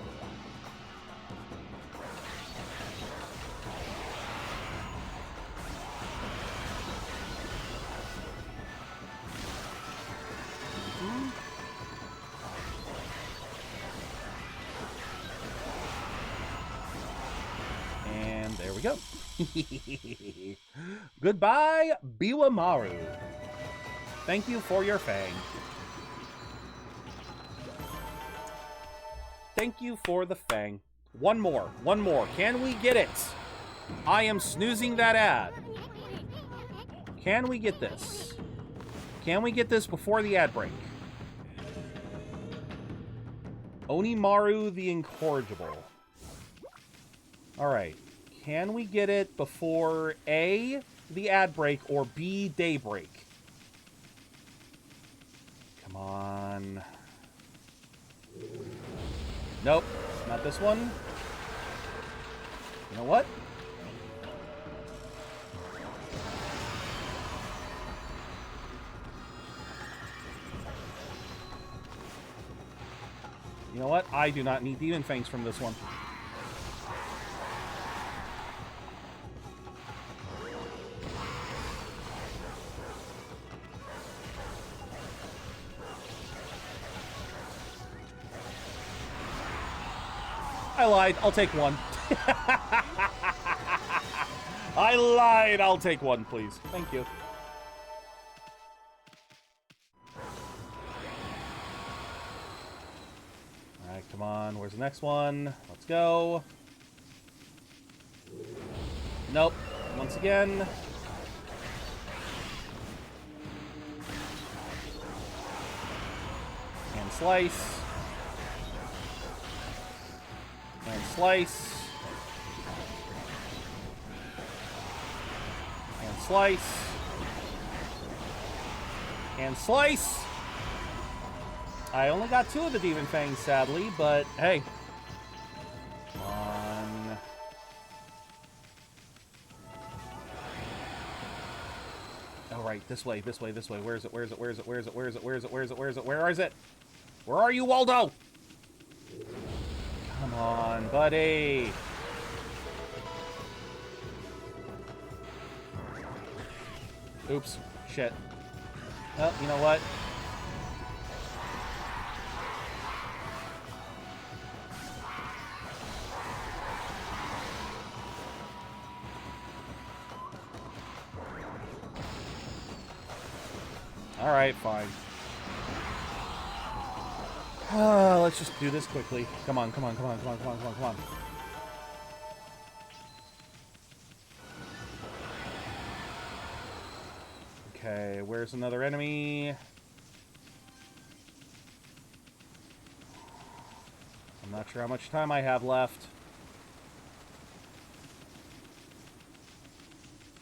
And there we go. Goodbye, Biwamaru. Thank you for your fang. Thank you for the fang. One more. One more. Can we get it? I am snoozing that ad. Can we get this? Can we get this before the ad break? Onimaru the Incorrigible. Alright. Can we get it before A, the ad break, or B, daybreak? Come on. Nope, not this one. You know what? You know what? I do not need demon fangs from this one. I lied. I'll take one. I lied. I'll take one, please. Thank you. All right, come on. Where's the next one? Let's go. Nope. Once again. And slice. And slice. And slice. And slice. I only got 2 of the demon fangs, sadly, but hey. Come on. Oh, right, this way, this way, this way. Where is it? Where is it? Where is it? Where is it? Where is it? Where is it? Where is it? Where is it? Where is it? Where are you, Waldo? Come on, buddy. Oops. Shit. Oh, you know what? Alright, fine. Let's just do this quickly. Come on, come on, come on, come on, come on, come on, come on. Okay, where's another enemy? I'm not sure how much time I have left.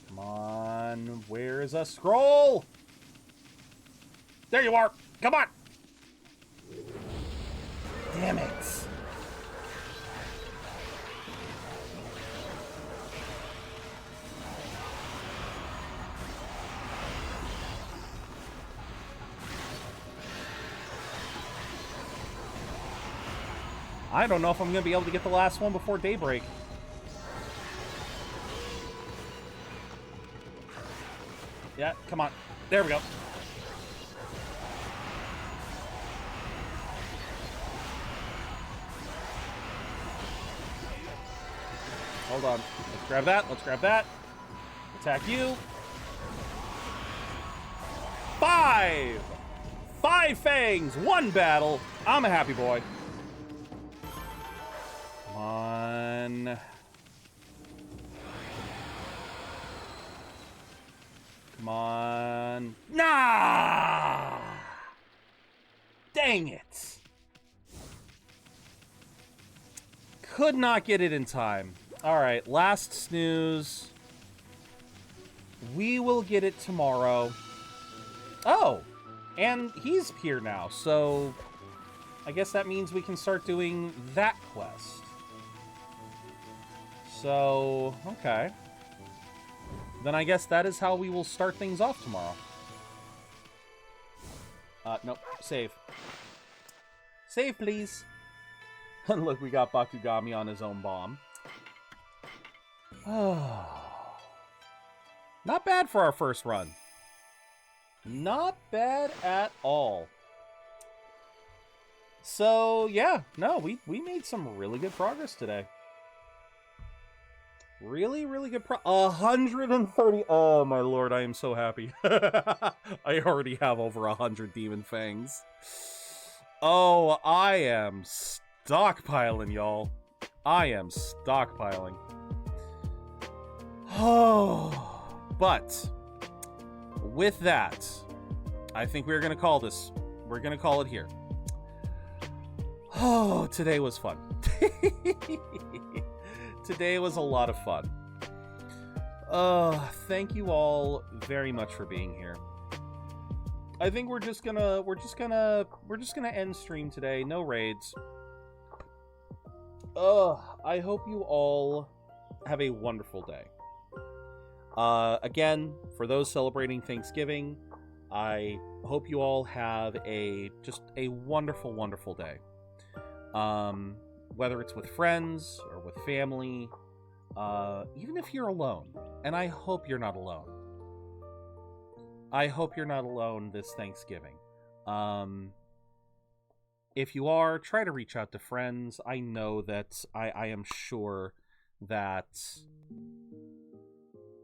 Come on, where is a scroll? There you are! Come on! Damn it! I don't know if I'm going to be able to get the last one before daybreak. Yeah, come on. There we go. Hold on. Let's grab that. Let's grab that. attack you. 5! 5 fangs, 1 battle. I'm a happy boy. Come on. Come on. Nah! Dang it. Could not get it in time. Alright, last snooze. We will get it tomorrow. Oh! And he's here now, so I guess that means we can start doing that quest. So, okay. Then I guess that is how we will start things off tomorrow. Nope. Save. Save, please. And look, we got Bakugami on his own bomb. Not bad for our first run. Not bad at all. So, yeah. No, we made some really good progress today. Really, really good 130. Oh, my lord, I am so happy. I already have over 100 demon fangs. Oh, I am stockpiling, y'all. I am stockpiling. Oh, but with that, I think we're going to call this. We're going to call it here. Oh, today was fun. Today was a lot of fun. Thank you all very much for being here. I think we're just gonna end stream today. No raids. I hope you all have a wonderful day. Again, for those celebrating Thanksgiving, I hope you all have just a wonderful, wonderful day. Whether it's with friends or with family, even if you're alone, and I hope you're not alone. I hope you're not alone this Thanksgiving. If you are, try to reach out to friends. I know that I am sure that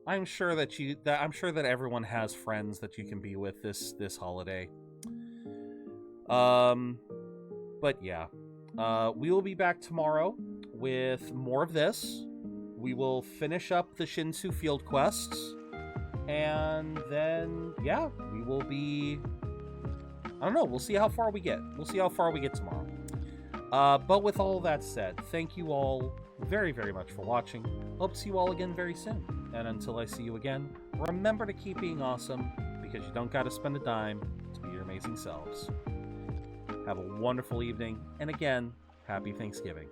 I'm sure that everyone has friends that you can be with this holiday. But yeah. We will be back tomorrow with more of this. We will finish up the Shinsu field quests. And then, yeah, we will be... I don't know, we'll see how far we get. We'll see how far we get tomorrow. But with all that said, thank you all very, very much for watching. Hope to see you all again very soon. And until I see you again, remember to keep being awesome, because you don't gotta spend a dime to be your amazing selves. Have a wonderful evening, and again, happy Thanksgiving.